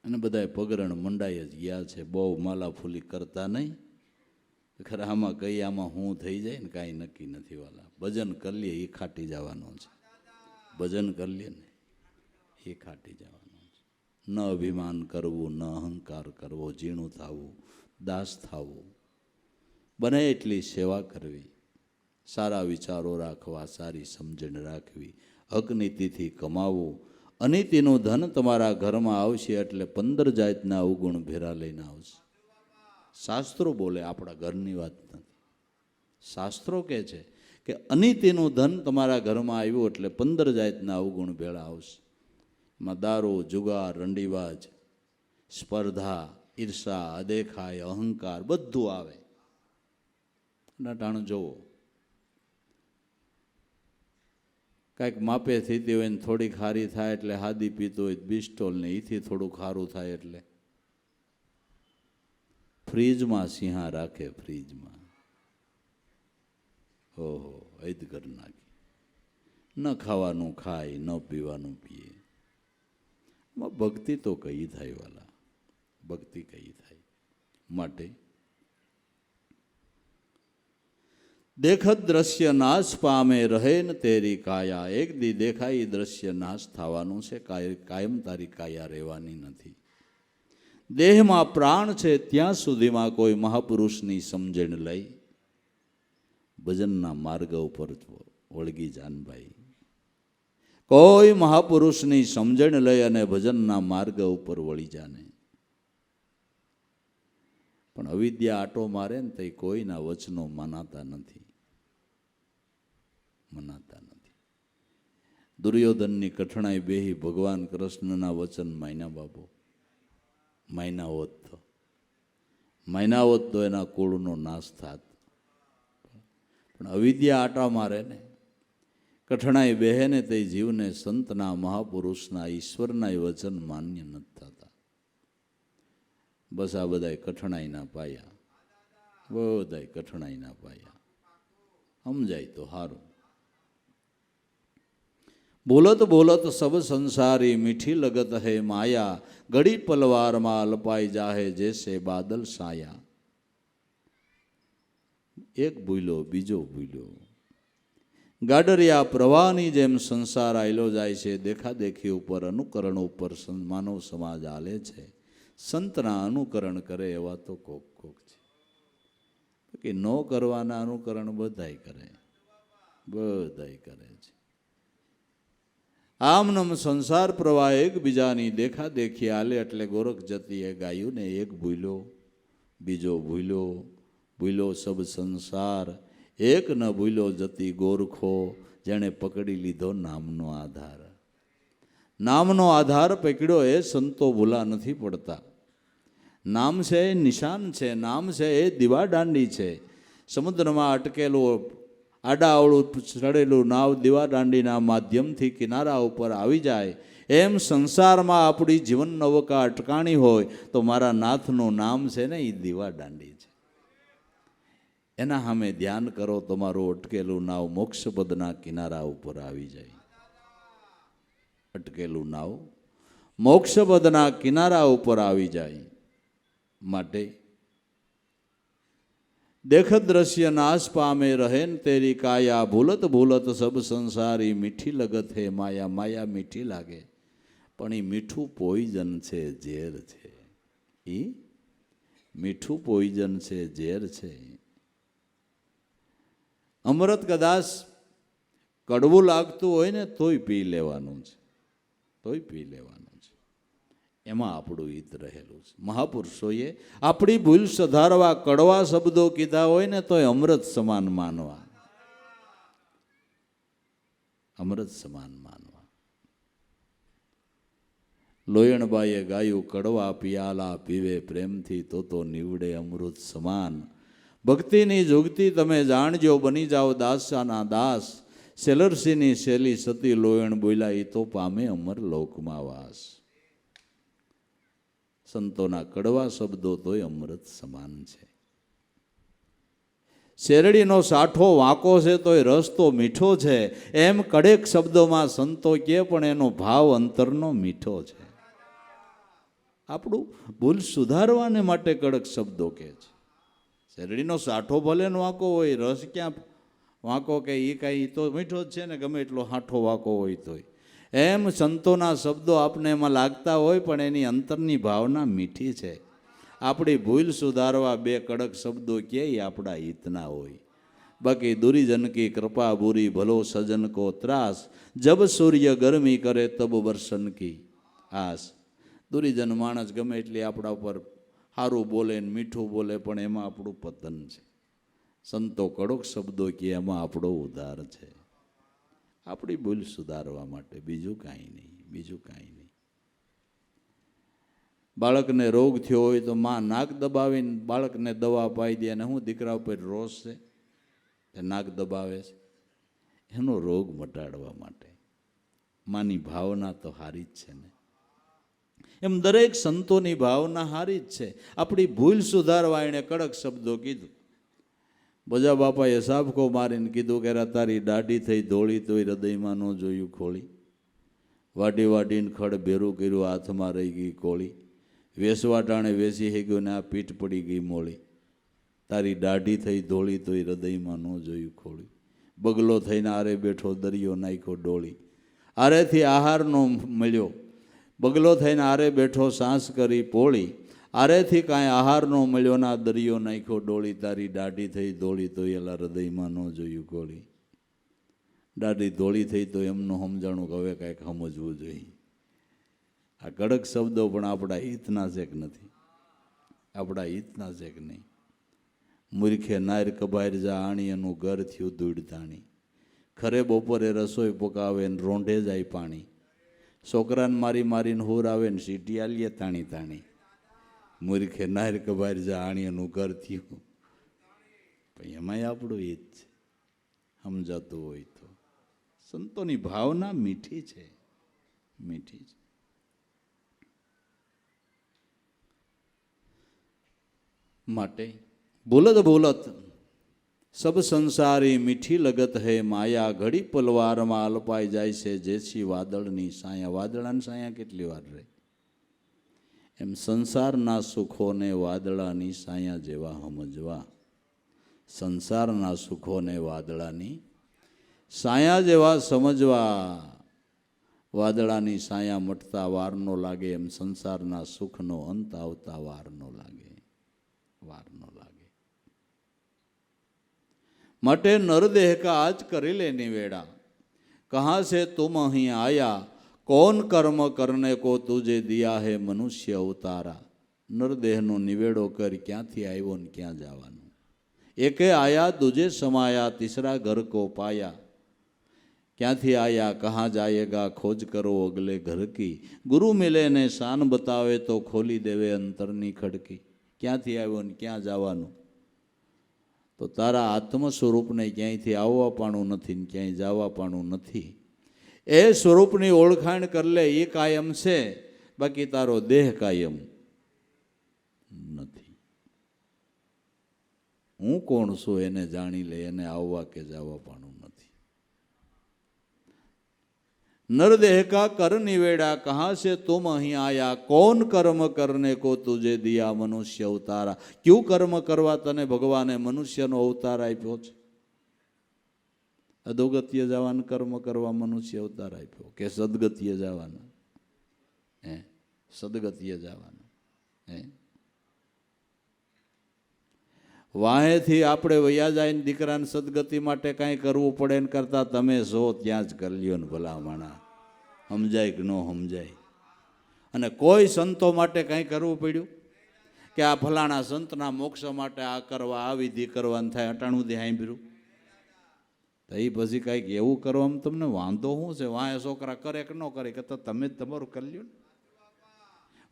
અને બધા પગરણ મંડાઈ જ ગયા છે. બહુ માલાફૂલી કરતા નહીં. ખરા આમાં કઈ આમાં હું થઈ જાય ને કાંઈ નક્કી નથી વાલા. ભજન કરી લે એ ખાટી જવાનો છે. ભજન કરી લે ને એ ખાટી જવાનો છે. ન અભિમાન કરવું, ન અહંકાર કરવો, ઝીણું થવું, દાસ થવું, બને એટલી સેવા કરવી, સારા વિચારો રાખવા, સારી સમજણ રાખવી, હકનીતિથી કમાવું. અનીતિનું ધન તમારા ઘરમાં આવશે એટલે 15 જાતના અવગુણ ભેરા લઈને આવશે. શાસ્ત્રો બોલે, આપણા ઘરની વાત નથી. શાસ્ત્રો કહે છે કે અનીતિનું ધન તમારા ઘરમાં આવ્યું એટલે 15 જાતના અવગુણ ભેળા આવશે. એમાં દારૂ, જુગાર, રંડીબાજ, સ્પર્ધા, ઈર્ષા, અદેખાય, અહંકાર બધું આવે. ટાણું જોવો, કાંઈક માપે થતી હોય ને થોડી ખારી થાય એટલે હાદી પીતો હોય બિસ્ટોલ ને એથી થોડું ખારું થાય એટલે ફ્રીજમાં સિંહા રાખે. ફ્રીજમાં ઓહો અદ કરી નાખી. ન ખાવાનું ખાય, ન પીવાનું પીએ. ભક્તિ તો કઈ થાય વાલા, ભક્તિ કઈ થાય. માટે દેખત દ્રશ્ય નાશ પામે રહે ને તેરી કાયા. એક દી દેખાય દ્રશ્ય નાશ થવાનું છે, કાયમ તારી કાયા રહેવાની નથી. દેહમાં પ્રાણ છે ત્યાં સુધીમાં કોઈ મહાપુરુષની સમજણ લઈ ભજનના માર્ગ ઉપર વળગી જાનભાઈ. કોઈ મહાપુરુષની સમજણ લઈ અને ભજનના માર્ગ ઉપર વળી જાને. પણ અવિદ્યા આટો મારે ને તે કોઈના વચનો મનાતા નથી. મનાતા નથી. દુર્યોધનની કઠણાઈ બેહી ભગવાન કૃષ્ણના વચન માયના બાબો. માયના હોત તો એના કુળનો નાશ થાત. પણ અવિદ્યા આટા મારે ને કઠણાઈ બેહે ને તે જીવને સંતના, મહાપુરુષના, ઈશ્વરના વચન માન્ય નથી થતા. બસ આ બધાય કઠણાઈના પાયા, બધાય કઠણાઈના પાયા. સમજાય તો સારું. બોલત બોલત સબ સંસારી મીઠી લગત હે માયા. ગળી પલવારમાં લપાઈ જાહે જૈસે બાદલ સાયા. એક ભૂલ્યો બીજો ભૂલ્યો. ગાડરિયા પ્રવાહની જેમ સંસાર આયલો જાય છે. દેખાદેખી ઉપર, અનુકરણ ઉપર માનવ સમાજ હાલે છે. સંતના અનુકરણ કરે એવા તો કોક કોક છે. કે ન કરવાના અનુકરણ બધાય કરે, બધાય કરે છે. આમનમ સંસાર પ્રવાહ એકબીજાની દેખાદેખી હાલે એટલે ગોરખ જતીએ ગાયું ને એક ભૂલ્યો બીજો ભૂલ્યો. ભૂલ્યો સબ સંસાર એક ન ભૂલ્યો જતી ગોરખો. જેણે પકડી લીધો નામનો આધાર. નામનો આધાર પકડ્યો એ સંતો ભૂલા નથી પડતા. નામ છે એ નિશાન છે, નામ છે એ દીવાદાંડી છે. સમુદ્રમાં અટકેલું આડાઅવળું ચડેલું નાવ દીવાદાંડીના માધ્યમથી કિનારા ઉપર આવી જાય. એમ સંસારમાં આપણી જીવન નૌકા અટકાણી હોય તો મારા નાથનું નામ છે ને એ દીવાદાંડી છે. એના સામે ધ્યાન કરો, તમારું અટકેલું નાવ મોક્ષપદના કિનારા ઉપર આવી જાય. અટકેલું નાવ મોક્ષપદના કિનારા ઉપર આવી જાય. માટે દેખત દ્રશ્ય નાશ પામે રહે ને તેરી કાયા. ભૂલત ભૂલત સબ સંસારી મીઠી લગત હે માયા. માયા મીઠી લાગે પણ એ મીઠું પોઈઝન છે, ઝેર છે. એ મીઠું પોઈઝન છે, ઝેર છે. અમૃત કદાચ કડવું લાગતું હોય ને તોય પી લેવાનું છે, તોય પી લેવાનું છે. એમાં આપણું હિત રહેલું છે. મહાપુરુષોએ આપણી ભૂલ સુધારવા કડવા શબ્દો કીધા હોય ને તોય અમૃત સમાન માનવા, અમૃત સમાન માનવા. લોયણબાઈએ ગાયું, કડવા પિયાલા પીવે પ્રેમથી તો નીવડે અમૃત સમાન. ભક્તિની જોગતી તમે જાણજો, બની જાઓ દાસાના દાસ. સેલરસીની શેલી સતી લોયણ બોલ્યા, એ તો પામે અમર લોકમાં વાસ. સંતોના કડવા શબ્દો તોય અમૃત સમાન છે. શેરડીનો સાઠો વાંકો છે તોય રસ તો મીઠો છે. એમ કડેક શબ્દોમાં સંતો કહે પણ એનો ભાવ અંતરનો મીઠો છે. આપણું ભૂલ સુધારવાને માટે કડક શબ્દો કહે છે. શેરડીનો સાઠો ભલે વાંકો હોય, રસ ક્યાં વાંકો કે એ કાંઈ તો મીઠો જ છે ને, ગમે એટલો હાઠો વાંકો હોય તોય. એમ સંતોના શબ્દો આપને એમાં લાગતા હોય પણ એની અંતરની ભાવના મીઠી છે. આપણી ભૂલ સુધારવા બે કડક શબ્દો કે આપણા હિતના હોય. बाकी दुरीजन की कृपा बुरी भलो सजन को त्रास जब सूर्य गर्मी करे तब वर्षन की आस दुरीजन माणस गમે એટલી આપણા ઉપર સારું બોલે ને મીઠું બોલે પણ એમાં આપણું પતન છે. સંતો કડક શબ્દો કે એમાં આપણો ઉદ્ધાર છે. આપણી ભૂલ સુધારવા માટે બીજું કાંઈ નહીં, બીજું કાંઈ નહીં. બાળકને રોગ થયો હોય તો માં નાક દબાવીને બાળકને દવા પાઈ દે અને હું દીકરા ઉપર રોષ છે તે નાક દબાવે છે એનો રોગ મટાડવા માટે. માની ભાવના તો હારી જ છે ને. એમ દરેક સંતોની ભાવના હારી જ છે. આપણી ભૂલ સુધારવા એણે કડક શબ્દો કીધું. બજા બાપાએ સાબકો મારીને કીધું કે તારી દાઢી થઈ ધોળી તોય હૃદયમાં ન જોયું ખોળી. વાટી વાટીને ખડ ભેરું કર્યું હાથમાં રહી ગઈ કોળી. વેસવા ટાણે વેસી હઈ ગયો ને આ પીઠ પડી ગઈ મોળી. તારી દાઢી થઈ ધોળી તોય હૃદયમાં ન જોયું ખોળી. બગલો થઈને આરે બેઠો દરિયો નાખ્યો ડોળી. આરેથી આહાર નો મળ્યો બગલો થઈને આરે બેઠો સાંસ કરી પોળી. આરેથી કાંઈ આહાર નો મળ્યો ના દરિયો નાખ્યો ડોળી. તારી દાઢી થઈ ધોળી તોય એલા હૃદયમાં ન જોયું ખોળી. દાઢી ધોળી થઈ તો એમનું સમજાણું કે હવે કાંઈક સમજવું જોઈએ. આ કડક શબ્દો પણ આપણા હિતના છે કે નથી? આપણા હિતના છે કે નહીં? મૂર્ખે નાર કબાર જા આણી એનું ઘર થયું ધૂળ તાણી. ખરે બપોરે રસોઈ પકાવે ને રોંઢે જાય પાણી. છોકરાને મારી મારીને હોર આવે ને સીટી આલીએ તાણી તાણી. મૂર્ખે નાર કબાર જા આણી એનું ઘર થયું. પણ એમાંય આપણું હિત છે સમજાતું હોય તો. સંતોની ભાવના મીઠી છે, મીઠી છે. માટે બોલત બોલત સબ સંસારી મીઠી લગત હે માયા. ઘડી પલવારમાં અલ્પાઈ જાય છે જેથી વાદળની સાયા. વાદળાની સાયા કેટલી વાર રહે? એમ સંસારના સુખોને વાદળાની સાયા જેવા સમજવા. સંસારના સુખોને વાદળાની સાયા જેવા સમજવા. વાદળાની સાયા મટતા વાર નો લાગે એમ સંસારના સુખનો અંત આવતા વાર નો લાગે, વાર નો લાગે. માટે નરદેહ કા આજ કરી લે નિવેડા. કહાં से तुम અહીં આયા कौन कर्म करने को तुझे दिया है मनुष्य अवतारा. નરદેહનો નિવેડો કર ક્યાંથી આવ્યો ને ક્યાં જવાનું. એકે આયા તુજે સમાયા તીસરા ઘર કો પાયા. ક્યાંથી આયા કहाँ जाएगा खोज करो अगले घर की. गुरु मिले ने शान बतावे तो खोली देवे अंतરની ખડકી. ક્યાંથી આવ્યો ને ક્યાં જવાનું? તો તારા આત્મ સ્વરૂપને ક્યાંયથી આવવા પાણું નથી ને ક્યાંય જવા પાણું નથી. એ સ્વરૂપની ઓળખાણ કરી લે એ કાયમ છે, બાકી તારો દેહ કાયમ નથી. હું કોણ છું એને જાણી લે, એને આવવા કે જવા પાણું નથી. नरदेह का कर निवेड़ा कहाँ से तुम અહીં आया कौन कर्म करने को तुझे दिया मनुष्य अवतारा. क्यों कर्म કરવા તને ભગવાને મનુષ્યનો અવતાર આપ્યો છે? અધોગત્ય જવાનું કર્મ કરવા મનુષ્ય અવતાર આપ્યો કે સદગત્ય જવાના? હે, સદગત્ય જવાના. હે, વાહેથી આપણે વયા જાય ને દીકરાને સદગતિ માટે કાંઈ કરવું પડે ને કરતા તમે છો ત્યાં જ કરી લ્યો ને ભલામણા. સમજાય કે ન સમજાય? અને કોઈ સંતો માટે કાંઈ કરવું પડ્યું કે આ ફલાણા સંતના મોક્ષ માટે આ કરવા આ વિધિ કરવાનું થાય અટાણુંથી સાંભળ્યું? તો એ પછી કાંઈક એવું કરવામાં તમને વાંધો શું છે? વાંહે છોકરા કરે કે ન કરે કે તમે જ તમારું કરી લ્યો ને.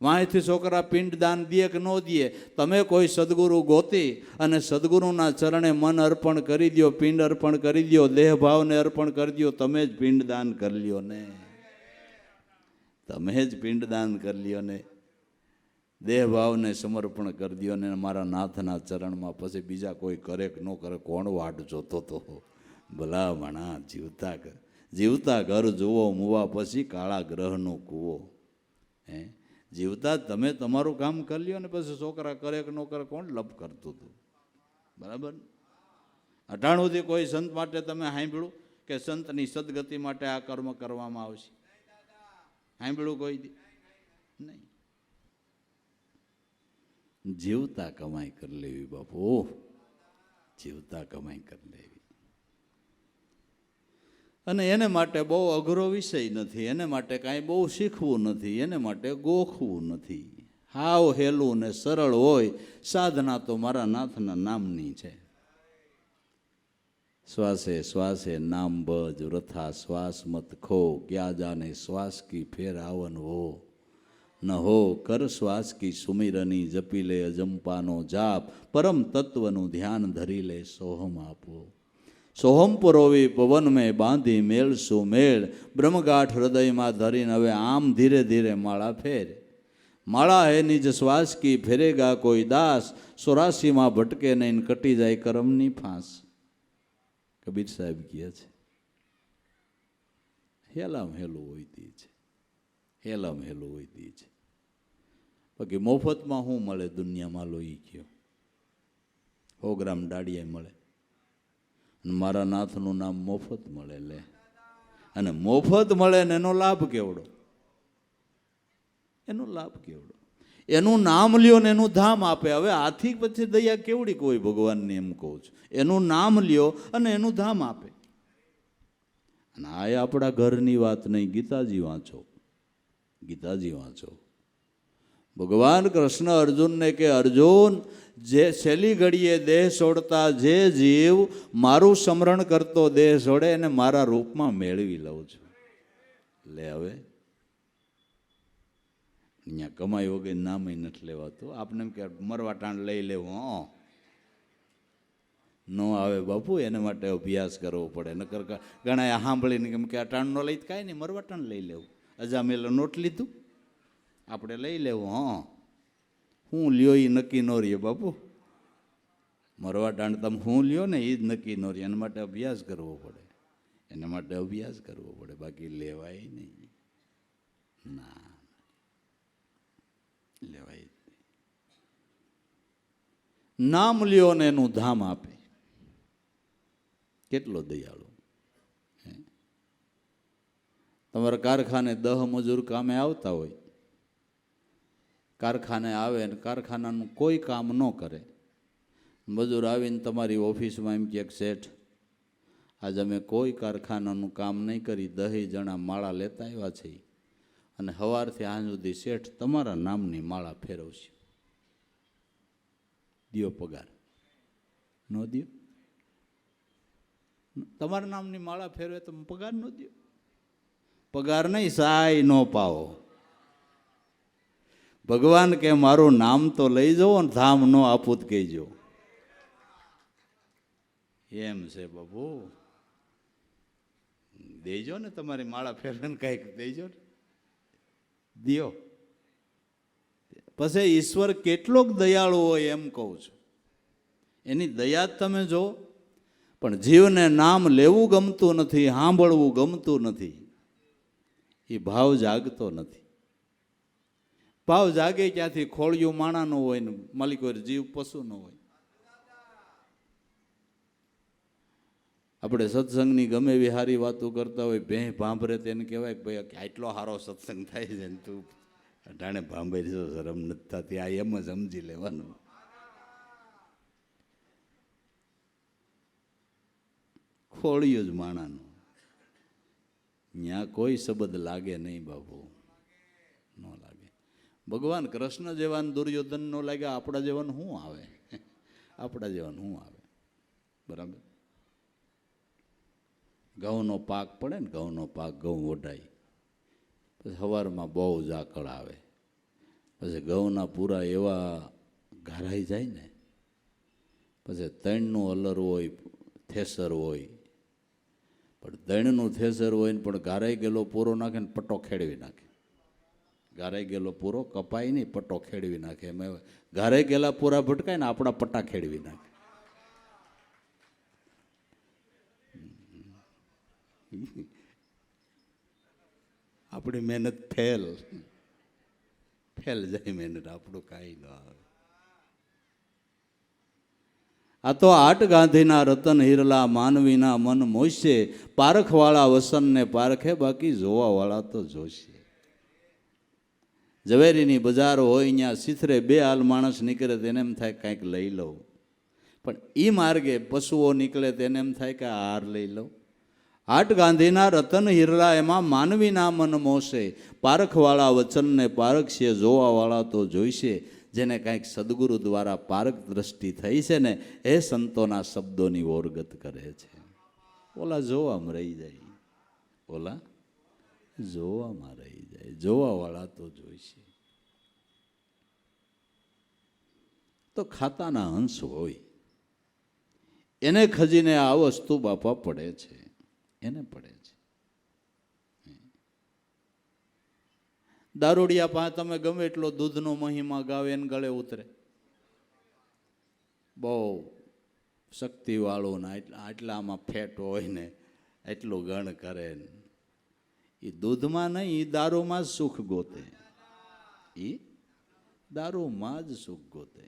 વાંહેથી છોકરા પિંડદાન દે કે ન દે, તમે કોઈ સદગુરુ ગોતી અને સદગુરુના ચરણે મન અર્પણ કરી દો, પિંડ અર્પણ કરી દો, દેહ ભાવને અર્પણ કરી દો. તમે જ પિંડદાન કરી લ્યો ને, તમે જ પિંડદાન કરી લ્યો ને, દેહ ભાવને સમર્પણ કરી દો ને મારા નાથના ચરણમાં. પછી બીજા કોઈ કરે કે ન કરે કોણ વાટ જોતો તો? ભલા મણા જીવતા ઘર જુઓ મુવા પછી કાળા ગ્રહનો કૂવો. હે, જીવતા તમે તમારું કામ કરી લ્યો ને પછી છોકરા કરે કે ન કરે કોણ લપ કરતું હતું? બરાબર. અટાણુંથી કોઈ સંત માટે તમે સાંભળ્યું કે સંતની સદગતિ માટે આ કર્મ કરવામાં આવશે? સાંભળ્યું કોઈ નહીં. જીવતા કમાઈ કરી લેવી બાપુ, જીવતા કમાઈ કરી લેવી. અને એને માટે બહુ અઘરો વિષય નથી, એને માટે કાંઈ બહુ શીખવું નથી, એને માટે ગોખવું નથી. હાવ હેલું ને સરળ હોય. સાધના તો મારા નાથના નામની છે. શ્વાસે શ્વાસે નામ બજ વૃથા શ્વાસ મત ખો, ક્યાં જાને શ્વાસ કી ફેર આવન હો. ન હો કર શ્વાસ કી સુમિરની, જપી લે અજંપાનો જાપ, પરમ તત્વનું ધ્યાન ધરી લે સોહમ આપો. સોહમ પુરોવી પવન મેં બાંધી મેળ સુમેળ, બ્રહ્મગાંઠ હૃદયમાં ધરીને હવે આમ ધીરે ધીરે માળા ફેર. માળા હે નિજ શ્વાસ કી ફેરેગા કોઈ દાસ, 84માં ભટકે નહીં કટી જાય કરમની ફાંસ. કબીર સાહેબ કહે છે હેલામ હેલું હોય તે છે, હેલામ હેલું હોય તે છે. બાકી મફતમાં શું મળે દુનિયામાં લોહી ગયો, 100 ગ્રામ દાડિયા મળે. અને મારા નાથનું નામ મફત મળે લે. અને મફત મળે ને એનો લાભ કેવડો, એનો લાભ કેવડો. એનું નામ લ્યો ને એનું ધામ આપે. હવે આથી પછી દયા કેવડી કોઈ ભગવાનને એમ કહું છું. એનું નામ લ્યો અને એનું ધામ આપે. અને આ આપણા ઘરની વાત નહીં. ગીતાજી વાંચો, ગીતાજી વાંચો. ભગવાન કૃષ્ણ અર્જુનને કે અર્જુન, જે છેલ્લી ઘડીએ દેહ છોડતા જે જીવ મારું સ્મરણ કરતો દેહ છોડે એને મારા રૂપમાં મેળવી લઉં છું. લે હવે અહીંયા કમાઈ વગર નામ નથી લેવાતું. આપણે એમ કે મરવા ટાણ લઈ લેવું. ન આવે બાપુ, એના માટે અભ્યાસ કરવો પડે. નકર ઘણા સાંભળીને કેમ કે આ ટાણ નો લઈ કાંઈ નહીં, મરવા ટાણ લઈ લેવું. અજામેલો નોટ લીધું આપણે લઈ લેવું. હું લ્યો એ નક્કી ન રહીએ બાપુ. મરવા ટાણ તમે હું લ્યો ને એ જ નક્કી ન રહે. એના માટે અભ્યાસ કરવો પડે, એના માટે અભ્યાસ કરવો પડે. બાકી લેવાય નહીં. ના લેવાય. નામ લ્યો ને એનું ધામ આપે. કેટલો દયાળુ. તમારા કારખાને 10 મજૂર કામે આવતા હોય, કારખાને આવે ને કારખાનાનું કોઈ કામ ન કરે. મજૂર આવીને તમારી ઓફિસમાં એમ કે શેઠ આજે અમે કોઈ કારખાનાનું કામ નહીં કરી, 10 જણા માળા લેતા આવ્યા છે અને સવારથી આજ સુધી શેઠ તમારા નામની માળા ફેરવશે. દિયો પગાર? ન દો. તમારા નામની માળા ફેરવે તો પગાર ન દો. પગાર નહીં, સાય ન પાવો. ભગવાન કે મારું નામ તો લઈ જાઓ ને ધામ ન આપું જ કહેજો. એમ છે બાબુ. દેજો ને તમારી માળા ફેરવીને કંઈક દેજો ને. દિયો. પછી ઈશ્વર કેટલોક દયાળુ હોય એમ કહું છું. એની દયા જ તમે જો. પણ જીવને નામ લેવું ગમતું નથી, સાંભળવું ગમતું નથી. એ ભાવ જાગતો નથી. ભાવ જાગે ક્યાંથી? ખોળિયું માણાનું હોય ને માલિક હોય, જીવ પશુ ન હોય. આપણે સત્સંગની ગમે એવી સારી વાતો કરતા હોય, ભેં ભાંભરે તેને કહેવાય કે ભાઈ આટલો સારો સત્સંગ થાય છે ને તું અટાણે ભાંભરી છો, શરમ નથી થતી. આ એમ જ સમજી લેવાનું. ખોળિયું જ માણાનું. ત્યાં કોઈ શબ્દ લાગે નહીં બાબુ, ન લાગે. ભગવાન કૃષ્ણ જેવાન દુર્યોધન નો લાગે, આપણા જેવાનું શું આવે? આપણા જેવાનું શું આવે? બરાબર. ઘઉંનો પાક પડે ને, ઘઉંનો પાક, ઘઉં વઢાય પછી સવારમાં બહુ ઝાકળ આવે, પછી ઘઉંના પૂરા એવા ઘારાઈ જાય ને, પછી તણનું અલર હોય, થેસર હોય. પણ દણનું થેસર હોય ને પણ ઘારાઈ ગયેલો પૂરો નાખે ને પટ્ટો ખેડવી નાખે. ઘારાઈ ગયેલો પૂરો કપાય નહીં, પટ્ટો ખેડવી નાખે. એમાં ઘારાઈ ગયેલા પૂરા ભટકાય ને આપણા પટ્ટા ખેડવી નાખે. આપણી મહેનત ફેલ જાય મહેનત, આપણું કાંઈ ન આવે. આ તો આટ ગાંધીના રતન હિરલા માનવીના મન મોશે, પારખવાળા વસનને પારખે, બાકી જોવાવાળા તો જોશે. ઝવેરીની બજાર હોય ત્યાં સિથરે 2 હાલ માણસ નીકળે તેને એમ થાય કાંઈક લઈ લઉં. પણ એ માર્ગે પશુઓ નીકળે તેને એમ થાય કે આ હાર લઈ લઉં. હાટ ગાંધીના રતન હિરલા એમાં માનવીના મન મોશે, પારખવાળા વચનને પારખશે, જોવાવાળા તો જોઈશે. જેને કાંઈક સદગુરુ દ્વારા પારક દ્રષ્ટિ થઈ છે ને એ સંતોના શબ્દોની ઓરગત કરે છે. ઓલા જોવામાં રહી જાય, ઓલા જોવામાં રહી જાય, જોવાવાળા તો જોઈશે. તો ખાતાના હંસ હોય એને ખજીને આ વસ્તુ બાપા પડે છે, એને પડે છે. દારૂડિયા પાસે તમે ગમે એટલો દૂધનો મહિમા ગાવે એને ગળે ઉતરે, બહુ શક્તિવાળું ને આટલામાં ફેટ હોય ને એટલું ગણ કરે ને એ દૂધમાં નહીં, એ દારૂમાં જ સુખ ગોતે, એ દારૂમાં જ સુખ ગોતે.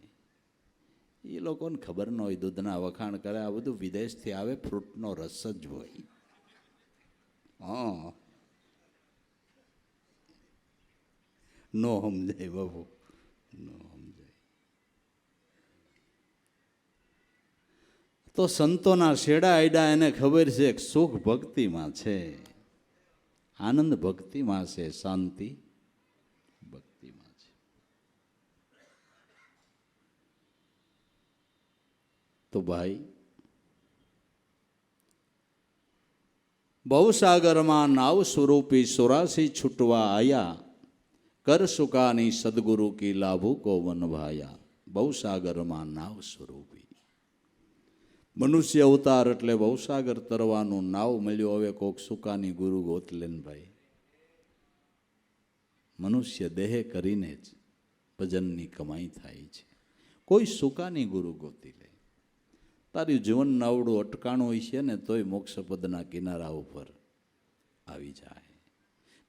એ લોકોને ખબર ન હોય દૂધના વખાણ કરે, આ બધું વિદેશથી આવે, ફ્રૂટનો રસ જ હોય. હા, નો સમજાય બાબુ, નો સમજાય. તો સંતોના શેડા આયડા એને ખબર છે કે સુખ ભક્તિમાં છે, આનંદ ભક્તિમાં છે, શાંતિ ભક્તિમાં છે. તો ભાઈ ભવસાગરમાં નાવ સ્વરૂપી 84 છૂટવા આયા, કર સુકાની સદગુરુ કી લાભુ કો વન ભાયા. ભવસાગરમાં નાવ સ્વરૂપી મનુષ્ય અવતાર એટલે ભવસાગર તરવાનું નાવ મળ્યો. હવે કોક સુકાની ગુરુ ગોતલેન ભાઈ, મનુષ્ય દેહ કરીને જ ભજનની કમાઈ થાય છે. કોઈ સુકાની ગુરુ ગોતી લે, તારી જીવન નાવડું અટકાણું હોય છે ને તોય મોક્ષપદના કિનારા ઉપર આવી જાય.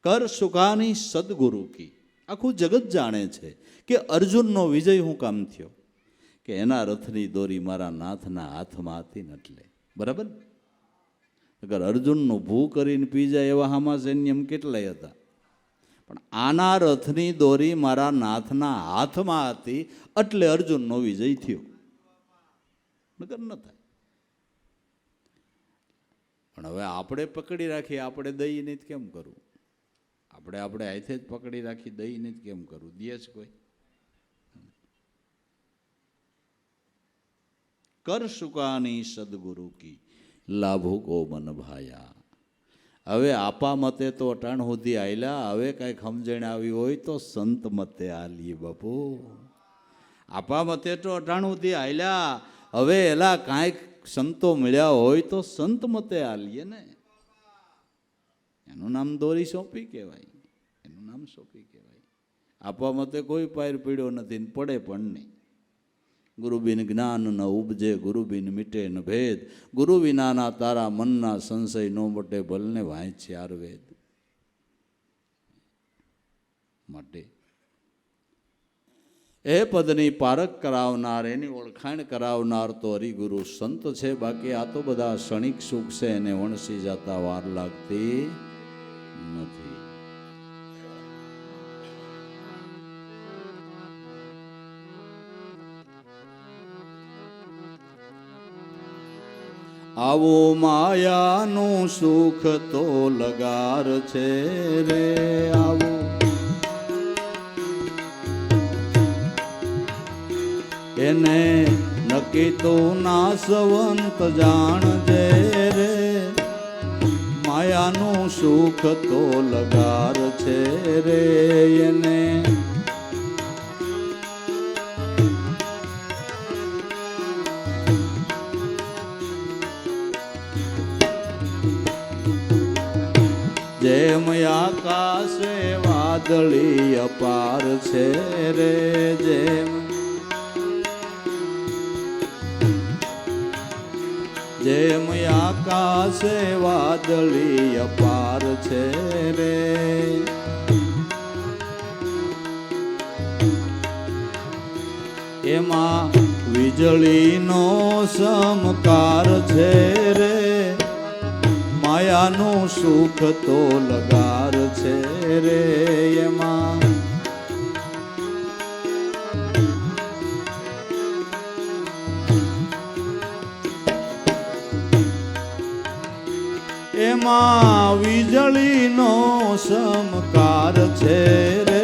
કર સુકાની સદગુરુ કી. આખું જગત જાણે છે કે અર્જુનનો વિજય હું કામ થયો, કે એના રથની દોરી મારા નાથના હાથમાં હતી ને એટલે. બરાબર? અગર અર્જુનનું ભૂ કરીને પી જાય એવા હામા સૈન્યમ કેટલાય હતા, પણ આના રથની દોરી મારા નાથના હાથમાં હતી એટલે અર્જુનનો વિજય થયો, નગર ન થાય. પણ હવે આપણે પકડી રાખીએ, આપણે દઈ નહીં કેમ કરવું? આપણે હાથે જ પકડી રાખી દઈ નહીં કેમ કરવું? દે જ કોઈ? કર સુકાની સદગુરુ કી લાભુ કો મન ભાયા. હવે આપા મતે તો અટાણ સુધી આયલા, હવે કાંઈક સમજણ આવી હોય તો સંત મતે આલીએ બાપુ. આપા મતે તો અટાણ સુધી આયલા, હવે એલા કાંઈક સંતો મળ્યા હોય તો સંત મતે આલીએ ને. એનું નામ દોરી સોંપી કહેવાય, એનું નામ સોંપી કહેવાય. આપવા મતે કોઈ પાર પીડ્યો નથી ને પડે પણ નહીં. ગુરુ બિન જ્ઞાન ન ઉપજે, ગુરુ બિન મીટે ન ભેદ, ગુરુ વિનાના તારા મનના સંશય નો મટે, ભલને વાંચે આયુર્વેદ. માટે એ પદની પારક કરાવનાર, એની ઓળખાણ કરાવનાર તો હરિગુરુ સંત છે. બાકી આ તો બધા ક્ષણિક સુખ છે, એને વણસી જતા વાર લાગતી નથી. આવો માયાનું સુખ તો લગાર છે રે, આવો એને નક્કી તો નાસવંત જાણજે રે. માયાનું સુખ તો લગાર છે રે, એને જેમ આકાશે વાદળી અપાર છે રે, જેમ આકાશે વાદળી અપાર છે રે. એમાં વીજળીનો સમકાર છે રે, માયાનું સુખ તો લગાર છે રે. એમાં એમાં વીજળીનો સમકાર છે રે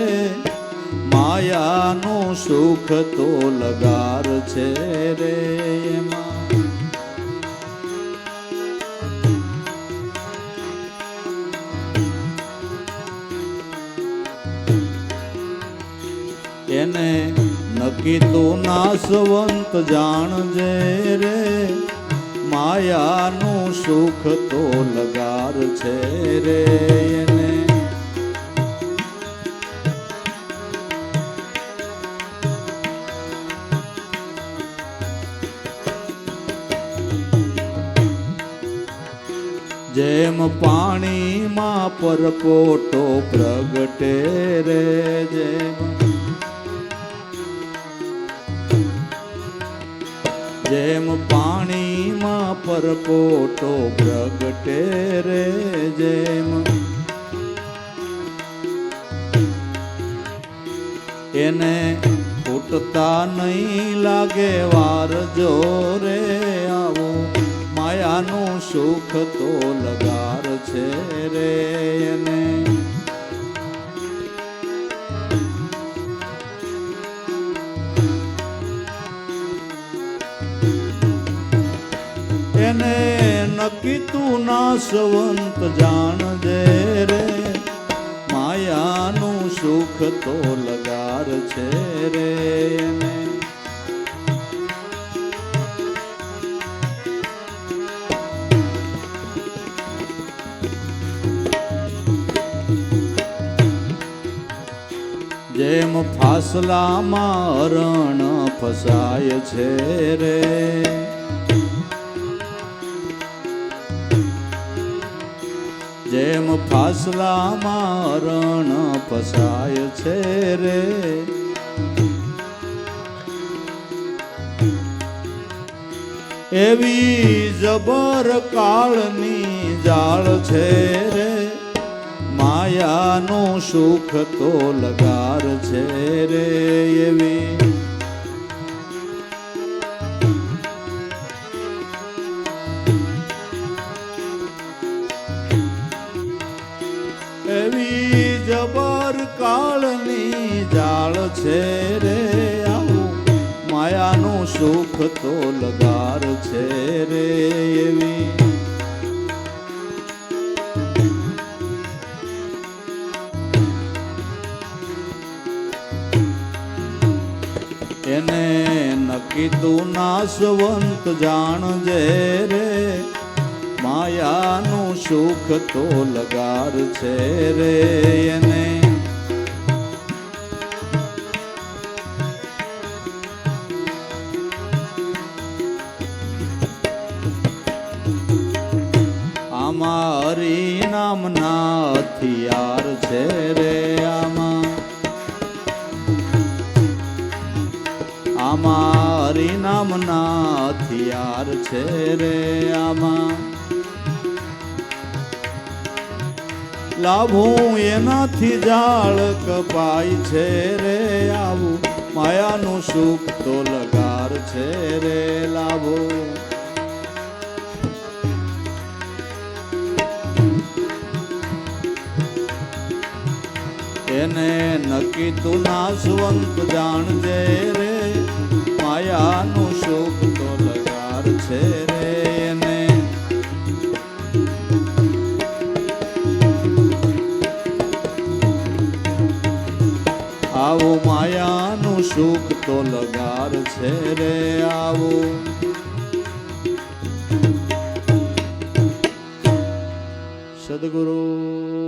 માયાનું સુખ તો લગાર છે રે એમાં એને નક્કી તો નાશવંત જાણજે રે માયાનું સુખ તો લગાર છે રે એને જેમ પાણીમાં પરપોટો પ્રગટે રે જેમ પાણીમાં પરપોટો પ્રગટે રે જેમ એને ફૂટતા નહીં લાગે વાર જો રે આવો માયાનું સુખ તો લગાર છે રે એને એને નક્કી તું નાશવંત જાણજે રે માયાનું સુખ તો લગાર છે રે એને જેમ ફાસલામાં રણ ફસાય છે રે જેમ ફાસલામાં રણ ફસાય છે રે એવી જબર કાળની જાળ છે રે માયાનું સુખ તો લગાર છે રે એવી એવી જબર કાળની જાળ છે રે આવું માયાનું સુખ તો લગાર છે રે એવી એને નક્કી તું નાશવંત જાણજે રે માયાનું સુખ તો લગાર છે રે એને આમાં હરિ નામના હથિયાર છે રે આમાં હરિ નામના હથિયાર છે રે આમાં લાભું એનાથી જાળ કપાય છે રે આવું માયાનું સુખ તો લગાર છે રે લાભો એને નક્કી તું નાશવંત જાણજે રે માયાનું સુખ તો લગાર છે રે એને આવો માયાનું સુખ તો લગાર છે રે આવો સદગુરુ